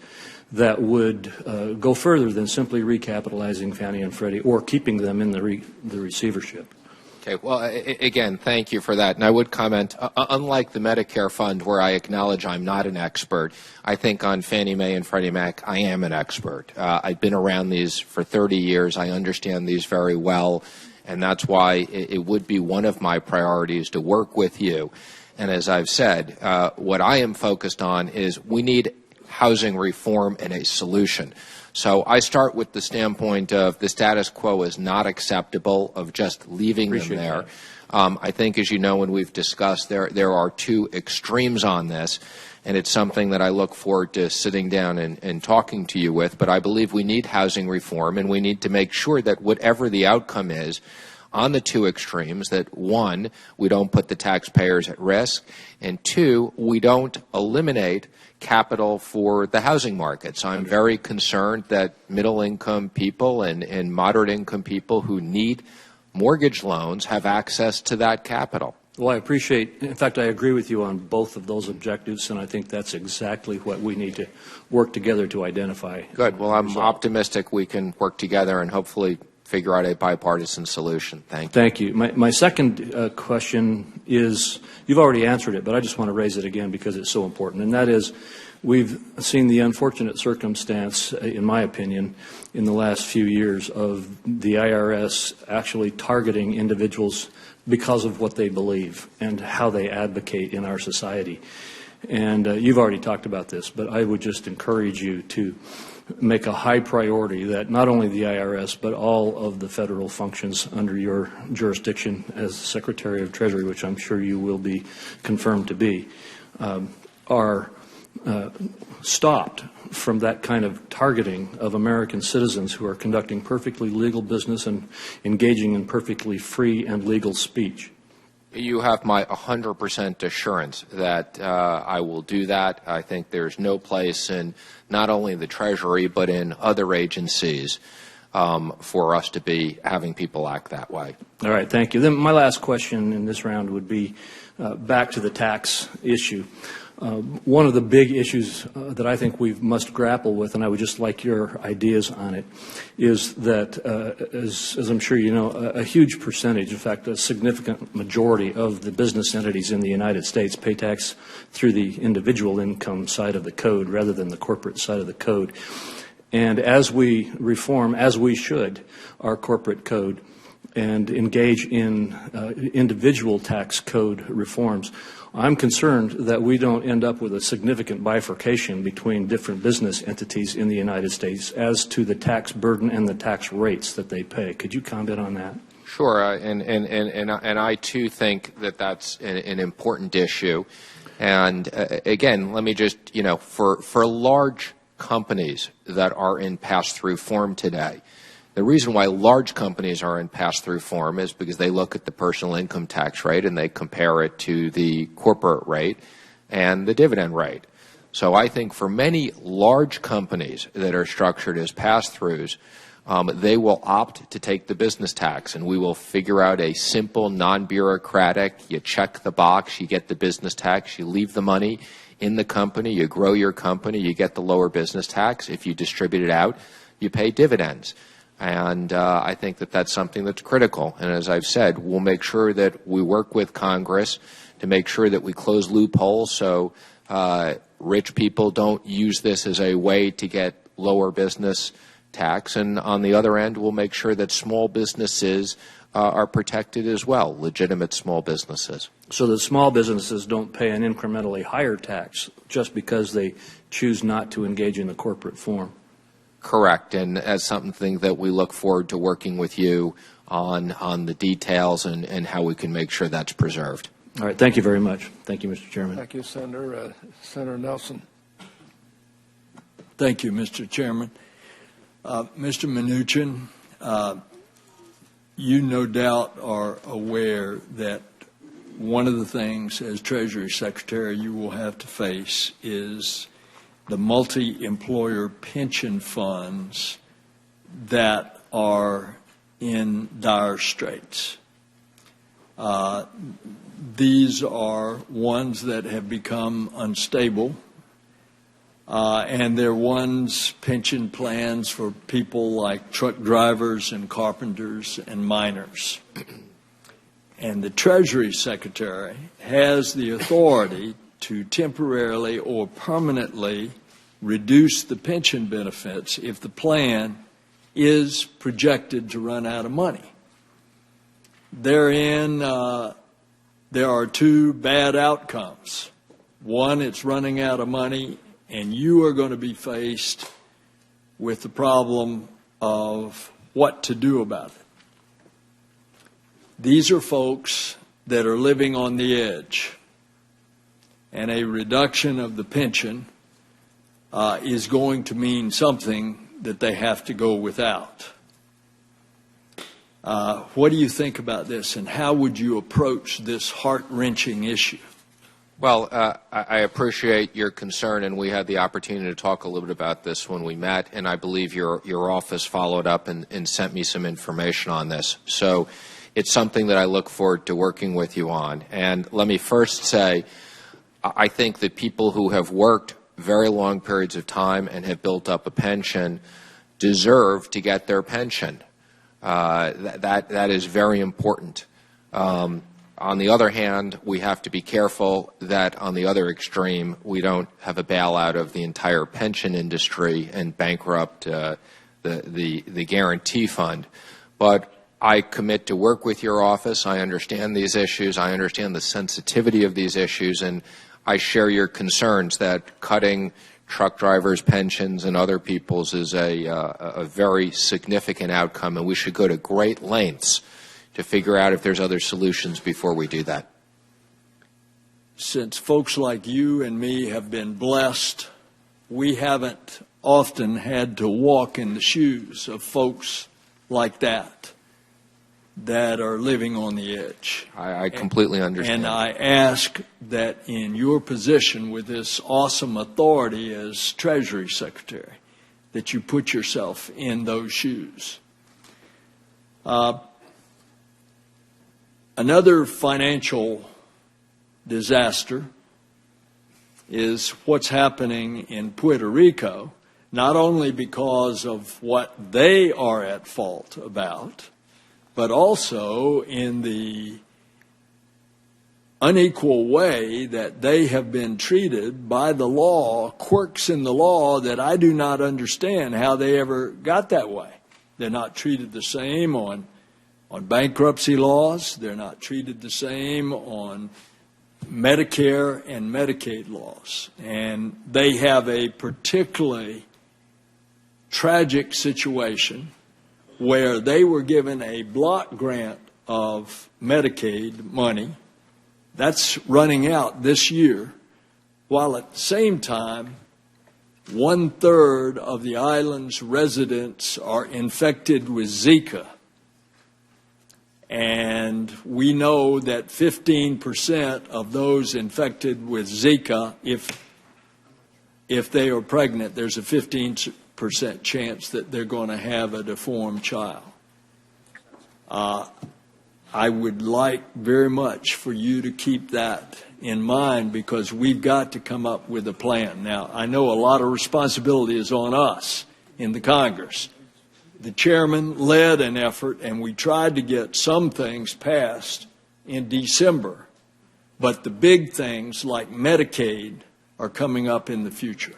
that would go further than simply recapitalizing Fannie and Freddie or keeping them in the receivership.
Okay, well, again, thank you for that. And I would comment, unlike the Medicare fund, where I acknowledge I'm not an expert, I think on Fannie Mae and Freddie Mac, I am an expert. I've been around these for 30 years. I understand these very well, and that's why it would be one of my priorities to work with you. And as I've said, what I am focused on is we need housing reform and a solution. So I start with the standpoint of the status quo is not acceptable, of just leaving them there. I think, as you know, when we've discussed, there are two extremes on this, and it's something that I look forward to sitting down and talking to you with. But I believe we need housing reform, and we need to make sure that whatever the outcome is, on the two extremes, that one, we don't put the taxpayers at risk, and two, we don't eliminate capital for the housing markets. I'm very concerned that middle-income people and moderate-income people who need mortgage loans have access to that capital.
Well, I appreciate, in fact, I agree with you on both of those objectives, and I think that's exactly what we need to work together to identify.
Good. Well, I'm optimistic we can work together and hopefully figure out a bipartisan solution. Thank you.
Thank you. My second question is, you've already answered it, but I just want to raise it again because it's so important, and that is we've seen the unfortunate circumstance, in my opinion, in the last few years of the IRS actually targeting individuals because of what they believe and how they advocate in our society. And you've already talked about this, but I would just encourage you to make a high priority that not only the IRS, but all of the federal functions under your jurisdiction as Secretary of Treasury, which I'm sure you will be confirmed to be, are stopped from that kind of targeting of American citizens who are conducting perfectly legal business and engaging in perfectly free and legal speech.
You have my 100% assurance that I will do that. I think there's no place in not only the Treasury but in other agencies for us to be having people act that way.
All right, thank you. Then my last question in this round would be back to the tax issue. One of the big issues that I think we must grapple with, and I would just like your ideas on it, is that, as I'm sure you know, a huge percentage, in fact, a significant majority of the business entities in the United States pay tax through the individual income side of the code rather than the corporate side of the code. And as we reform, as we should, our corporate code and engage in individual tax code reforms, I'm concerned that we don't end up with a significant bifurcation between different business entities in the United States as to the tax burden and the tax rates that they pay. Could you comment on that?
Sure, and I too think that that's an important issue. And again, let me just, for large companies that are in pass-through form today, the reason why large companies are in pass-through form is because they look at the personal income tax rate and they compare it to the corporate rate and the dividend rate. So I think for many large companies that are structured as pass-throughs, they will opt to take the business tax, and we will figure out a simple, non-bureaucratic, you check the box, you get the business tax, you leave the money in the company, you grow your company, you get the lower business tax. If you distribute it out, you pay dividends. And I think that that's something that's critical. And as I've said, we'll make sure that we work with Congress to make sure that we close loopholes so rich people don't use this as a way to get lower business tax. And on the other end, we'll make sure that small businesses are protected as well, legitimate small businesses.
So that small businesses don't pay an incrementally higher tax just because they choose not to engage in the corporate form.
Correct, and as something that we look forward to working with you on the details and how we can make sure that's preserved.
All right, thank you very much. Thank you, Mr. Chairman.
Thank you, Senator. Senator Nelson.
Thank you, Mr. Chairman. Mr. Mnuchin, you no doubt are aware that one of the things as Treasury Secretary you will have to face is the multi-employer pension funds that are in dire straits. These are ones that have become unstable, and they're pension plans for people like truck drivers and carpenters and miners. And the Treasury Secretary has the authority to temporarily or permanently reduce the pension benefits if the plan is projected to run out of money. Therein, there are two bad outcomes. One, it's running out of money, and you are going to be faced with the problem of what to do about it. These are folks that are living on the edge, and a reduction of the pension is going to mean something that they have to go without. What do you think about this, and how would you approach this heart-wrenching issue?
Well, I appreciate your concern, and we had the opportunity to talk a little bit about this when we met, and I believe your office followed up and sent me some information on this. So it's something that I look forward to working with you on. And let me first say, I think that people who have worked very long periods of time and have built up a pension deserve to get their pension. That is very important. On the other hand, we have to be careful that on the other extreme, we don't have a bailout of the entire pension industry and bankrupt the guarantee fund. But I commit to work with your office. I understand these issues. I understand the sensitivity of these issues, and I share your concerns that cutting truck drivers' pensions and other people's is a very significant outcome, and we should go to great lengths to figure out if there's other solutions before we do that.
Since folks like you and me have been blessed, we haven't often had to walk in the shoes of folks like that are living on the edge.
I completely understand.
And I ask that in your position with this awesome authority as Treasury Secretary, that you put yourself in those shoes. Another financial disaster is what's happening in Puerto Rico, not only because of what they are at fault about, but also in the unequal way that they have been treated by the law, quirks in the law that I do not understand how they ever got that way. They're not treated the same on bankruptcy laws. They're not treated the same on Medicare and Medicaid laws. And they have a particularly tragic situation where they were given a block grant of Medicaid money. That's running out this year, while at the same time, 1/3 of the island's residents are infected with Zika. And we know that 15% of those infected with Zika, if they are pregnant, there's a 15% chance that they're going to have a deformed child. I would like very much for you to keep that in mind, because we've got to come up with a plan. Now, I know a lot of responsibility is on us in the Congress. The chairman led an effort, and we tried to get some things passed in December. But the big things like Medicaid are coming up in the future.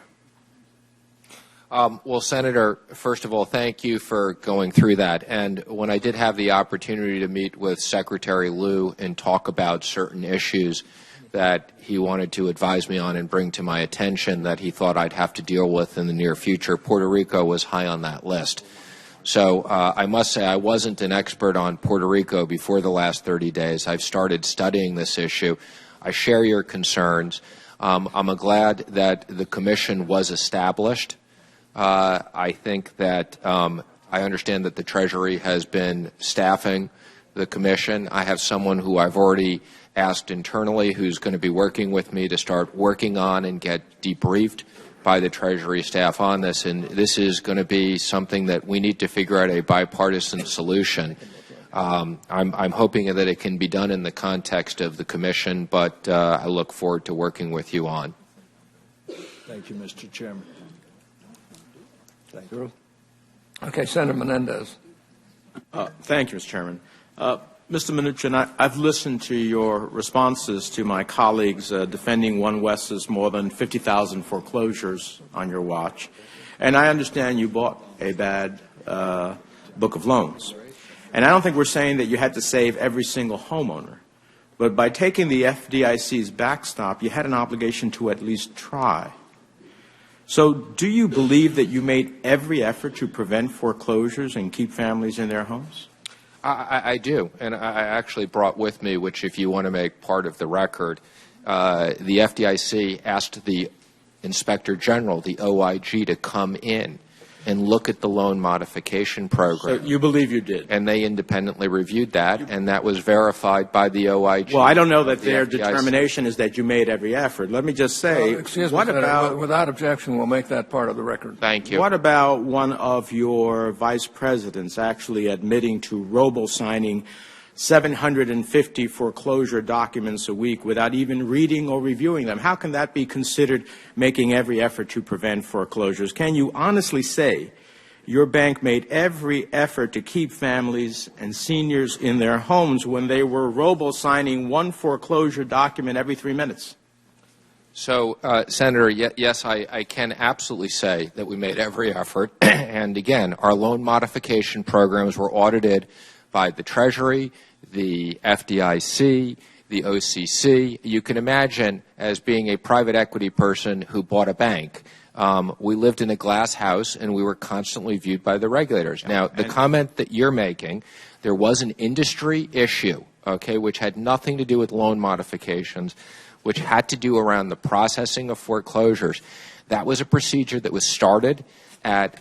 Well, Senator, first of all, thank you for going through that. And when I did have the opportunity to meet with Secretary Lew and talk about certain issues that he wanted to advise me on and bring to my attention that he thought I'd have to deal with in the near future, Puerto Rico was high on that list. So I must say I wasn't an expert on Puerto Rico before the last 30 days. I've started studying this issue. I share your concerns. I'm glad that the commission was established. I think that I understand that the Treasury has been staffing the commission. I have someone who I've already asked internally who's going to be working with me to start working on and get debriefed by the Treasury staff on this. And this is going to be something that we need to figure out a bipartisan solution. I'm hoping that it can be done in the context of the commission, but I look forward to working with you on.
Thank you, Mr. Chairman.
Thank you. Okay, Senator Menendez.
Thank you, Mr. Chairman. Mr. Mnuchin, I've listened to your responses to my colleagues defending OneWest's more than 50,000 foreclosures on your watch. And I understand you bought a bad book of loans. And I don't think we're saying that you had to save every single homeowner. But by taking the FDIC's backstop, you had an obligation to at least try. So do you believe that you made every effort to prevent foreclosures and keep families in their homes?
I do, and I actually brought with me, which if you want to make part of the record, the FDIC asked the Inspector General, the OIG, to come in and look at the loan modification program.
So you believe you did?
And they independently reviewed that, and that was verified by the OIG.
Well, I don't know that their determination is that you made every effort. Let me just say,
what about... Without objection, we'll make that part of the record.
Thank you.
What about one of your vice presidents actually admitting to robo-signing 750 foreclosure documents a week without even reading or reviewing them? How can that be considered making every effort to prevent foreclosures? Can you honestly say your bank made every effort to keep families and seniors in their homes when they were robo-signing one foreclosure document every 3 minutes?
So, Senator, yes, I can absolutely say that we made every effort. And again, our loan modification programs were audited by the Treasury, the FDIC, the OCC. You can imagine, as being a private equity person who bought a bank, we lived in a glass house and we were constantly viewed by the regulators. Now, the comment that you're making, there was an industry issue, okay, which had nothing to do with loan modifications, which had to do around the processing of foreclosures. That was a procedure that was started at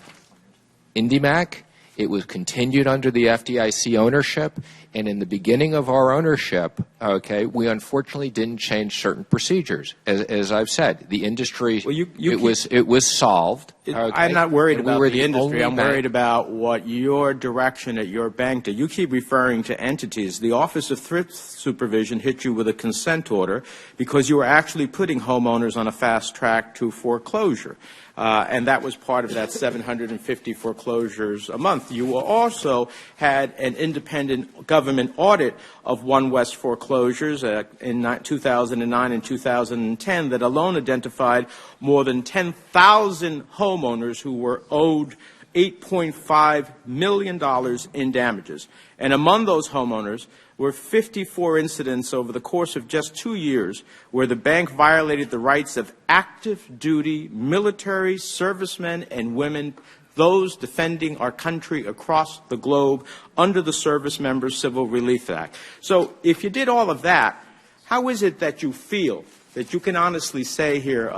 IndyMac. It was continued under the FDIC ownership, and in the beginning of our ownership, okay, we unfortunately didn't change certain procedures. As I've said, the industry, it was solved. Okay,
I'm not worried about the industry. I'm
bank.
worried about what your direction at your bank did. You keep referring to entities. The Office of Thrift Supervision hit you with a consent order because you were actually putting homeowners on a fast track to foreclosure. And that was part of that 750 foreclosures a month. You also had an independent government audit of OneWest foreclosures in 2009 and 2010 that alone identified more than 10,000 homeowners who were owed $8.5 million in damages. And among those homeowners were 54 incidents over the course of just 2 years where the bank violated the rights of active duty military servicemen and women, those defending our country across the globe under the Service Members Civil Relief Act. So if you did all of that, how is it that you feel that you can honestly say here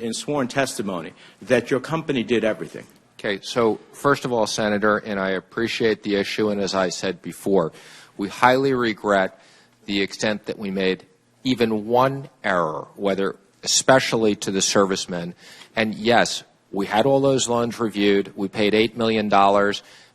in sworn testimony that your company did everything?
Okay, so first of all, Senator, and I appreciate the issue, and as I said before, we highly regret the extent that we made even one error, whether especially to the servicemen. And yes, we had all those loans reviewed. We paid $8 million.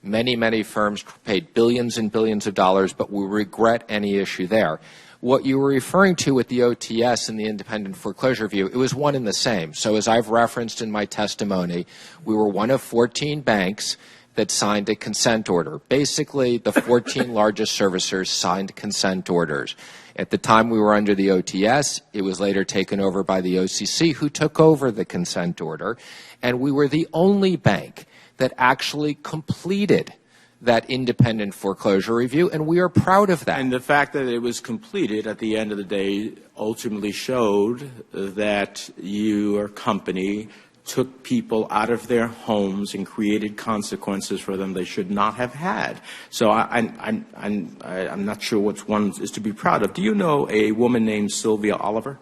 Many, many firms paid billions and billions of dollars, but we regret any issue there. What you were referring to with the OTS and the independent foreclosure review, it was one and the same. So as I've referenced in my testimony, we were one of 14 banks that signed a consent order. Basically, the 14 largest servicers signed consent orders. At the time we were under the OTS, it was later taken over by the OCC, who took over the consent order, and we were the only bank that actually completed that independent foreclosure review, and we are proud of that.
And the fact that it was completed at the end of the day ultimately showed that your company took people out of their homes and created consequences for them they should not have had. So I'm not sure which one is to be proud of. Do you know a woman named Sylvia Oliver?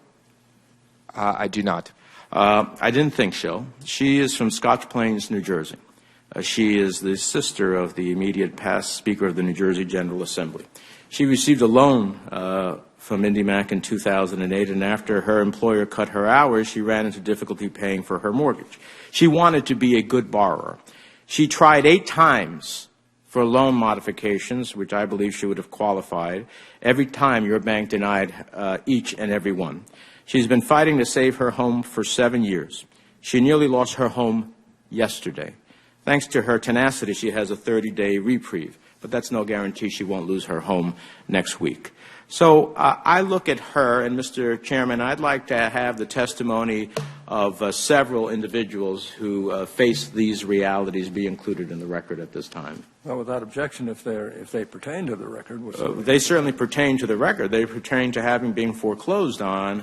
I do not.
I didn't think so. She is from Scotch Plains, New Jersey. She is the sister of the immediate past Speaker of the New Jersey General Assembly. She received a loan from IndyMac in 2008, and after her employer cut her hours, she ran into difficulty paying for her mortgage. She wanted to be a good borrower. She tried 8 times for loan modifications, which I believe she would have qualified. Every time your bank denied each and every one. She's been fighting to save her home for 7 years. She nearly lost her home yesterday. Thanks to her tenacity, she has a 30-day reprieve, but that's no guarantee she won't lose her home next week. So I look at her, and Mr. Chairman, I'd like to have the testimony of several individuals who face these realities be included in the record at this time.
Well, without objection, if they pertain to the record.
They certainly pertain to the record. They pertain to having been foreclosed on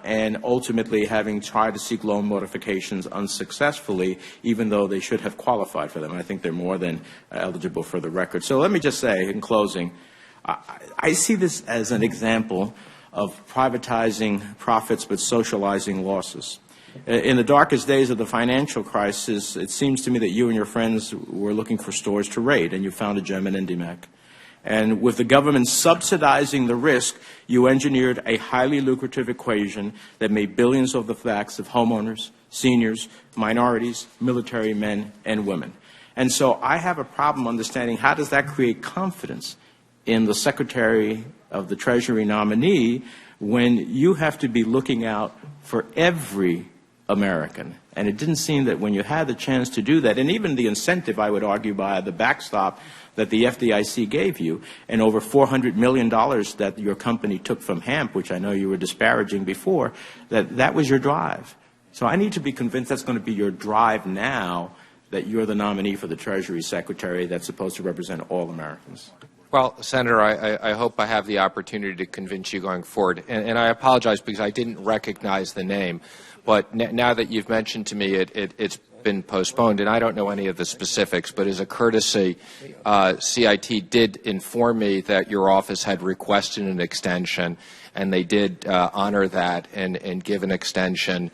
and ultimately having tried to seek loan modifications unsuccessfully, even though they should have qualified for them. I think they're more than eligible for the record. So let me just say, in closing, I see this as an example of privatizing profits but socializing losses. In the darkest days of the financial crisis, it seems to me that you and your friends were looking for stores to raid, and you found a gem in IndyMac. And with the government subsidizing the risk, you engineered a highly lucrative equation that made billions of the backs of homeowners, seniors, minorities, military men, and women. And so I have a problem understanding how does that create confidence in the Secretary of the Treasury nominee when you have to be looking out for every American. And it didn't seem that when you had the chance to do that, and even the incentive, I would argue, by the backstop that the FDIC gave you, and over $400 million that your company took from HAMP, which I know you were disparaging before, that was your drive. So I need to be convinced that's going to be your drive now that you're the nominee for the Treasury Secretary that's supposed to represent all Americans.
Well, Senator, I hope I have the opportunity to convince you going forward. And I apologize because I didn't recognize the name. But now that you've mentioned to me, it's been postponed, and I don't know any of the specifics, but as a courtesy, CIT did inform me that your office had requested an extension, and they did honor that and give an extension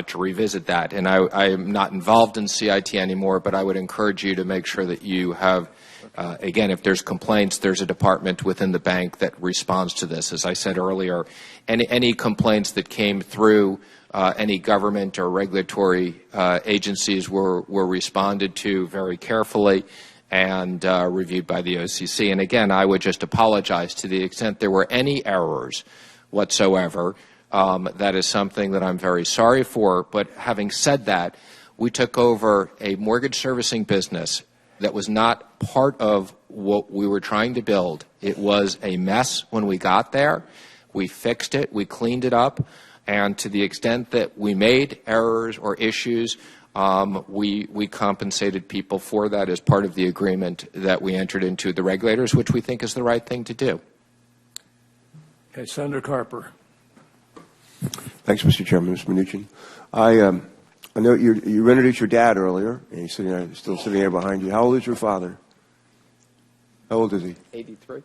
to revisit that. And I am not involved in CIT anymore, but I would encourage you to make sure that you have, again, if there's complaints, there's a department within the bank that responds to this. As I said earlier, any complaints that came through any government or regulatory agencies were responded to very carefully and reviewed by the OCC. And again, I would just apologize to the extent there were any errors whatsoever. That is something that I'm very sorry for. But having said that, we took over a mortgage servicing business that was not part of what we were trying to build. It was a mess when we got there. We fixed it. We cleaned it up. And to the extent that we made errors or issues, we compensated people for that as part of the agreement that we entered into with the regulators, which we think is the right thing to do.
Okay, Senator Carper.
Thanks, Mr. Chairman. Mr. Mnuchin. I know you introduced your dad earlier, and he's still sitting there behind you. How old is your father? How old is he?
83.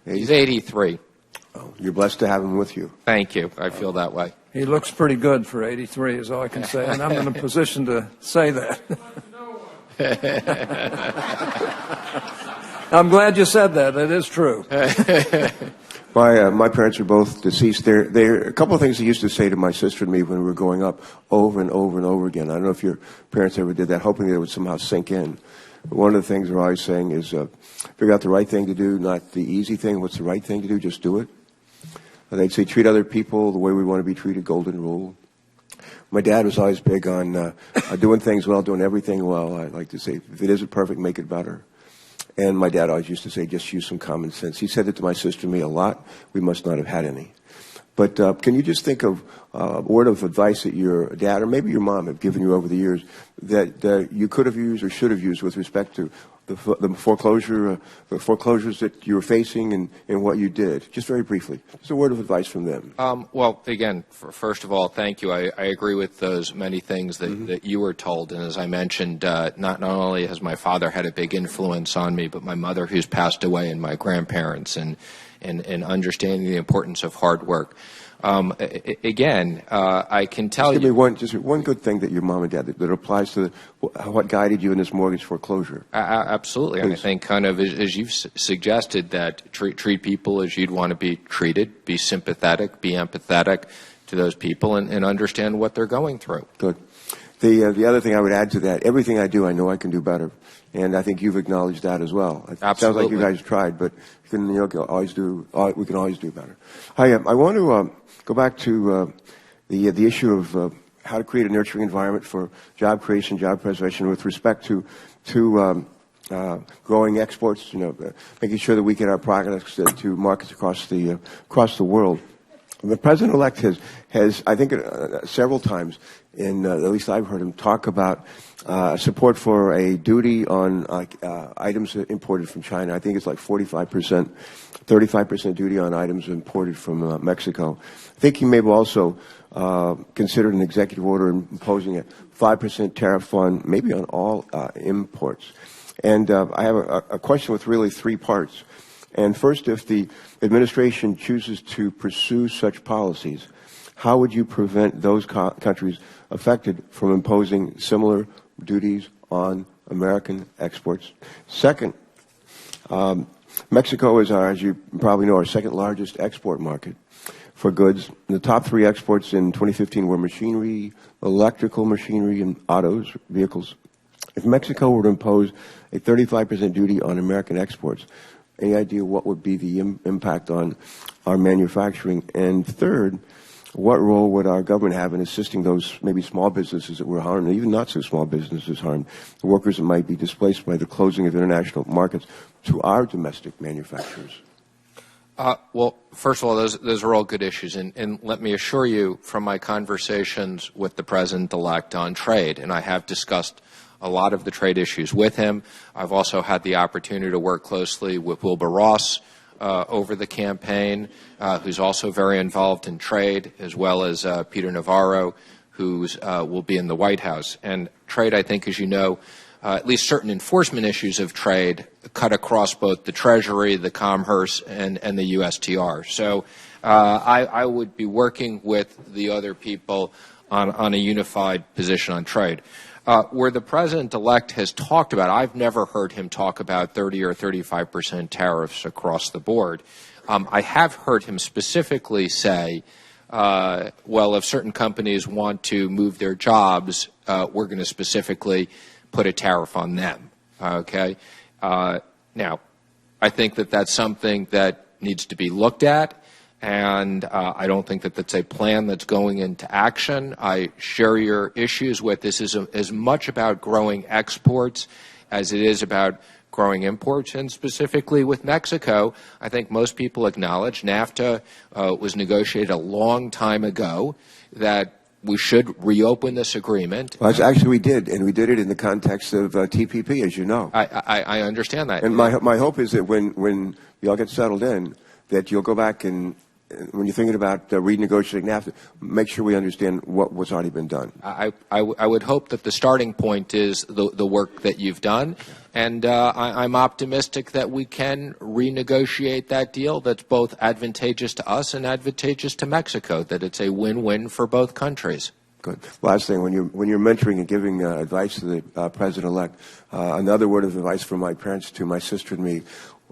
He's 83.
Oh, you're blessed to have him with you.
Thank you. I feel that way.
He looks pretty good for 83 is all I can say, and I'm in a position to say that. I'm glad you said that. It is true.
My parents are both deceased. There a couple of things they used to say to my sister and me when we were growing up over and over and over again. I don't know if your parents ever did that, hoping that it would somehow sink in. But one of the things they're always saying is figure out the right thing to do, not the easy thing. What's the right thing to do? Just do it. They'd say treat other people the way we want to be treated, golden rule. My dad was always big on doing things well, doing everything well. I like to say, if it isn't perfect, make it better. And my dad always used to say, just use some common sense. He said it to my sister and me a lot. We must not have had any. But can you just think of a word of advice that your dad or maybe your mom have given you over the years that you could have used or should have used with respect to the foreclosures that you were facing and what you did? Just very briefly. Just a word of advice from them.
Well, again, first of all, thank you. I agree with those many things that you were told. And as I mentioned, not only has my father had a big influence on me, but my mother who's passed away and my grandparents and understanding the importance of hard work. Again, I can tell you.
Just one good thing that your mom and dad that applies to what guided you in this mortgage foreclosure.
Absolutely. And I think kind of as you've suggested that treat people as you'd want to be treated, be sympathetic, be empathetic to those people and understand what they're going through.
Good. The other thing I would add to that, everything I do, I know I can do better. And I think you've acknowledged that as well. It
Absolutely.
Sounds like you guys tried, but we can always do better. I want to go back to the issue of how to create a nurturing environment for job creation, job preservation with respect to growing exports, making sure that we get our products to markets across the world. The president-elect has I think, several times, at least I've heard him talk about support for a duty on items imported from China. I think it's like 45%, 35% duty on items imported from Mexico. I think he may have also considered an executive order imposing a 5% tariff on maybe on all imports. And I have a question with really three parts. And first, if the administration chooses to pursue such policies, how would you prevent those countries affected from imposing similar duties on American exports? Second, Mexico is, as you probably know, our second largest export market for goods. The top three exports in 2015 were machinery, electrical machinery, and autos, vehicles. If Mexico were to impose a 35% duty on American exports, any idea what would be the impact on our manufacturing? And third, what role would our government have in assisting those maybe small businesses that were harmed, and even not so small businesses harmed, the workers that might be displaced by the closing of international markets to our domestic manufacturers?
Well, first of all, those are all good issues. And let me assure you from my conversations with the President-elect on trade, and I have discussed a lot of the trade issues with him. I've also had the opportunity to work closely with Wilbur Ross over the campaign, who's also very involved in trade, as well as Peter Navarro, who will be in the White House. And trade, I think, as you know, at least certain enforcement issues of trade cut across both the Treasury, the Commerce, and the USTR. So I would be working with the other people on a unified position on trade. Where the President-elect has talked about, I've never heard him talk about 30 or 35% tariffs across the board. I have heard him specifically say, well, if certain companies want to move their jobs, we're going to specifically put a tariff on them. Okay? Now, I think that that's something that needs to be looked at, and I don't think that that's a plan that's going into action. I share your issues with this is as much about growing exports as it is about growing imports, and specifically with Mexico, I think most people acknowledge NAFTA was negotiated a long time ago, that we should reopen this agreement.
Well, actually, we did, and we did it in the context of TPP, as you know.
I understand that.
And my hope is that when you all get settled in, that you'll go back and when you're thinking about renegotiating NAFTA, make sure we understand what's already been done.
I would hope that the starting point is the work that you've done, and I'm optimistic that we can renegotiate that deal that's both advantageous to us and advantageous to Mexico, that it's a win-win for both countries.
Good. Last thing, when you're mentoring and giving advice to the President-elect, another word of advice from my parents to my sister and me,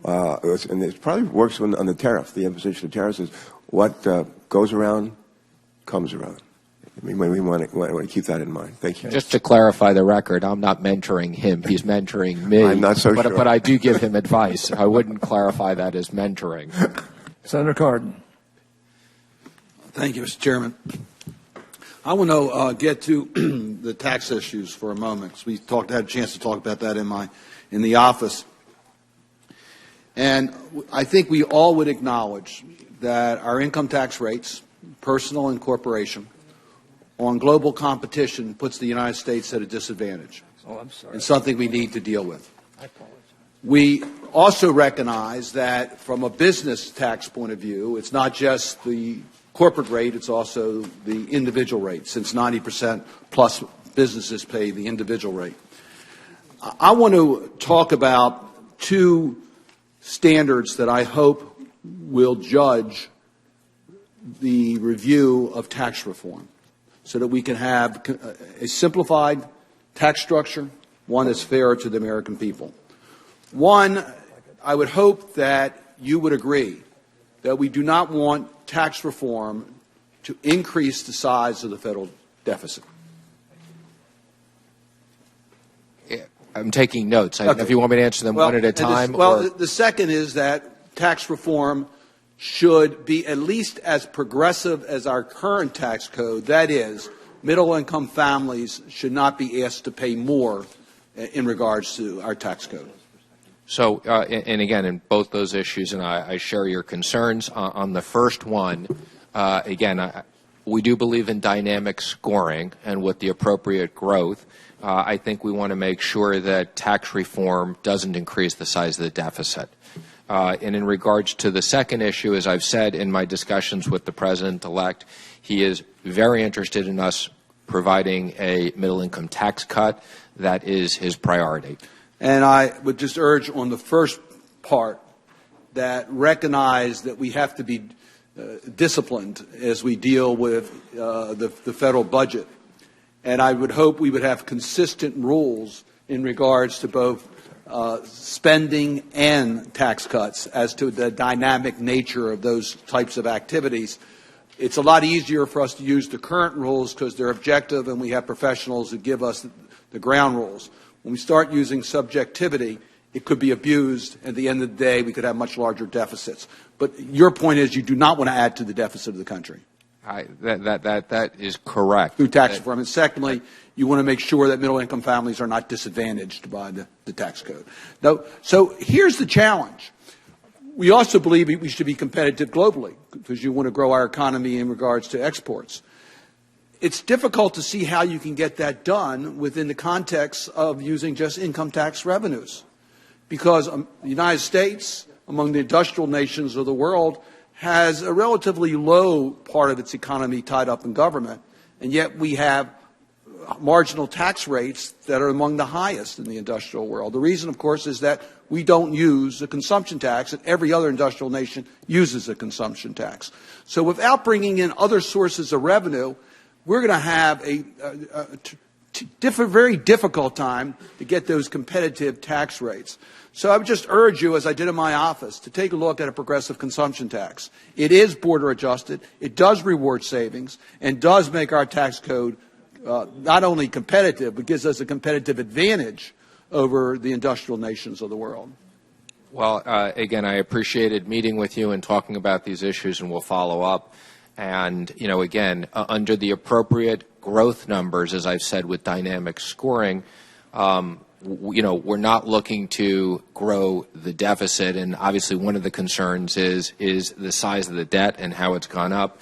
and it probably works on the tariff, the imposition of tariffs, is what goes around comes around. I mean, we want to keep that in mind. Thank you.
Just to clarify the record, I'm not mentoring him. He's mentoring me.
I'm not so sure.
But I do give him advice. I wouldn't clarify that as mentoring.
Senator Cardin.
Thank you, Mr. Chairman. I want to get to the tax issues for a moment, because we had a chance to talk about that in the office. And I think we all would acknowledge that our income tax rates, personal and corporation, on global competition puts the United States at a disadvantage.
Oh, I'm sorry.
And something we need to deal with. I apologize. We also recognize that from a business tax point of view, it's not just the corporate rate, it's also the individual rate, since 90% plus businesses pay the individual rate. I want to talk about two standards that I hope will judge the review of tax reform, so that we can have a simplified tax structure, one that's fair to the American people. One, I would hope that you would agree that we do not want tax reform to increase the size of the federal deficit.
I'm taking notes. I don't know if you want me to answer them one at a time.
The second is that tax reform should be at least as progressive as our current tax code. That is, middle-income families should not be asked to pay more in regards to our tax code.
So, and again, in both those issues, and I share your concerns. On the first one, again, we do believe in dynamic scoring, and with the appropriate growth, I think we want to make sure that tax reform doesn't increase the size of the deficit. And in regards to the second issue, as I've said in my discussions with the President-elect, he is very interested in us providing a middle-income tax cut. That is his priority.
And I would just urge on the first part that recognize that we have to be disciplined as we deal with the federal budget. And I would hope we would have consistent rules in regards to both spending and tax cuts as to the dynamic nature of those types of activities. It's a lot easier for us to use the current rules because they're objective and we have professionals who give us the ground rules. When we start using subjectivity, it could be abused. At the end of the day, we could have much larger deficits. But your point is you do not want to add to the deficit of the country.
That is correct.
Through tax reform. And secondly, you want to make sure that middle-income families are not disadvantaged by the tax code. Now, so here's the challenge. We also believe we should be competitive globally because you want to grow our economy in regards to exports. It's difficult to see how you can get that done within the context of using just income tax revenues, because the United States, among the industrial nations of the world, has a relatively low part of its economy tied up in government, and yet we have marginal tax rates that are among the highest in the industrial world. The reason, of course, is that we don't use a consumption tax, and every other industrial nation uses a consumption tax. So without bringing in other sources of revenue, we're going to have a very difficult time to get those competitive tax rates. So I would just urge you, as I did in my office, to take a look at a progressive consumption tax. It is border adjusted, it does reward savings, and does make our tax code not only competitive, but gives us a competitive advantage over the industrial nations of the world.
Well, again, I appreciated meeting with you and talking about these issues, and we'll follow up. And, again, under the appropriate growth numbers, as I've said, with dynamic scoring, we're not looking to grow the deficit. And obviously one of the concerns is the size of the debt and how it's gone up.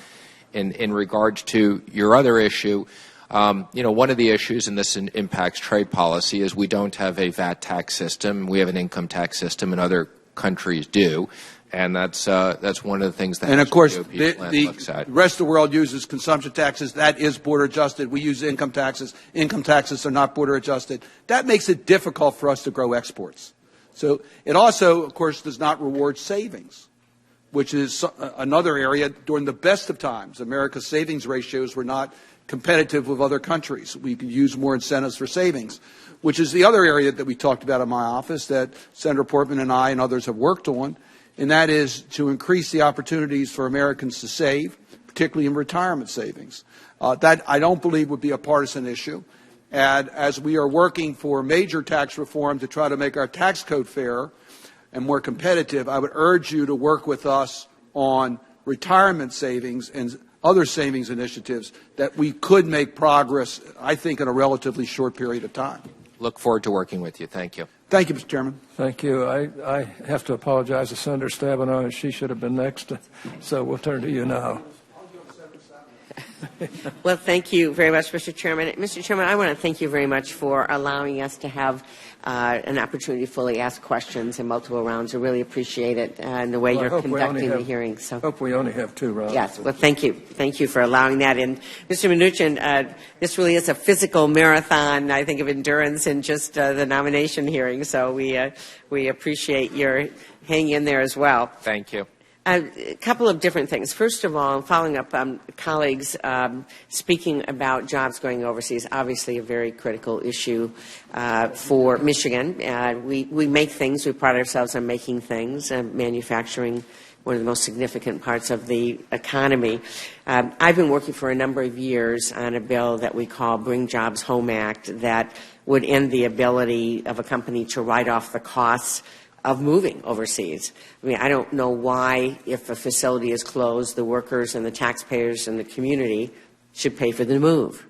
In regards to your other issue, one of the issues, and this impacts trade policy, is we don't have a VAT tax system. We have an income tax system, and other countries do. And that's one of the things that,
and of course,
looks at.
The rest of the world uses consumption taxes. That is border adjusted. We use income taxes. Income taxes are not border adjusted. That makes it difficult for us to grow exports. So it also, of course, does not reward savings, which is another area. During the best of times, America's savings ratios were not competitive with other countries. We could use more incentives for savings, which is the other area that we talked about in my office that Senator Portman and I and others have worked on, and that is to increase the opportunities for Americans to save, particularly in retirement savings. That I don't believe would be a partisan issue. And as we are working for major tax reform to try to make our tax code fairer and more competitive, I would urge you to work with us on retirement savings and other savings initiatives that we could make progress, I think, in a relatively short period of time.
Look forward to working with you. Thank you.
Thank you, Mr. Chairman.
Thank you. I have to apologize to Senator Stabenow, and she should have been next, so we'll turn to you now.
Well, thank you very much, Mr. Chairman. Mr. Chairman, I want to thank you very much for allowing us to have an opportunity to fully ask questions in multiple rounds. I really appreciate it and the way you're conducting the hearing. So,
hope we only have 2 rounds.
Yes. Well, thank you. Thank you for allowing that. And Mr. Mnuchin, this really is a physical marathon, I think, of endurance in just the nomination hearing. So we appreciate your hanging in there as well.
Thank you.
A couple of different things. First of all, following up on colleagues speaking about jobs going overseas, obviously a very critical issue for Michigan. We make things. We pride ourselves on making things, manufacturing, one of the most significant parts of the economy. I've been working for a number of years on a bill that we call Bring Jobs Home Act that would end the ability of a company to write off the costs of moving overseas. I mean, I don't know why, if a facility is closed, the workers and the taxpayers and the community should pay for the move.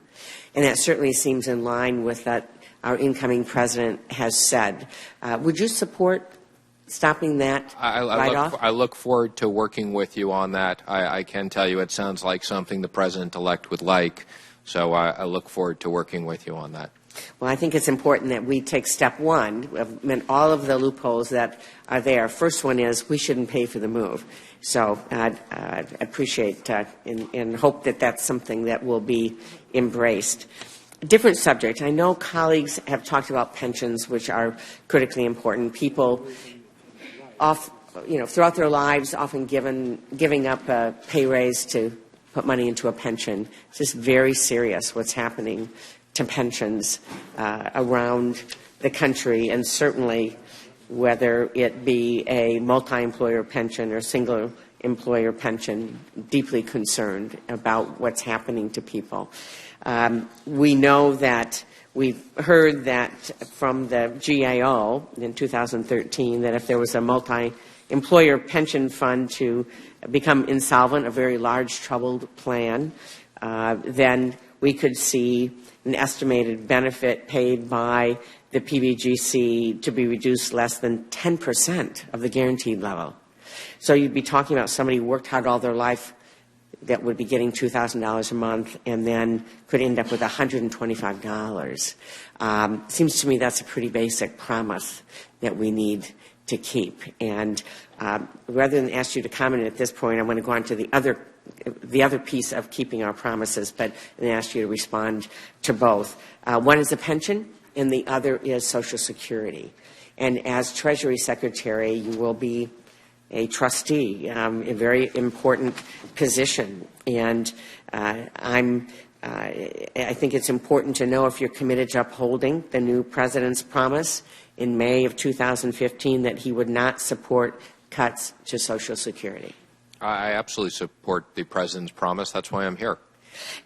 And that certainly seems in line with what our incoming president has said. Would you support stopping that write-off?
I look forward to working with you on that. I can tell you it sounds like something the president-elect would like, so I look forward to working with you on that.
Well, I think it's important that we take step one of all of the loopholes that are there. First one is we shouldn't pay for the move. So I appreciate and hope that that's something that will be embraced. Different subject. I know colleagues have talked about pensions, which are critically important. People throughout their lives often giving up a pay raise to put money into a pension. It's just very serious what's happening to pensions around the country, and certainly whether it be a multi-employer pension or single employer pension, deeply concerned about what's happening to people. We know that we've heard that from the GAO in 2013 that if there was a multi-employer pension fund to become insolvent, a very large troubled plan, then we could see an estimated benefit paid by the PBGC to be reduced less than 10% of the guaranteed level. So you'd be talking about somebody who worked hard all their life that would be getting $2,000 a month and then could end up with $125. Seems to me that's a pretty basic promise that we need to keep. And rather than ask you to comment at this point, I want to go on to the other the other piece of keeping our promises, but I ask you to respond to both. One is a pension, and the other is Social Security. And as Treasury Secretary, you will be a trustee, a very important position. And I think it's important to know if you're committed to upholding the new president's promise in May of 2015 that he would not support cuts to Social Security.
I absolutely support the president's promise. That's why I'm here.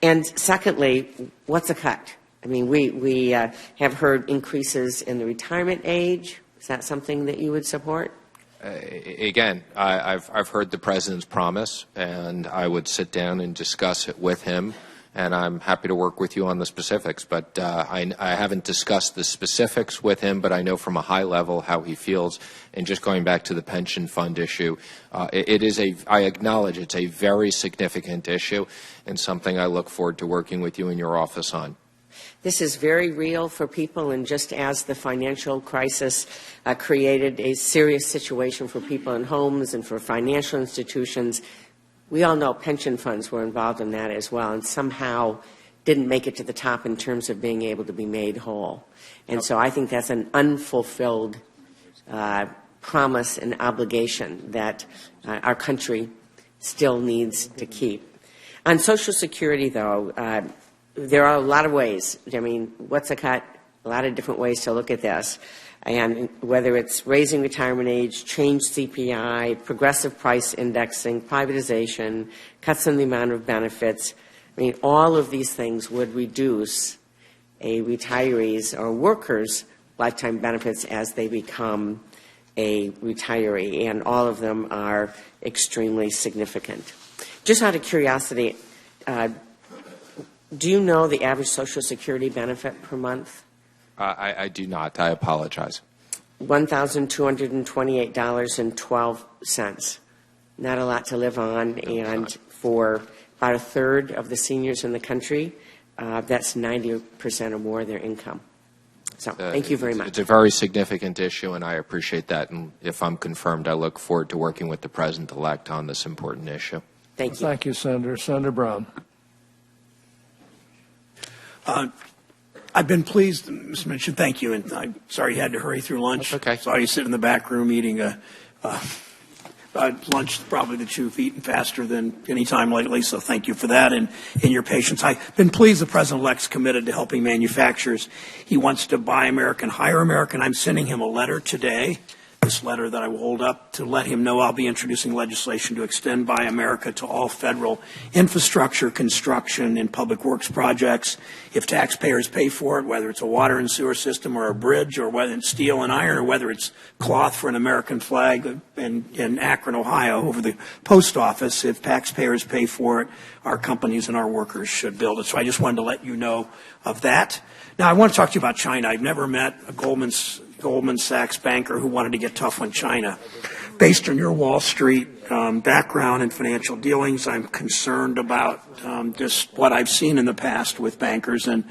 And secondly, what's a cut? I mean, we have heard increases in the retirement age. Is that something that you would support?
Again, I've heard the president's promise, and I would sit down and discuss it with him, and I'm happy to work with you on the specifics. But I haven't discussed the specifics with him, but I know from a high level how he feels. And just going back to the pension fund issue, I acknowledge it's a very significant issue and something I look forward to working with you in your office on.
This is very real for people, and just as the financial crisis created a serious situation for people in homes and for financial institutions, we all know pension funds were involved in that as well, and somehow didn't make it to the top in terms of being able to be made whole. And so I think that's an unfulfilled promise and obligation that our country still needs to keep. On Social Security, though, there are a lot of ways. I mean, what's a cut? A lot of different ways to look at this. And whether it's raising retirement age, change CPI, progressive price indexing, privatization, cuts in the amount of benefits, I mean, all of these things would reduce a retiree's or worker's lifetime benefits as they become a retiree, and all of them are extremely significant. Just out of curiosity, do you know the average Social Security benefit per month?
I do not. I apologize.
$1,228.12. Not a lot to live on, and for about a third of the seniors in the country, that's 90% or more of their income. So thank you very much.
It's a very significant issue, and I appreciate that. And if I'm confirmed, I look forward to working with the president-elect on this important issue.
Thank you.
Thank you, Senator. Senator Brown.
I've been pleased, Mr. Mnuchin, thank you, and I'm sorry you had to hurry through lunch.
That's okay.
Saw you sit in the back room eating lunch probably that you've eaten faster than any time lately, so thank you for that and your patience. I've been pleased the President-elect's committed to helping manufacturers. He wants to buy American, hire American. I'm sending him a letter today, this letter that I will hold up, to let him know I'll be introducing legislation to extend Buy America to all federal infrastructure, construction, and public works projects. If taxpayers pay for it, whether it's a water and sewer system or a bridge, or whether it's steel and iron, or whether it's cloth for an American flag in Akron, Ohio, over the post office, if taxpayers pay for it, our companies and our workers should build it. So I just wanted to let you know of that. Now, I want to talk to you about China. I've never met a Goldman Sachs banker who wanted to get tough on China. Based on your Wall Street background and financial dealings, I'm concerned about just what I've seen in the past with bankers and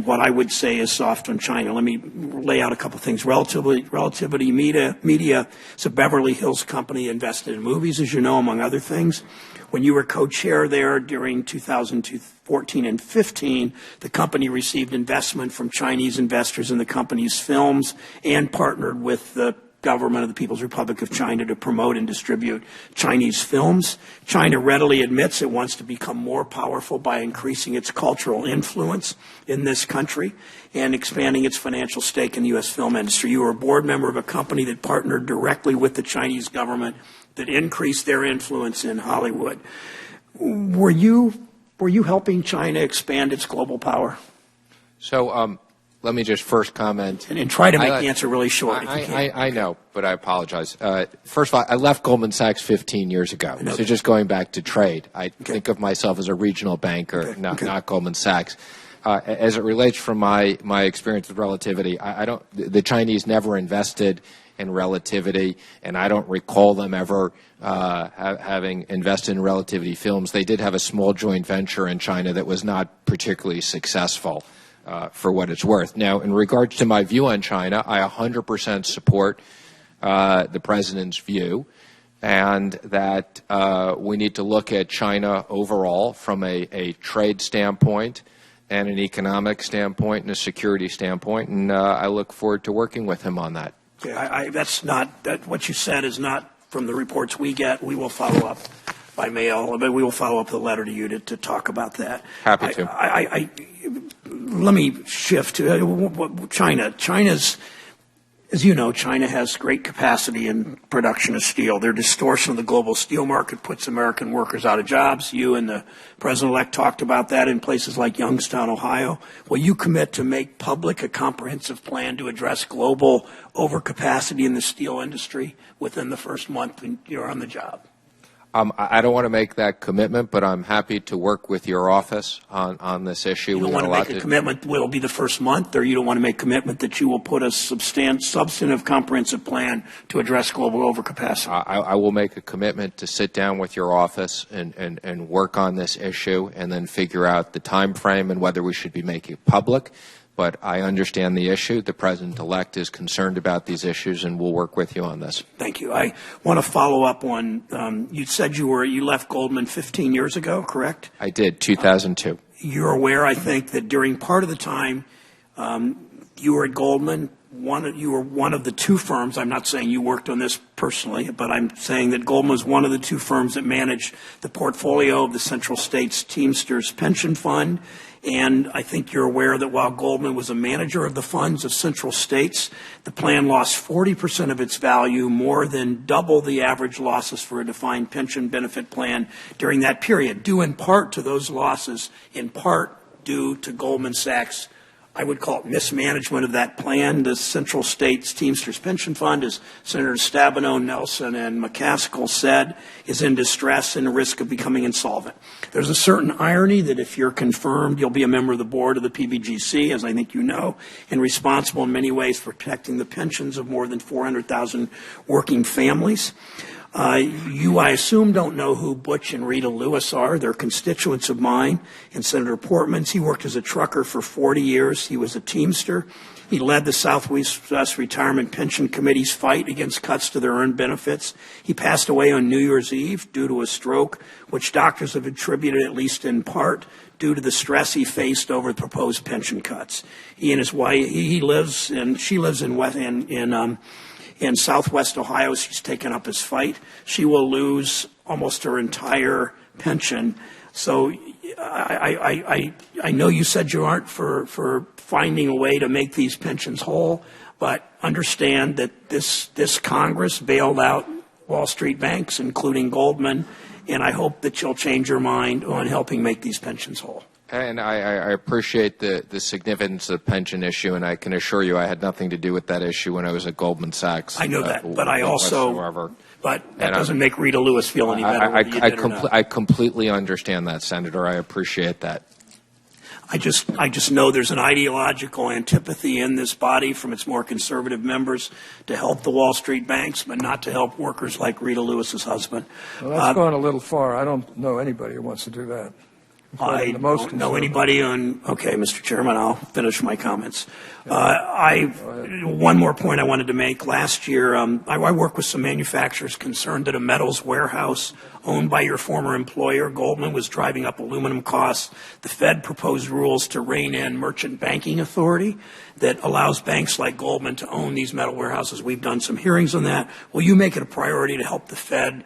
what I would say is soft on China. Let me lay out a couple things. Relativity Media is a Beverly Hills company invested in movies, as you know, among other things. When you were co-chair there during 2014 and 15, the company received investment from Chinese investors in the company's films and partnered with the government of the People's Republic of China to promote and distribute Chinese films. China readily admits it wants to become more powerful by increasing its cultural influence in this country and expanding its financial stake in the U.S. film industry. You were a board member of a company that partnered directly with the Chinese government that increased their influence in Hollywood. Were you helping China expand its global power?
So let me just first comment.
And try to make the answer really short if you can.
I know, but I apologize. First of all, I left Goldman Sachs 15 years ago. So just going back to trade, I think of myself as a regional banker, not Goldman Sachs. As it relates from my experience with Relativity, the Chinese never invested in Relativity, and I don't recall them ever having invested in Relativity Films. They did have a small joint venture in China that was not particularly successful, for what it's worth. Now, in regards to my view on China, I 100% support the President's view and that we need to look at China overall from a trade standpoint and an economic standpoint and a security standpoint, and I look forward to working with him on that.
Okay, that's not, what you said is not from the reports we get. We will follow up by mail, but we will follow up with a letter to you to talk about that.
Happy to.
Let me shift to China. China's, as you know, China has great capacity in production of steel. Their distortion of the global steel market puts American workers out of jobs. You and the President-elect talked about that in places like Youngstown, Ohio. Will you commit to make public a comprehensive plan to address global overcapacity in the steel industry within the first month when you're on the job?
I don't want to make that commitment, but I'm happy to work with your office on this issue.
You don't want to make a commitment will it be the first month, or you don't want to make a commitment that you will put a substantive comprehensive plan to address global overcapacity?
I will make a commitment to sit down with your office and work on this issue and then figure out the time frame and whether we should be making it public. But I understand the issue. The President-elect is concerned about these issues, and we'll work with you on this.
Thank you. I want to follow up on, you said you left Goldman 15 years ago, correct?
I did, 2002.
You're aware, I think, that during part of the time you were at Goldman, you were one of the two firms, I'm not saying you worked on this personally, but I'm saying that Goldman was one of the two firms that managed the portfolio of the Central States Teamsters Pension Fund. And I think you're aware that while Goldman was a manager of the funds of Central States, the plan lost 40% of its value, more than double the average losses for a defined pension benefit plan during that period, due in part to those losses, in part due to Goldman Sachs' I would call it mismanagement of that plan. The Central States Teamsters Pension Fund, as Senators Stabenow, Nelson, and McCaskill said, is in distress and at risk of becoming insolvent. There's a certain irony that if you're confirmed, you'll be a member of the board of the PBGC, as I think you know, and responsible in many ways for protecting the pensions of more than 400,000 working families. You, I assume, don't know who Butch and Rita Lewis are. They're constituents of mine and Senator Portman's. He worked as a trucker for 40 years. He was a Teamster. He led the Southwest Retirement Pension Committee's fight against cuts to their earned benefits. He passed away on New Year's Eve due to a stroke, which doctors have attributed, at least in part, due to the stress he faced over the proposed pension cuts. He and his wife, she lives in Southwest Ohio. She's taken up his fight. She will lose almost her entire pension. So I know you said you aren't for finding a way to make these pensions whole, but understand that this Congress bailed out Wall Street banks, including Goldman, and I hope that you'll change your mind on helping make these pensions whole.
And I appreciate the significance of the pension issue, and I can assure you I had nothing to do with that issue when I was at Goldman Sachs.
I know that, but I also, but that doesn't make Rita Lewis feel any better.
I completely understand that, Senator. I appreciate that.
I just know there's an ideological antipathy in this body from its more conservative members to help the Wall Street banks, but not to help workers like Rita Lewis's husband.
Well, that's going a little far. I don't know anybody who wants to do that.
I don't know anybody on. Okay, Mr. Chairman, I'll finish my comments. One more point I wanted to make. Last year, I worked with some manufacturers concerned that a metals warehouse owned by your former employer, Goldman, was driving up aluminum costs. The Fed proposed rules to rein in merchant banking authority that allows banks like Goldman to own these metal warehouses. We've done some hearings on that. Will you make it a priority to help the Fed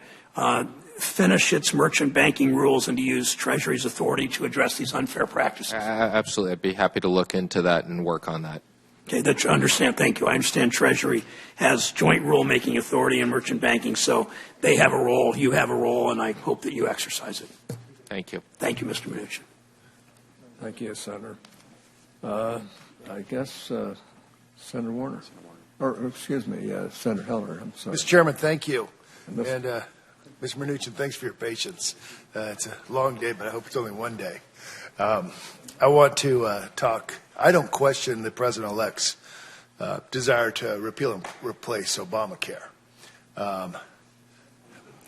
finish its merchant banking rules and to use Treasury's authority to address these unfair practices?
Absolutely. I'd be happy to look into that and work on that.
Okay, that you understand. Thank you. I understand Treasury has joint rule-making authority in merchant banking, so they have a role, you have a role, and I hope that you exercise it.
Thank you.
Thank you, Mr. Mnuchin.
Thank you, Senator. I guess Senator Warner. Or, excuse me, Senator Heller. I'm sorry.
Mr. Chairman, thank you. And Mr. Mnuchin, thanks for your patience. It's a long day, but I hope it's only one day. I want to talk. I don't question the President-elect's desire to repeal and replace Obamacare.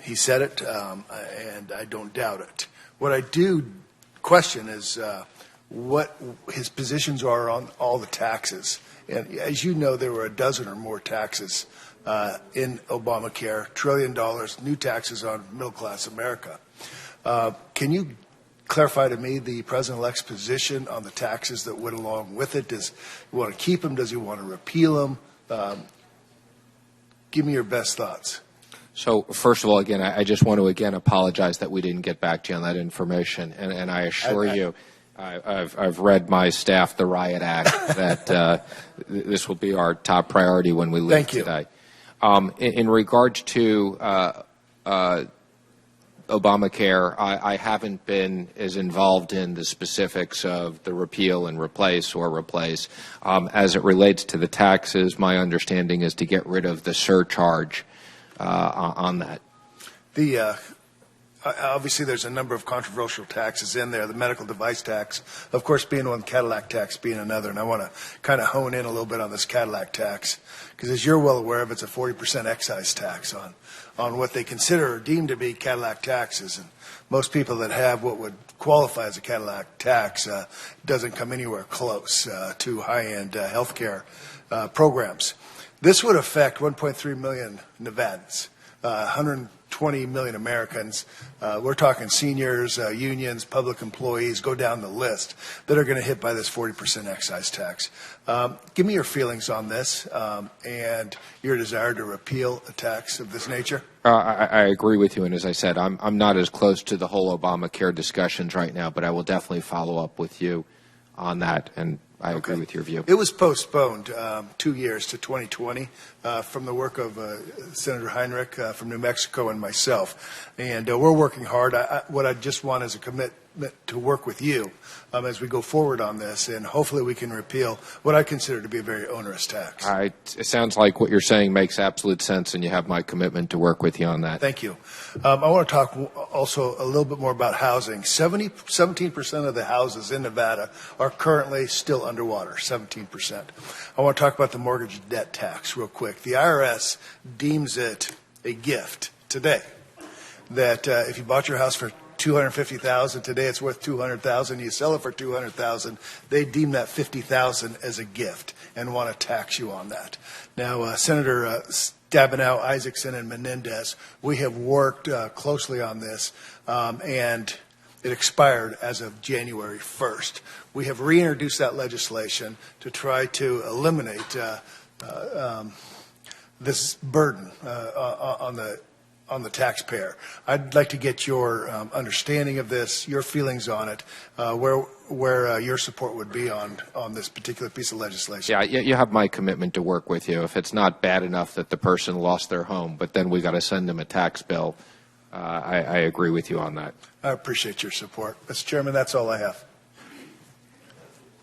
He said it, and I don't doubt it. What I do question is what his positions are on all the taxes. And as you know, there were a dozen or more taxes in Obamacare, $1 trillion, new taxes on middle-class America. Can you clarify to me the President-elect's position on the taxes that went along with it? Does he want to keep them? Does he want to repeal them? Give me your best thoughts.
So, first of all, again, I just want to again apologize that we didn't get back to you on that information, and I assure you, I've read my staff the Riot Act that this will be our top priority when we leave today. In regards to Obamacare, I haven't been as involved in the specifics of the repeal and replace or replace. As it relates to the taxes, my understanding is to get rid of the surcharge on that.
Obviously, there's a number of controversial taxes in there. The medical device tax, of course, being one, Cadillac tax being another. And I want to kind of hone in a little bit on this Cadillac tax, because as you're well aware of, it's a 40% excise tax on what they consider or deem to be Cadillac taxes. And most people that have what would qualify as a Cadillac tax doesn't come anywhere close to high-end health care programs. This would affect 1.3 million Nevadans, 120 million Americans. We're talking seniors, unions, public employees, go down the list, that are going to hit by this 40% excise tax. Give me your feelings on this and your desire to repeal a tax of this nature.
I agree with you, and as I said, I'm not as close to the whole Obamacare discussions right now, but I will definitely follow up with you on that, and I agree with your view.
It was postponed 2 years to 2020 from the work of Senator Heinrich from New Mexico and myself. And we're working hard. What I just want is a commitment to work with you as we go forward on this, and hopefully we can repeal what I consider to be a very onerous tax.
It sounds like what you're saying makes absolute sense, and you have my commitment to work with you on that.
Thank you. I want to talk also a little bit more about housing. 17% of the houses in Nevada are currently still underwater, 17%. I want to talk about the mortgage debt tax real quick. The IRS deems it a gift today, that if you bought your house for $250,000 today, it's worth $200,000. You sell it for $200,000. They deem that $50,000 as a gift and want to tax you on that. Now, Senator Stabenow, Isaacson, and Menendez, we have worked closely on this, and it expired as of January 1st. We have reintroduced that legislation to try to eliminate this burden on the taxpayer. I'd like to get your understanding of this, your feelings on it, where your support would be on this particular piece of legislation.
Yeah, you have my commitment to work with you. If it's not bad enough that the person lost their home, but then we got to send them a tax bill, I agree with you on that.
I appreciate your support. Mr. Chairman, that's all I have.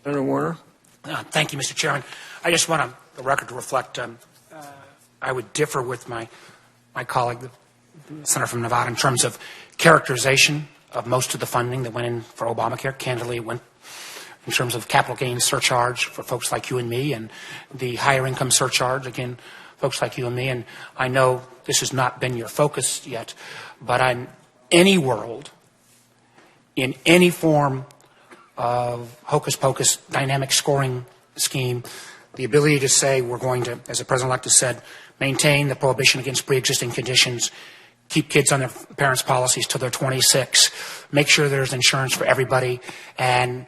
Senator Warner.
Thank you, Mr. Chairman. I just want the record to reflect I would differ with my colleague, the Senator from Nevada, in terms of characterization of most of the funding that went in for Obamacare. Candidly, it went in terms of capital gains surcharge for folks like you and me, and the higher income surcharge, again, folks like you and me. And I know this has not been your focus yet, but in any world, in any form of hocus-pocus dynamic scoring scheme, the ability to say we're going to, as the President-elect has said, maintain the prohibition against pre-existing conditions, keep kids on their parents' policies till they're 26, make sure there's insurance for everybody, and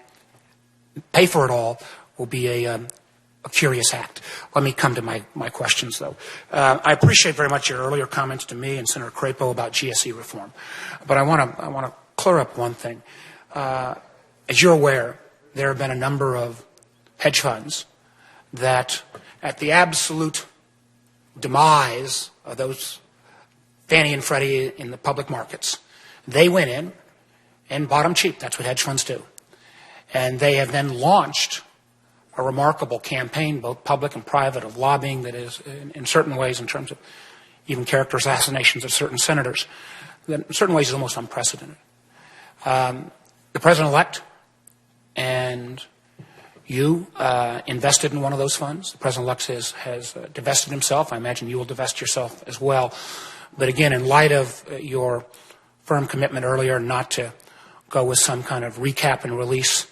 pay for it all will be a curious act. Let me come to my questions, though. I appreciate very much your earlier comments to me and Senator Crapo about GSE reform, but I want to clear up one thing. As you're aware, there have been a number of hedge funds that, at the absolute demise of those Fannie and Freddie in the public markets, they went in and bought them cheap. That's what hedge funds do. And they have then launched a remarkable campaign, both public and private, of lobbying that is, in certain ways, in terms of even character assassinations of certain senators, that in certain ways is almost unprecedented. The President-elect and you invested in one of those funds. The President-elect has divested himself. I imagine you will divest yourself as well. But again, in light of your firm commitment earlier not to go with some kind of recap and release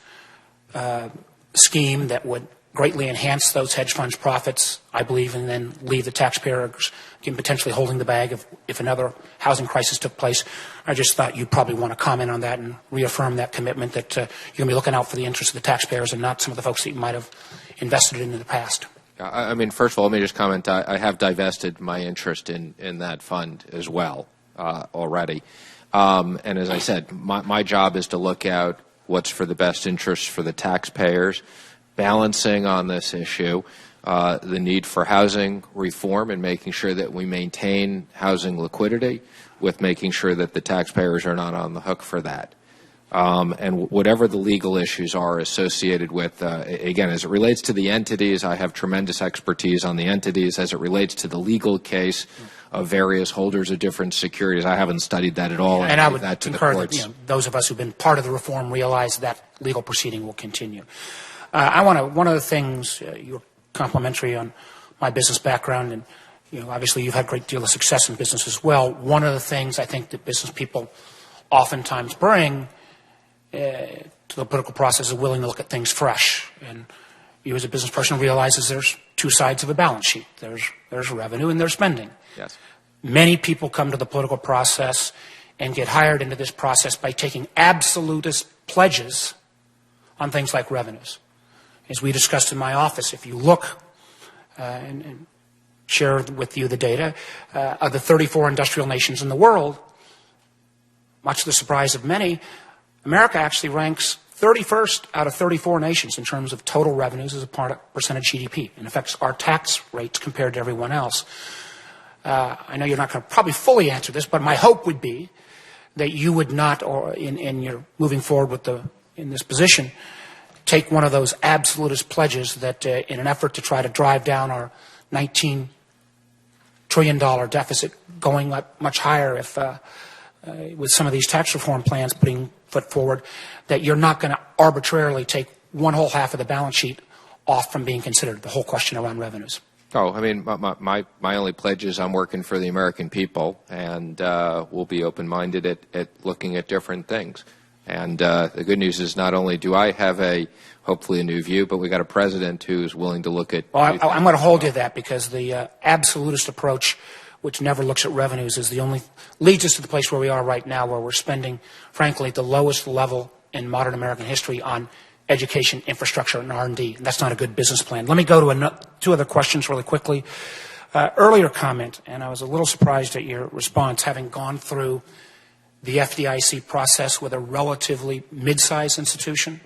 scheme that would greatly enhance those hedge funds' profits, I believe, and then leave the taxpayers potentially holding the bag if another housing crisis took place. I just thought you'd probably want to comment on that and reaffirm that commitment that you're going to be looking out for the interests of the taxpayers and not some of the folks that you might have invested in the past.
I mean, first of all, let me just comment. I have divested my interest in that fund as well already. And as I said, my job is to look out what's for the best interest for the taxpayers, balancing on this issue the need for housing reform and making sure that we maintain housing liquidity with making sure that the taxpayers are not on the hook for that. And whatever the legal issues are associated with, again, as it relates to the entities, I have tremendous expertise on the entities. As it relates to the legal case of various holders of different securities, I haven't studied that at all.
And I would
that to
concur
the courts.
that those of us who've been part of the reform realize that legal proceeding will continue. One of the things, you're complimentary on my business background, and obviously you've had a great deal of success in business as well. One of the things I think that business people oftentimes bring to the political process is willing to look at things fresh. And you as a business person realizes there's two sides of a balance sheet. There's revenue and there's spending.
Yes.
Many people come to the political process and get hired into this process by taking absolutist pledges on things like revenues. As we discussed in my office, if you look and share with you the data of the 34 industrial nations in the world, much to the surprise of many, America actually ranks 31st out of 34 nations in terms of total revenues as a percentage GDP. It affects our tax rates compared to everyone else. I know you're not going to probably fully answer this, but my hope would be that you would not, or in your moving forward in this position, take one of those absolutist pledges that in an effort to try to drive down our $19 trillion deficit going up much higher if with some of these tax reform plans putting foot forward, that you're not going to arbitrarily take one whole half of the balance sheet off from being considered, the whole question around revenues.
Oh, I mean, my only pledge is I'm working for the American people, and we'll be open-minded at looking at different things. And the good news is not only do I have hopefully a new view, but we got a president who's willing to look at.
Well, I'm going to hold you to that, because the absolutist approach, which never looks at revenues, is the only leads us to the place where we are right now, where we're spending, frankly, at the lowest level in modern American history on education, infrastructure, and R&D. And that's not a good business plan. Let me go to two other questions really quickly. Earlier comment, and I was a little surprised at your response, having gone through the FDIC process with a relatively mid-sized institution.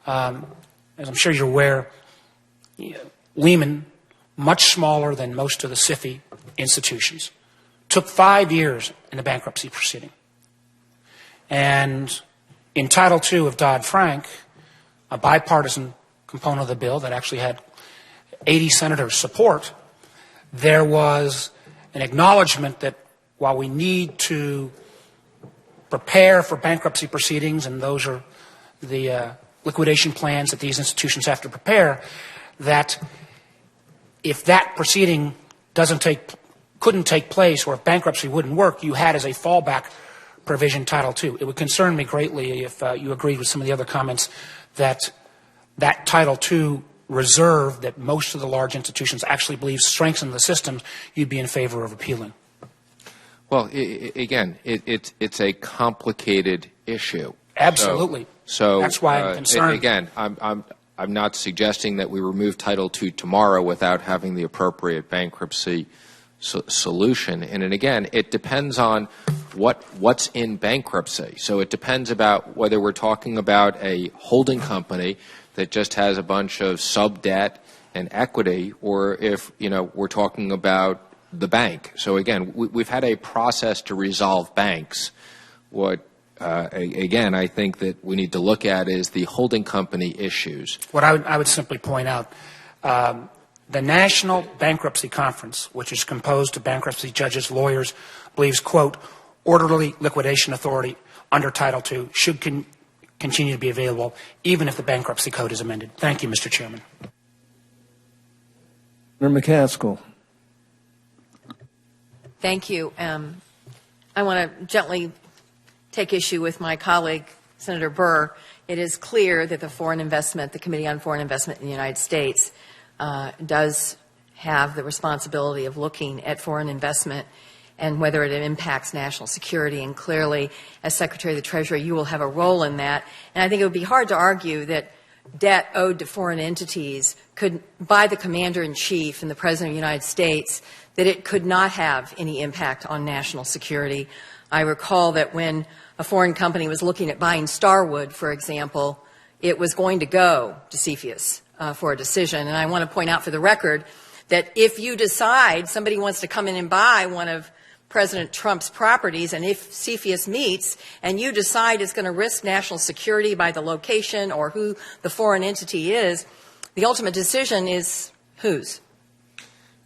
As I'm sure you're aware, Lehman, much smaller than most of the SIFI institutions, took 5 years in the bankruptcy proceeding. And in Title II of Dodd-Frank, a bipartisan component of the bill that actually had 80 senators support, there was an acknowledgement that while we need to prepare for bankruptcy proceedings, and those are the liquidation plans that these institutions have to prepare, that if that proceeding couldn't take place, or if bankruptcy wouldn't work, you had as a fallback provision Title II. It would concern me greatly if you agreed with some of the other comments that Title II reserve that most of the large institutions actually believe strengthens the systems, you'd be in favor of repealing.
Well, again, it's a complicated issue.
Absolutely.
So
that's why I'm concerned.
Again, I'm not suggesting that we remove Title II tomorrow without having the appropriate bankruptcy solution. And again, it depends on what's in bankruptcy. So it depends about whether we're talking about a holding company that just has a bunch of sub-debt and equity, or if we're talking about the bank. So again, we've had a process to resolve banks. Again, I think that we need to look at is the holding company issues.
What I would simply point out, the National Bankruptcy Conference, which is composed of bankruptcy judges, lawyers, believes, quote, orderly liquidation authority under Title II should continue to be available, even if the bankruptcy code is amended. Thank you, Mr. Chairman.
Senator McCaskill.
Thank you. I want to gently take issue with my colleague, Senator Burr, it is clear that the Committee on Foreign Investment in the United States does have the responsibility of looking at foreign investment and whether it impacts national security. And clearly, as Secretary of the Treasury, you will have a role in that. And I think it would be hard to argue that debt owed to foreign entities could, by the Commander-in-Chief and the President of the United States, that it could not have any impact on national security. I recall that when a foreign company was looking at buying Starwood, for example, it was going to go to CFIUS for a decision. And I want to point out for the record that if you decide somebody wants to come in and buy one of President Trump's properties, and if CFIUS meets and you decide it's going to risk national security by the location or who the foreign entity is, the ultimate decision is whose?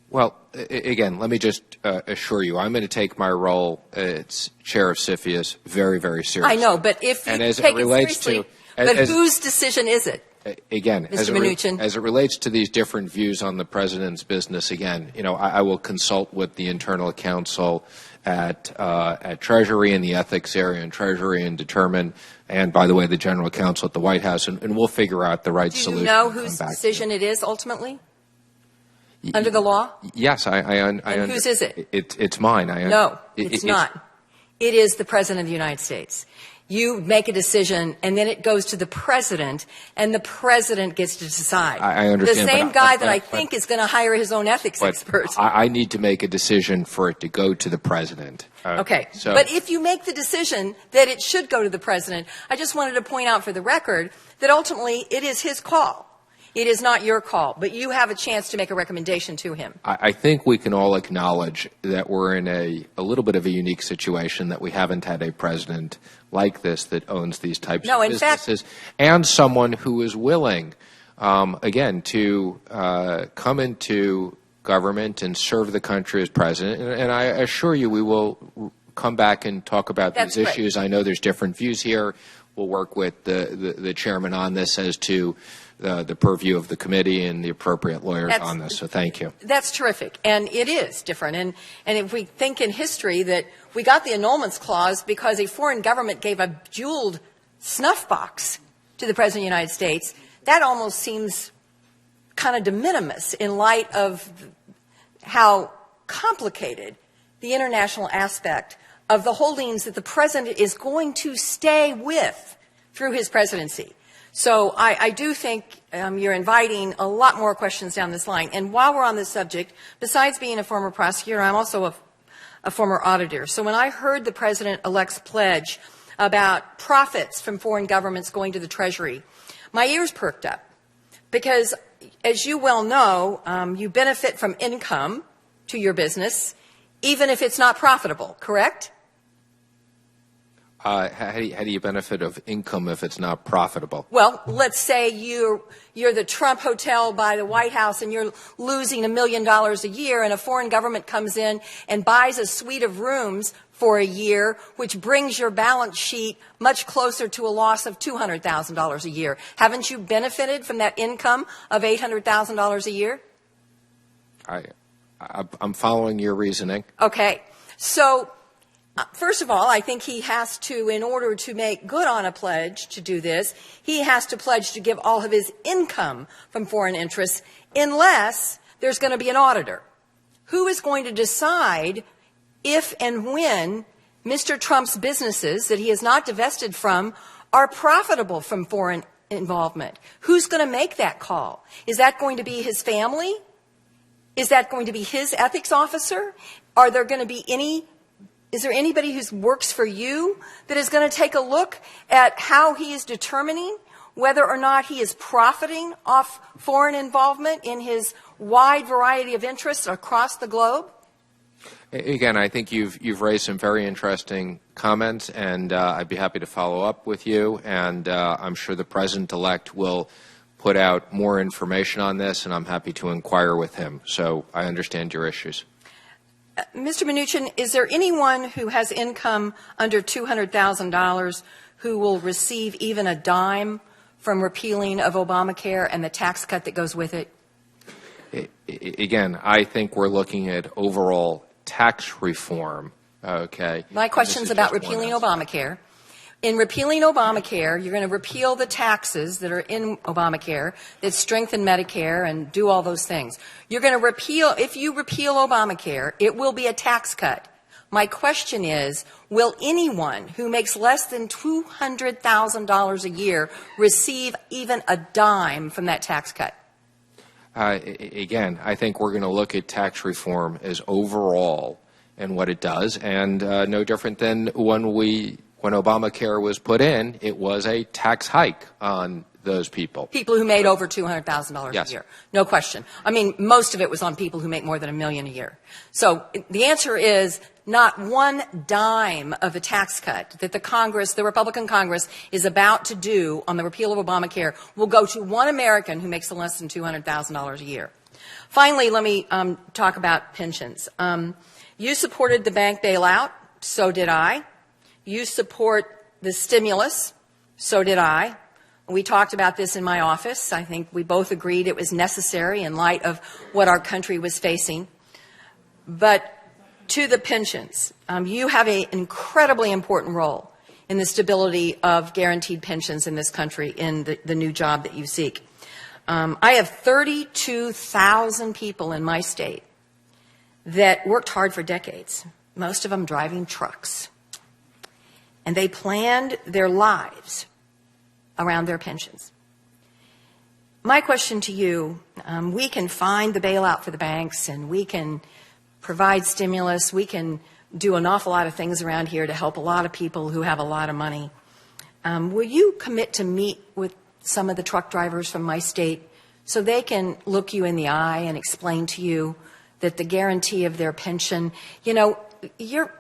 Well, again, let me just assure you, I'm going to take my role as chair of CFIUS very, very seriously.
I know, but if you take it seriously, but whose decision is it?
Again,
Mr. Mnuchin.
As it relates to these different views on the president's business, again, I will consult with the internal counsel at Treasury and the ethics area in Treasury and determine, and by the way, the general counsel at the White House, and we'll figure out the right solution.
Do you know whose decision it is ultimately? Under the law?
Yes,
And whose is it?
It's mine.
No, it's not. It is the President of the United States. You make a decision, and then it goes to the President, and the President gets to decide.
I understand.
The same guy that I think is going to hire his own ethics expert.
I need to make a decision for it to go to the President.
Okay. But if you make the decision that it should go to the President, I just wanted to point out for the record that ultimately it is his call. It is not your call, but you have a chance to make a recommendation to him.
I think we can all acknowledge that we're in a little bit of a unique situation, that we haven't had a president like this that owns these types of businesses, and someone who is willing, again, to come into government and serve the country as president. And I assure you we will come back and talk about these issues. I know there's different views here. We'll work with the chairman on this as to the purview of the committee and the appropriate lawyers on this. So thank you.
That's terrific. And it is different. And if we think in history that we got the annulments clause because a foreign government gave a jeweled snuff box to the President of the United States, that almost seems kind of de minimis in light of how complicated the international aspect of the holdings that the President is going to stay with through his presidency. So I do think you're inviting a lot more questions down this line. And while we're on this subject, besides being a former prosecutor, I'm also a former auditor. So when I heard the President-elect's pledge about profits from foreign governments going to the Treasury, my ears perked up. Because, as you well know, you benefit from income to your business, even if it's not profitable, correct?
How do you benefit of income if it's not profitable?
Well, let's say you're the Trump Hotel by the White House and you're losing $1 million a year, and a foreign government comes in and buys a suite of rooms for a year, which brings your balance sheet much closer to a loss of $200,000 a year. Haven't you benefited from that income of $800,000 a year?
I'm following your reasoning.
Okay. So, first of all, I think he has to, in order to make good on a pledge to do this, he has to pledge to give all of his income from foreign interests unless there's going to be an auditor. Who is going to decide if and when Mr. Trump's businesses that he has not divested from are profitable from foreign involvement? Who's going to make that call? Is that going to be his family? Is that going to be his ethics officer? Are there going to be is there anybody who works for you that is going to take a look at how he is determining whether or not he is profiting off foreign involvement in his wide variety of interests across the globe?
Again, I think you've raised some very interesting comments, and I'd be happy to follow up with you. And I'm sure the President-elect will put out more information on this, and I'm happy to inquire with him. So I understand your issues.
Mr. Mnuchin, is there anyone who has income under $200,000 who will receive even a dime from repealing of Obamacare and the tax cut that goes with it?
Again, I think we're looking at overall tax reform. Okay.
My question's about repealing Obamacare. in repealing Obamacare, you're going to repeal the taxes that are in Obamacare that strengthen Medicare and do all those things. You're going to repeal, if you repeal Obamacare, it will be a tax cut. My question is, will anyone who makes less than $200,000 a year receive even a dime from that tax cut?
Again, I think we're going to look at tax reform as overall and what it does, and no different than when Obamacare was put in, it was a tax hike on those people.
People who made over $200,000
Yes.
a year. No question. I mean, most of it was on people who make more than $1 million a year. So the answer is not one dime of the tax cut that the Republican Congress is about to do on the repeal of Obamacare will go to one American who makes less than $200,000 a year. Finally, let me talk about pensions. You supported the bank bailout. So did I. You support the stimulus. So did I. We talked about this in my office. I think we both agreed it was necessary in light of what our country was facing. But to the pensions, you have an incredibly important role in the stability of guaranteed pensions in this country in the new job that you seek. I have 32,000 people in my state that worked hard for decades, most of them driving trucks. And they planned their lives around their pensions. My question to you, we can find the bailout for the banks and we can provide stimulus. We can do an awful lot of things around here to help a lot of people who have a lot of money. Will you commit to meet with some of the truck drivers from my state so they can look you in the eye and explain to you that the guarantee of their pension, you know, your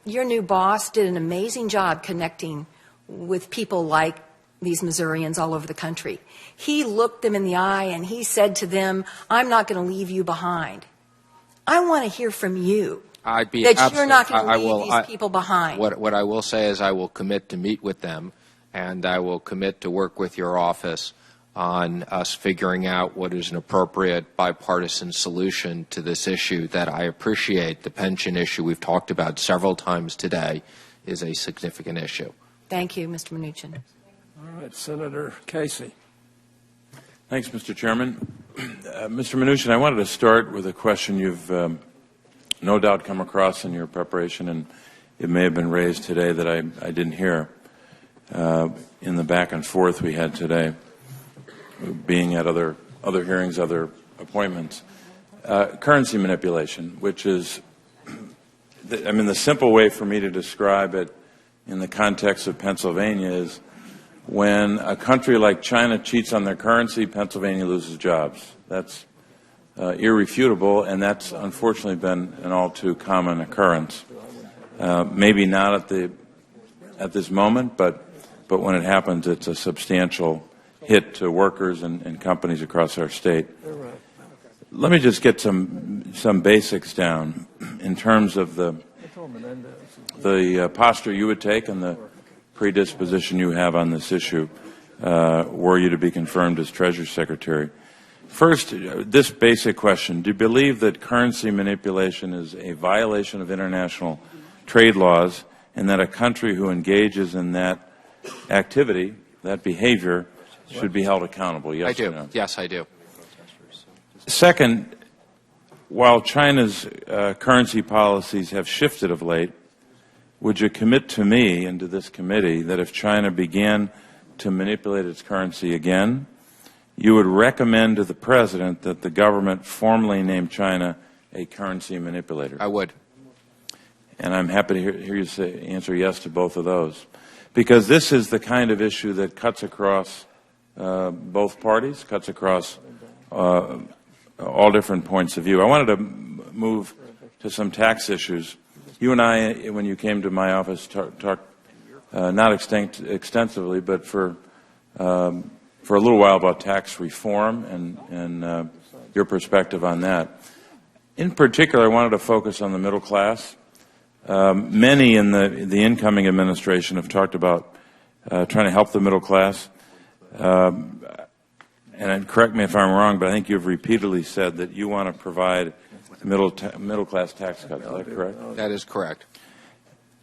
new boss did an amazing job connecting with people like these Missourians all over the country. He looked them in the eye and he said to them, I'm not going to leave you behind. I want to hear from you
I'd be
that you're not going to leave
I
these people behind.
What I will say is I will commit to meet with them, and I will commit to work with your office on us figuring out what is an appropriate bipartisan solution to this issue that I appreciate. The pension issue we've talked about several times today is a significant issue.
Thank you, Mr. Mnuchin.
All right, Senator Casey.
Thanks, Mr. Chairman. Mr. Mnuchin, I wanted to start with a question you've no doubt come across in your preparation, and it may have been raised today that I didn't hear in the back and forth we had today, being at other hearings, other appointments. Currency manipulation, which is, the simple way for me to describe it in the context of Pennsylvania is when a country like China cheats on their currency, Pennsylvania loses jobs. That's irrefutable, and that's unfortunately been an all too common occurrence. Maybe not at this moment, but when it happens, it's a substantial hit to workers and companies across our state. Let me just get some basics down in terms of the posture you would take and the predisposition you have on this issue were you to be confirmed as Treasury Secretary. First, this basic question: do you believe that currency manipulation is a violation of international trade laws and that a country who engages in that activity, that behavior, should be held accountable? Yes
I do.
or no?
Yes, I do.
Second, while China's currency policies have shifted of late, would you commit to me and to this committee that if China began to manipulate its currency again, you would recommend to the President that the government formally name China a currency manipulator?
I would.
And I'm happy to hear you answer yes to both of those, because this is the kind of issue that cuts across both parties, cuts across all different points of view. I wanted to move to some tax issues. You and I, when you came to my office, talked not extensively, but for a little while about tax reform and your perspective on that. In particular, I wanted to focus on the middle class. Many in the incoming administration have talked about trying to help the middle class. And correct me if I'm wrong, but I think you've repeatedly said that you want to provide middle class tax cuts. Is that correct?
That is correct.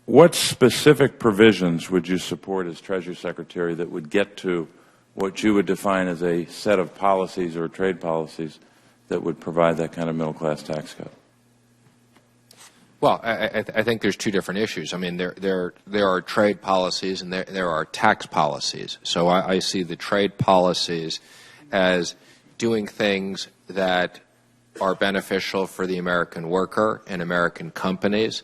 what specific provisions would you support as Treasury Secretary that would get to what you would define as a set of policies or trade policies that would provide that kind of middle-class tax cut?
Well, I think there's two different issues. I mean, there are trade policies and there are tax policies. So I see the trade policies as doing things that are beneficial for the American worker and American companies,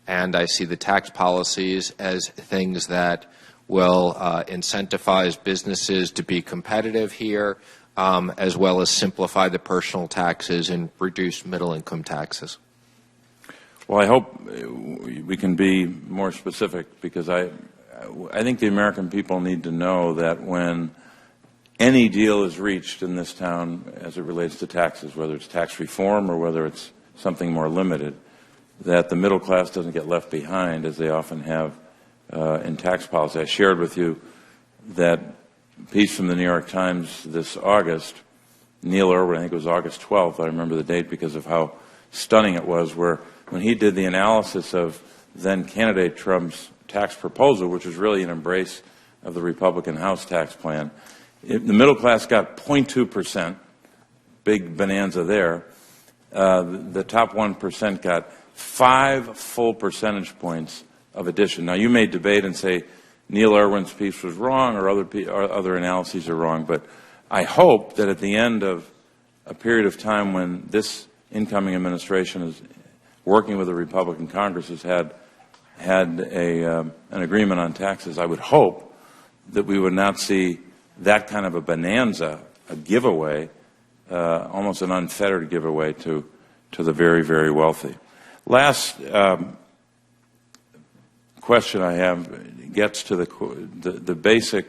and I see the tax policies as things that will incentivize businesses to be competitive here, as well as simplify the personal taxes and reduce middle-income taxes.
Well, I hope we can be more specific, because I think the American people need to know that when any deal is reached in this town as it relates to taxes, whether it's tax reform or whether it's something more limited, that the middle class doesn't get left behind, as they often have in tax policy. I shared with you that piece from the New York Times this August. Neil Irwin, I think it was August 12th, I remember the date because of how stunning it was, where when he did the analysis of then-candidate Trump's tax proposal, which was really an embrace of the Republican House tax plan, the middle class got 0.2%, big bonanza there. The top 1% got 5 full percentage points of addition. Now, you may debate and say Neil Irwin's piece was wrong or other analyses are wrong, but I hope that at the end of a period of time when this incoming administration is working with the Republican Congress has had an agreement on taxes, I would hope that we would not see that kind of a bonanza, a giveaway, almost an unfettered giveaway to the very, very wealthy. Last question I have gets to the basic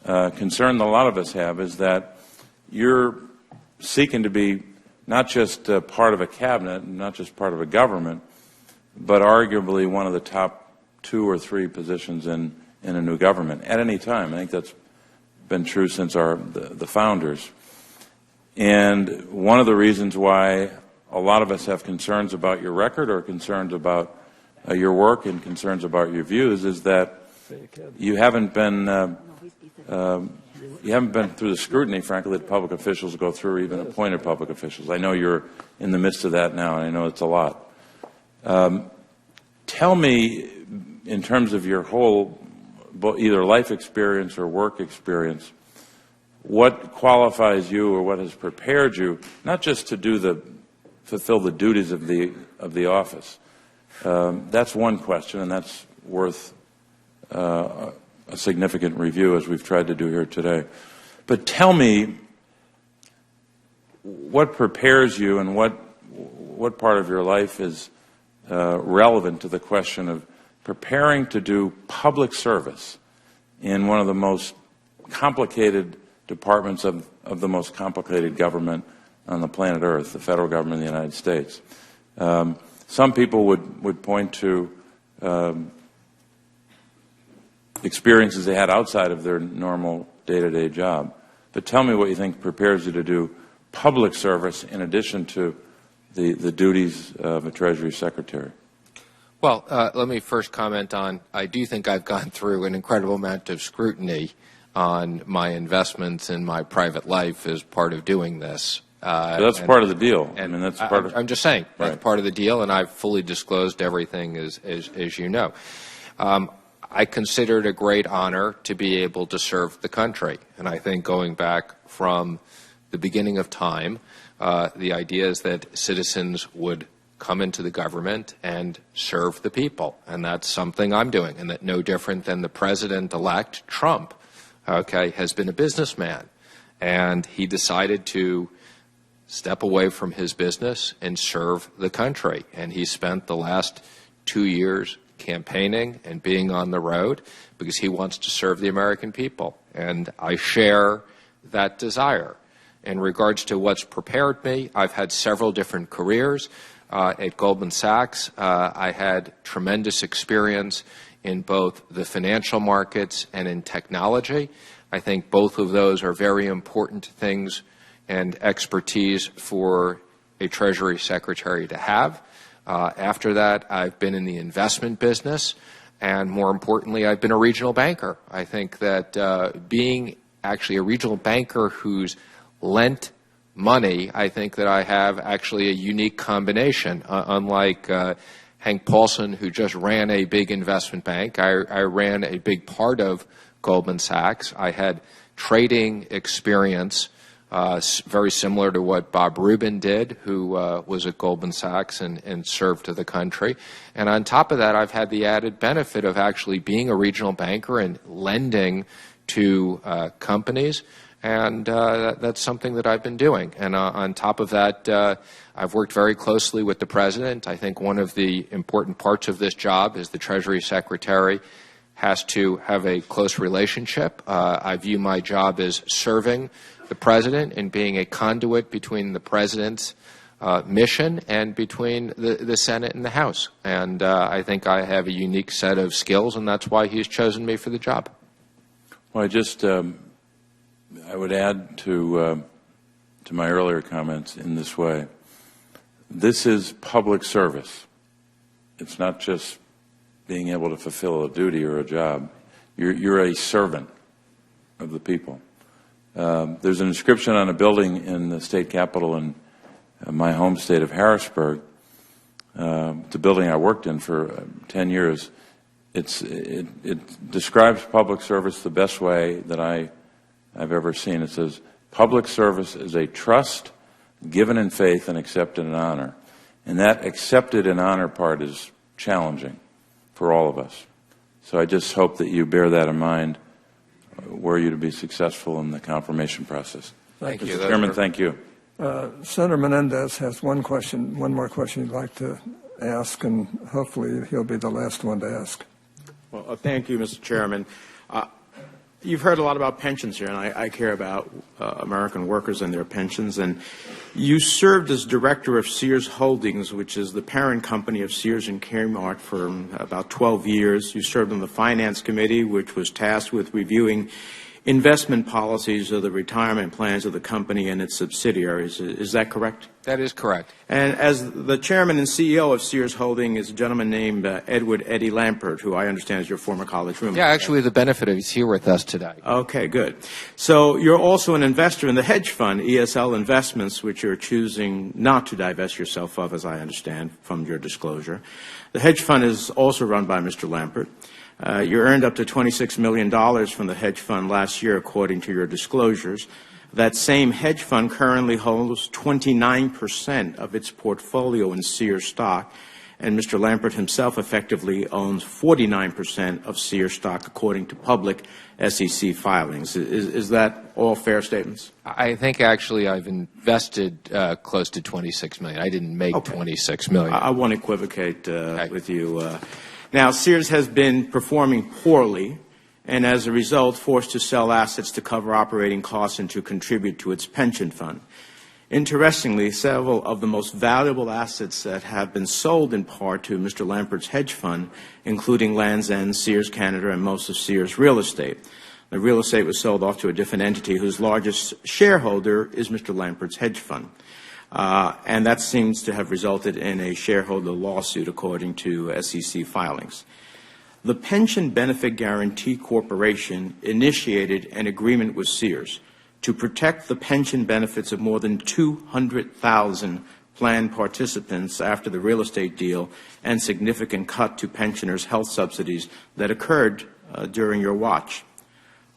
concern that a lot of us have, is that you're seeking to be not just part of a cabinet, and not just part of a government, but arguably one of the top 2 or 3 positions in a new government at any time. I think that's been true since the founders. And one of the reasons why a lot of us have concerns about your record or concerns about your work and concerns about your views is that you haven't been through the scrutiny, frankly, that public officials go through, even appointed public officials. I know you're in the midst of that now, and I know it's a lot. Tell me, in terms of your whole either life experience or work experience, what qualifies you or what has prepared you not just to fulfill the duties of the office. That's one question, and that's worth a significant review, as we've tried to do here today. But tell me what prepares you and what part of your life is relevant to the question of preparing to do public service in one of the most complicated departments of the most complicated government on the planet Earth, the federal government of the United States. Some people would point to experiences they had outside of their normal day-to-day job. But tell me what you think prepares you to do public service in addition to the duties of a Treasury Secretary.
Well, let me first comment on, I do think I've gone through an incredible amount of scrutiny on my investments in my private life as part of doing this.
That's part of the deal.
And
that's part
I'm just saying, that's part of the deal, and I've fully disclosed everything, as you know. I consider it a great honor to be able to serve the country. And I think going back from the beginning of time, the idea is that citizens would come into the government and serve the people. And that's something I'm doing, and that no different than the president-elect, Trump, has been a businessman. And he decided to step away from his business and serve the country. And he spent the last 2 years campaigning and being on the road because he wants to serve the American people. And I share that desire. In regards to what's prepared me, I've had several different careers. At Goldman Sachs, I had tremendous experience in both the financial markets and in technology. I think both of those are very important things and expertise for a Treasury Secretary to have. After that, I've been in the investment business, and more importantly, I've been a regional banker. I think that being actually a regional banker who's lent money, I think that I have actually a unique combination. Unlike Hank Paulson, who just ran a big investment bank, I ran a big part of Goldman Sachs. I had trading experience very similar to what Bob Rubin did, who was at Goldman Sachs and served to the country. And on top of that, I've had the added benefit of actually being a regional banker and lending to companies. And that's something that I've been doing. And on top of that, I've worked very closely with the President. I think one of the important parts of this job is the Treasury Secretary has to have a close relationship. I view my job as serving the President and being a conduit between the President's mission and between the Senate and the House. And I think I have a unique set of skills, and that's why he's chosen me for the job.
Well, I would add to my earlier comments in this way. This is public service. It's not just being able to fulfill a duty or a job. You're a servant of the people. There's an inscription on a building in the state capitol in my home state of Harrisburg, the building I worked in for 10 years. It describes public service the best way that I've ever seen. It says, public service is a trust given in faith and accepted in honor. And that accepted in honor part is challenging for all of us. So I just hope that you bear that in mind were you to be successful in the confirmation process.
Thank you.
Mr. Chairman, thank you.
Senator Menendez has one more question he'd like to ask, and hopefully he'll be the last one to ask.
Well, thank you, Mr. Chairman. You've heard a lot about pensions here, and I care about American workers and their pensions. And you served as director of Sears Holdings, which is the parent company of Sears and Kmart, for about 12 years. You served on the Finance Committee, which was tasked with reviewing investment policies of the retirement plans of the company and its subsidiaries. Is that correct?
That is correct.
And as the chairman and CEO of Sears Holding is a gentleman named Edward Eddie Lampert, who I understand is your former college roommate.
Yeah, actually the benefit of he's here with us today.
Okay, good. So you're also an investor in the hedge fund, ESL Investments, which you're choosing not to divest yourself of, as I understand from your disclosure. The hedge fund is also run by Mr. Lampert. You earned up to $26 million from the hedge fund last year, according to your disclosures. That same hedge fund currently holds 29% of its portfolio in Sears stock, and Mr. Lampert himself effectively owns 49% of Sears stock, according to public SEC filings. Is that all fair statements?
I think actually I've invested close to $26 million. I didn't make $26 million.
I won't equivocate with you. Now, Sears has been performing poorly, and as a result, forced to sell assets to cover operating costs and to contribute to its pension fund. Interestingly, several of the most valuable assets that have been sold in part to Mr. Lampert's hedge fund, including Land's End, Sears Canada, and most of Sears real estate. The real estate was sold off to a different entity whose largest shareholder is Mr. Lampert's hedge fund. And that seems to have resulted in a shareholder lawsuit, according to SEC filings. The Pension Benefit Guarantee Corporation initiated an agreement with Sears to protect the pension benefits of more than 200,000 plan participants after the real estate deal and significant cut to pensioners' health subsidies that occurred during your watch.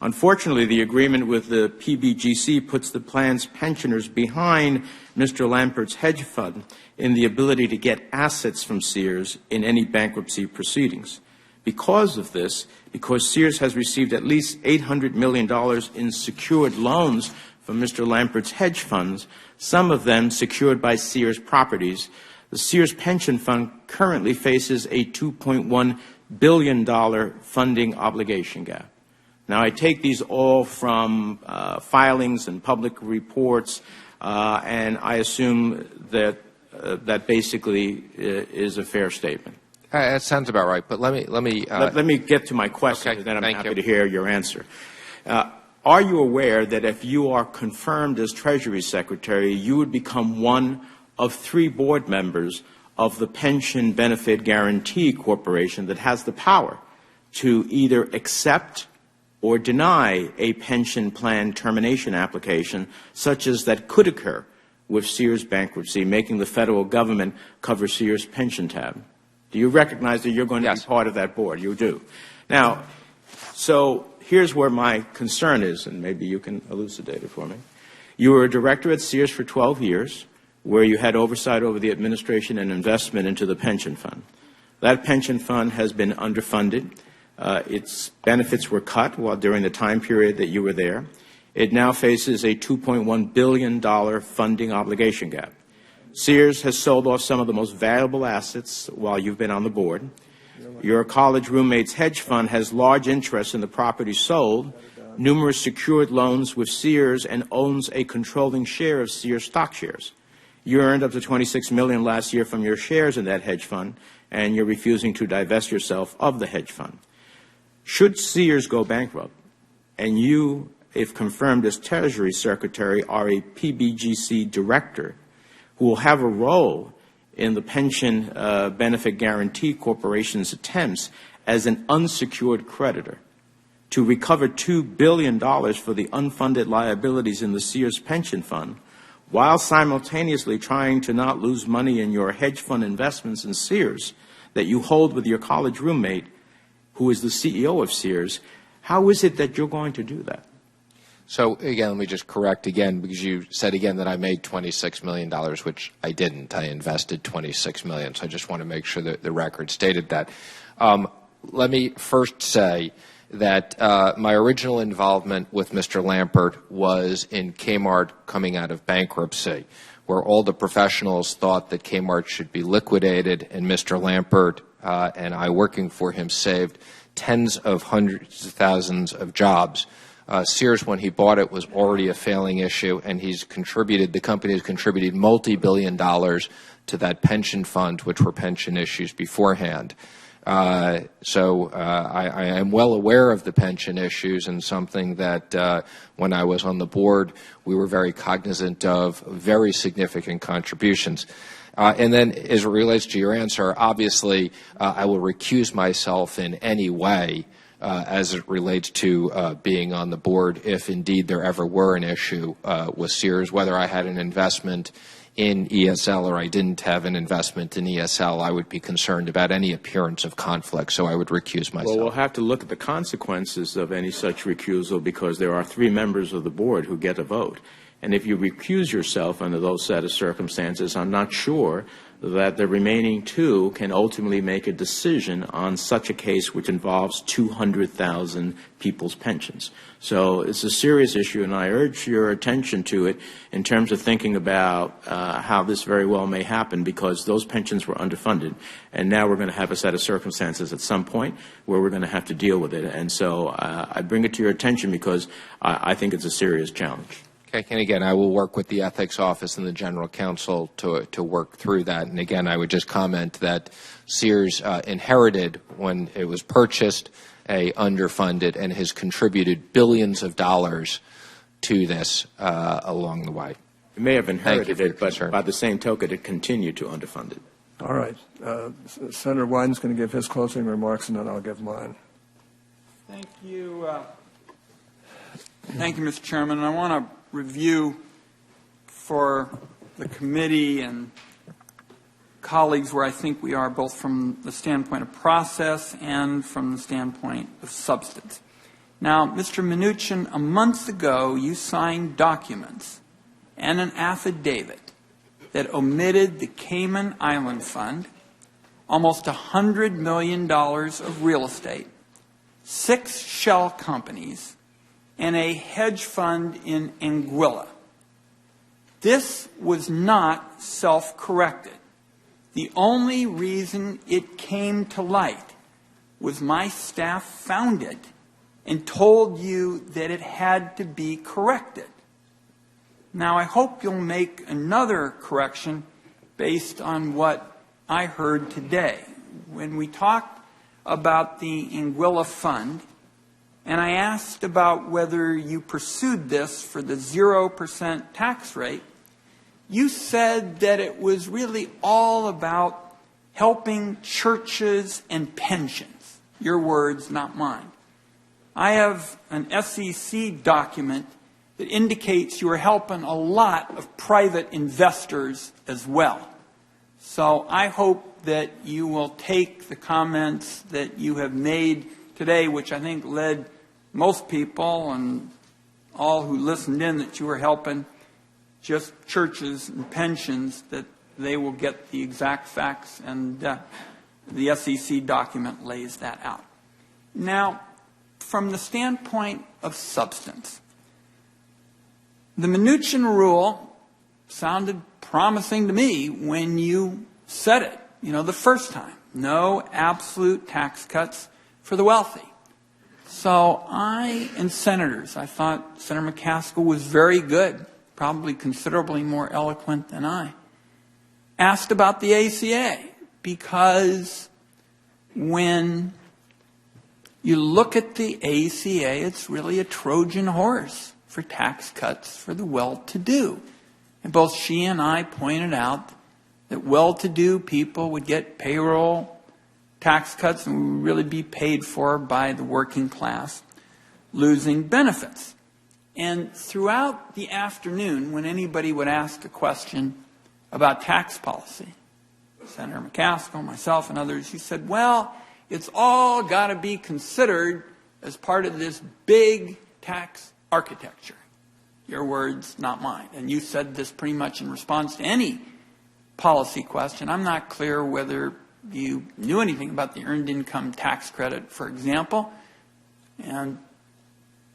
Unfortunately, the agreement with the PBGC puts the plan's pensioners behind Mr. Lampert's hedge fund in the ability to get assets from Sears in any bankruptcy proceedings. Because of this, because Sears has received at least $800 million in secured loans from Mr. Lampert's hedge funds, some of them secured by Sears properties, the Sears pension fund currently faces a $2.1 billion funding obligation gap. Now, I take these all from filings and public reports, and I assume that that basically is a fair statement.
That sounds about right, but let me
get to my question, and then I'm happy
you.
to hear your answer. Are you aware that if you are confirmed as Treasury Secretary, you would become one of 3 board members of the Pension Benefit Guarantee Corporation that has the power to either accept or deny a pension plan termination application such as that could occur with Sears bankruptcy, making the federal government cover Sears pension tab. Do you recognize that you're going to be part of that board? You do. Now, so here's where my concern is, and maybe you can elucidate it for me. You were a director at Sears for 12 years, where you had oversight over the administration and investment into the pension fund. That pension fund has been underfunded. Its benefits were cut during the time period that you were there. It now faces a $2.1 billion funding obligation gap. Sears has sold off some of the most valuable assets while you've been on the board. Your college roommate's hedge fund has large interest in the property sold, numerous secured loans with Sears, and owns a controlling share of Sears stock shares. You earned up to $26 million last year from your shares in that hedge fund, and you're refusing to divest yourself of the hedge fund. Should Sears go bankrupt, and you, if confirmed as Treasury Secretary, are a PBGC director who will have a role in the Pension Benefit Guarantee Corporation's attempts as an unsecured creditor to recover $2 billion for the unfunded liabilities in the Sears pension fund, while simultaneously trying to not lose money in your hedge fund investments in Sears that you hold with your college roommate, who is the CEO of Sears, how is it that you're going to do that?
So, again, let me just correct again, because you said again that I made $26 million, which I didn't. I invested $26 million, so I just want to make sure that the record stated that. Let me first say that my original involvement with Mr. Lampert was in Kmart coming out of bankruptcy, where all the professionals thought that Kmart should be liquidated, and Mr. Lampert and I, working for him, saved tens of hundreds of thousands of jobs. Sears, when he bought it, was already a failing issue, and the company has contributed multi-billion dollars to that pension fund, which were pension issues beforehand. So I am well aware of the pension issues, and something that when I was on the board, we were very cognizant of very significant contributions. And then as it relates to your answer, obviously I will recuse myself in any way as it relates to being on the board if indeed there ever were an issue with Sears, whether I had an investment in ESL or I didn't have an investment in ESL. I would be concerned about any appearance of conflict, so I would recuse myself.
Well, we'll have to look at the consequences of any such recusal, because there are 3 members of the board who get a vote. And if you recuse yourself under those set of circumstances, I'm not sure that the remaining 2 can ultimately make a decision on such a case which involves 200,000 people's pensions. So it's a serious issue, and I urge your attention to it in terms of thinking about how this very well may happen, because those pensions were underfunded, and now we're going to have a set of circumstances at some point where we're going to have to deal with it. And so I bring it to your attention because I think it's a serious challenge.
Okay, and again, I will work with the Ethics Office and the General Counsel to work through that. And again, I would just comment that Sears inherited, when it was purchased, a underfunded, and has contributed billions of dollars to this along the way.
It may have inherited it, but by the same token, it continued to underfund it.
All right. Senator Wyden's going to give his closing remarks, and then I'll give mine.
Thank you. Thank you, Mr. Chairman. I want to review for the committee and colleagues where I think we are, both from the standpoint of process and from the standpoint of substance. Now, Mr. Mnuchin, a month ago, you signed documents and an affidavit that omitted the Cayman Island Fund, almost $100 million of real estate, 6 shell companies, and a hedge fund in Anguilla. This was not self-corrected. The only reason it came to light was my staff found it and told you that it had to be corrected. Now, I hope you'll make another correction based on what I heard today. When we talked about the Anguilla Fund, and I asked about whether you pursued this for the 0% tax rate, you said that it was really all about helping churches and pensions. Your words, not mine. I have an SEC document that indicates you are helping a lot of private investors as well. So I hope that you will take the comments that you have made today, which I think led most people and all who listened in that you were helping just churches and pensions, that they will get the exact facts, and the SEC document lays that out. Now, from the standpoint of substance, the Mnuchin rule sounded promising to me when you said it, the first time. No absolute tax cuts for the wealthy. So and senators, I thought Senator McCaskill was very good, probably considerably more eloquent than I, asked about the ACA, because when you look at the ACA, it's really a Trojan horse for tax cuts for the well-to-do. And both she and I pointed out that well-to-do people would get payroll tax cuts and would really be paid for by the working class losing benefits. And throughout the afternoon, when anybody would ask a question about tax policy, Senator McCaskill, myself, and others, you said, well, it's all got to be considered as part of this big tax architecture. Your words, not mine. And you said this pretty much in response to any policy question. I'm not clear whether you knew anything about the earned income tax credit, for example. And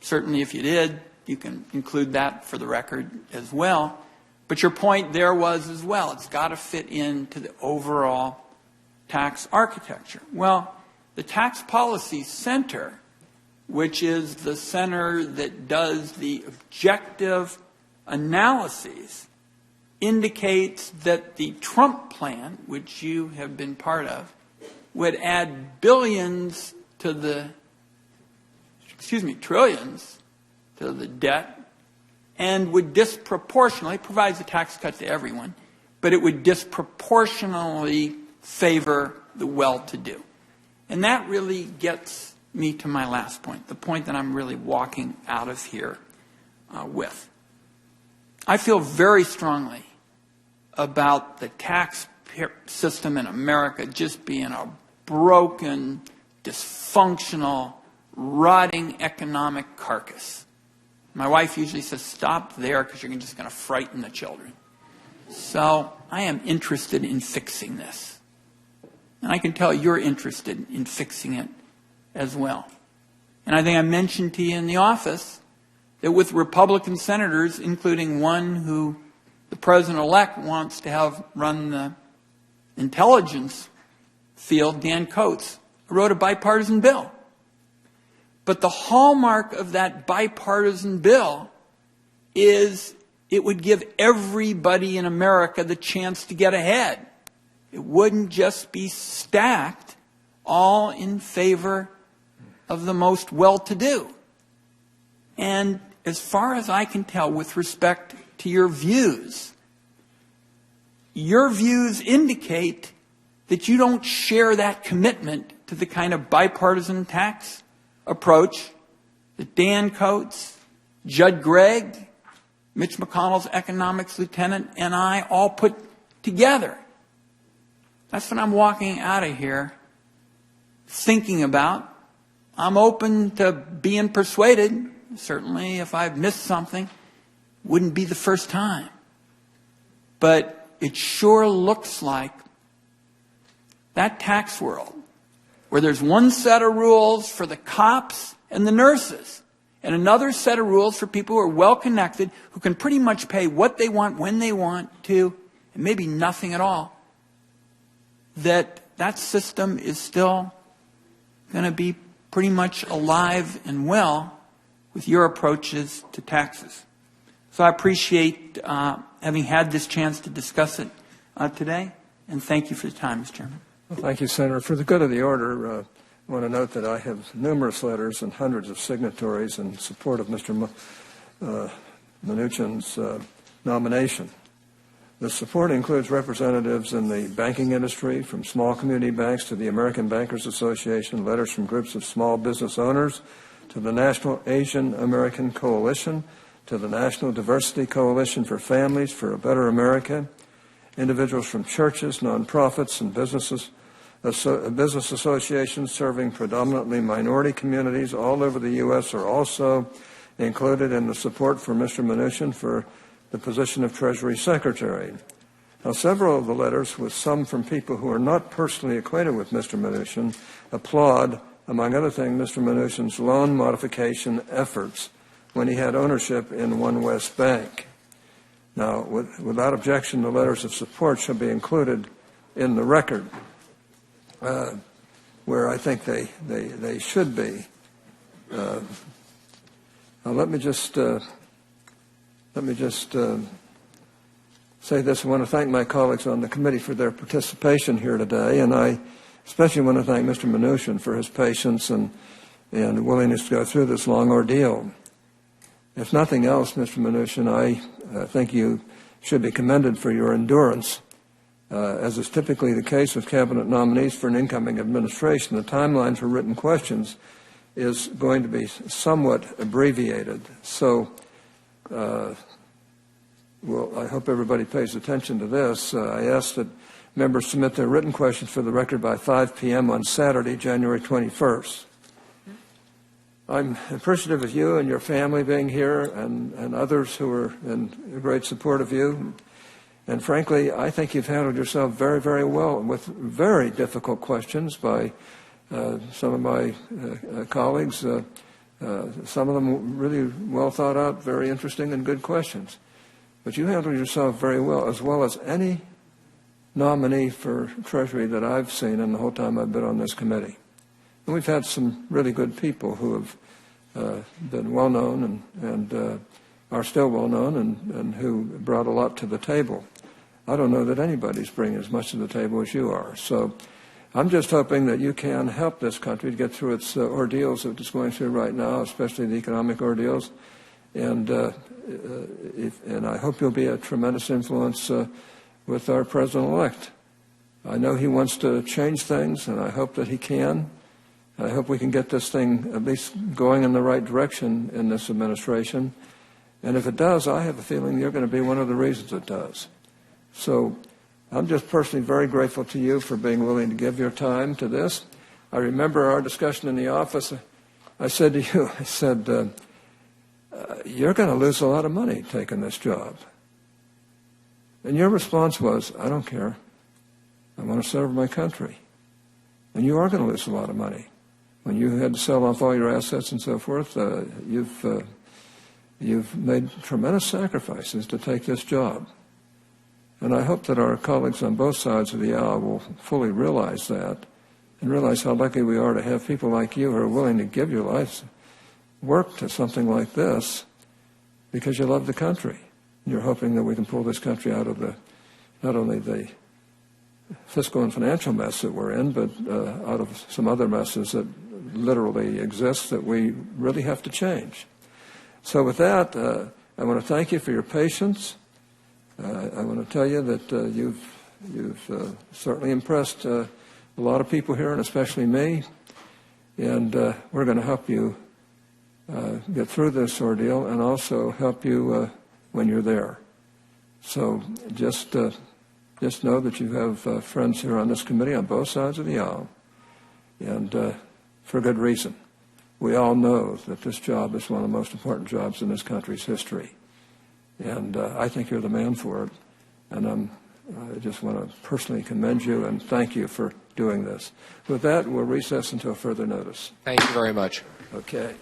certainly if you did, you can include that for the record as well. But your point there was as well, it's got to fit into the overall tax architecture. Well, the Tax Policy Center, which is the center that does the objective analyses, indicates that the Trump plan, which you have been part of, would add trillions to the debt, and would disproportionately, provides a tax cut to everyone, but it would disproportionately favor the well-to-do. And that really gets me to my last point, the point that I'm really walking out of here with. I feel very strongly about the tax system in America just being a broken, dysfunctional, rotting economic carcass. My wife usually says, stop there because you're just going to frighten the children. So I am interested in fixing this. And I can tell you're interested in fixing it as well. And I think I mentioned to you in the office that with Republican senators, including one who the president-elect wants to have run the intelligence field, Dan Coates, wrote a bipartisan bill. But the hallmark of that bipartisan bill is it would give everybody in America the chance to get ahead. It wouldn't just be stacked all in favor of the most well-to-do. And as far as I can tell, with respect to your views indicate that you don't share that commitment to the kind of bipartisan tax approach that Dan Coates, Judd Gregg, Mitch McConnell's economics lieutenant, and I all put together. That's what I'm walking out of here thinking about. I'm open to being persuaded. Certainly, if I've missed something, wouldn't be the first time. But it sure looks like that tax world, where there's one set of rules for the cops and the nurses, and another set of rules for people who are well-connected, who can pretty much pay what they want, when they want to, and maybe nothing at all, that system is still going to be pretty much alive and well with your approaches to taxes. So I appreciate having had this chance to discuss it today, and thank you for the time, Mr. Chairman.
Well, thank you, Senator. For the good of the order, I want to note that I have numerous letters and hundreds of signatories in support of Mr. Mnuchin's nomination. The support includes representatives in the banking industry, from small community banks to the American Bankers Association, letters from groups of small business owners, to the National Asian American Coalition, to the National Diversity Coalition for Families for a Better America, individuals from churches, nonprofits, and business associations serving predominantly minority communities all over the U.S. are also included in the support for Mr. Mnuchin for the position of Treasury Secretary. Now, several of the letters, with some from people who are not personally acquainted with Mr. Mnuchin, applaud, among other things, Mr. Mnuchin's loan modification efforts when he had ownership in OneWest Bank. Now, without objection, the letters of support shall be included in the record, where I think they should be. Now, let me just say this. I want to thank my colleagues on the committee for their participation here today, and I especially want to thank Mr. Mnuchin for his patience and willingness to go through this long ordeal. If nothing else, Mr. Mnuchin, I think you should be commended for your endurance. As is typically the case with cabinet nominees for an incoming administration, the timeline for written questions is going to be somewhat abbreviated. So, I hope everybody pays attention to this. I ask that members submit their written questions for the record by 5 p.m. on Saturday, January 21st. I'm appreciative of you and your family being here and others who are in great support of you. And frankly, I think you've handled yourself very, very well with very difficult questions by some of my colleagues. Some of them really well thought out, very interesting and good questions. But you handled yourself very well, as well as any nominee for Treasury that I've seen in the whole time I've been on this committee. And we've had some really good people who have been well known and are still well known and who brought a lot to the table. I don't know that anybody's bringing as much to the table as you are. So I'm just hoping that you can help this country to get through its ordeals that it's going through right now, especially the economic ordeals. And I hope you'll be a tremendous influence with our president-elect. I know he wants to change things, and I hope that he can. I hope we can get this thing at least going in the right direction in this administration. And if it does, I have a feeling you're going to be one of the reasons it does. So I'm just personally very grateful to you for being willing to give your time to this. I remember our discussion in the office. I said to you, I said, you're going to lose a lot of money taking this job. And your response was, I don't care. I want to serve my country. And you are going to lose a lot of money. When you had to sell off all your assets and so forth, you've made tremendous sacrifices to take this job. And I hope that our colleagues on both sides of the aisle will fully realize that and realize how lucky we are to have people like you who are willing to give your life's work to something like this because you love the country. You're hoping that we can pull this country out of not only the fiscal and financial mess that we're in, but out of some other messes that literally exist that we really have to change. So with that, I want to thank you for your patience. I want to tell you that you've certainly impressed a lot of people here, and especially me. And we're going to help you get through this ordeal and also help you when you're there. So just know that you have friends here on this committee on both sides of the aisle, and for good reason. We all know that this job is one of the most important jobs in this country's history, and I think you're the man for it. And I just want to personally commend you and thank you for doing this. With that, we'll recess until further notice.
Thank you very much.
Okay.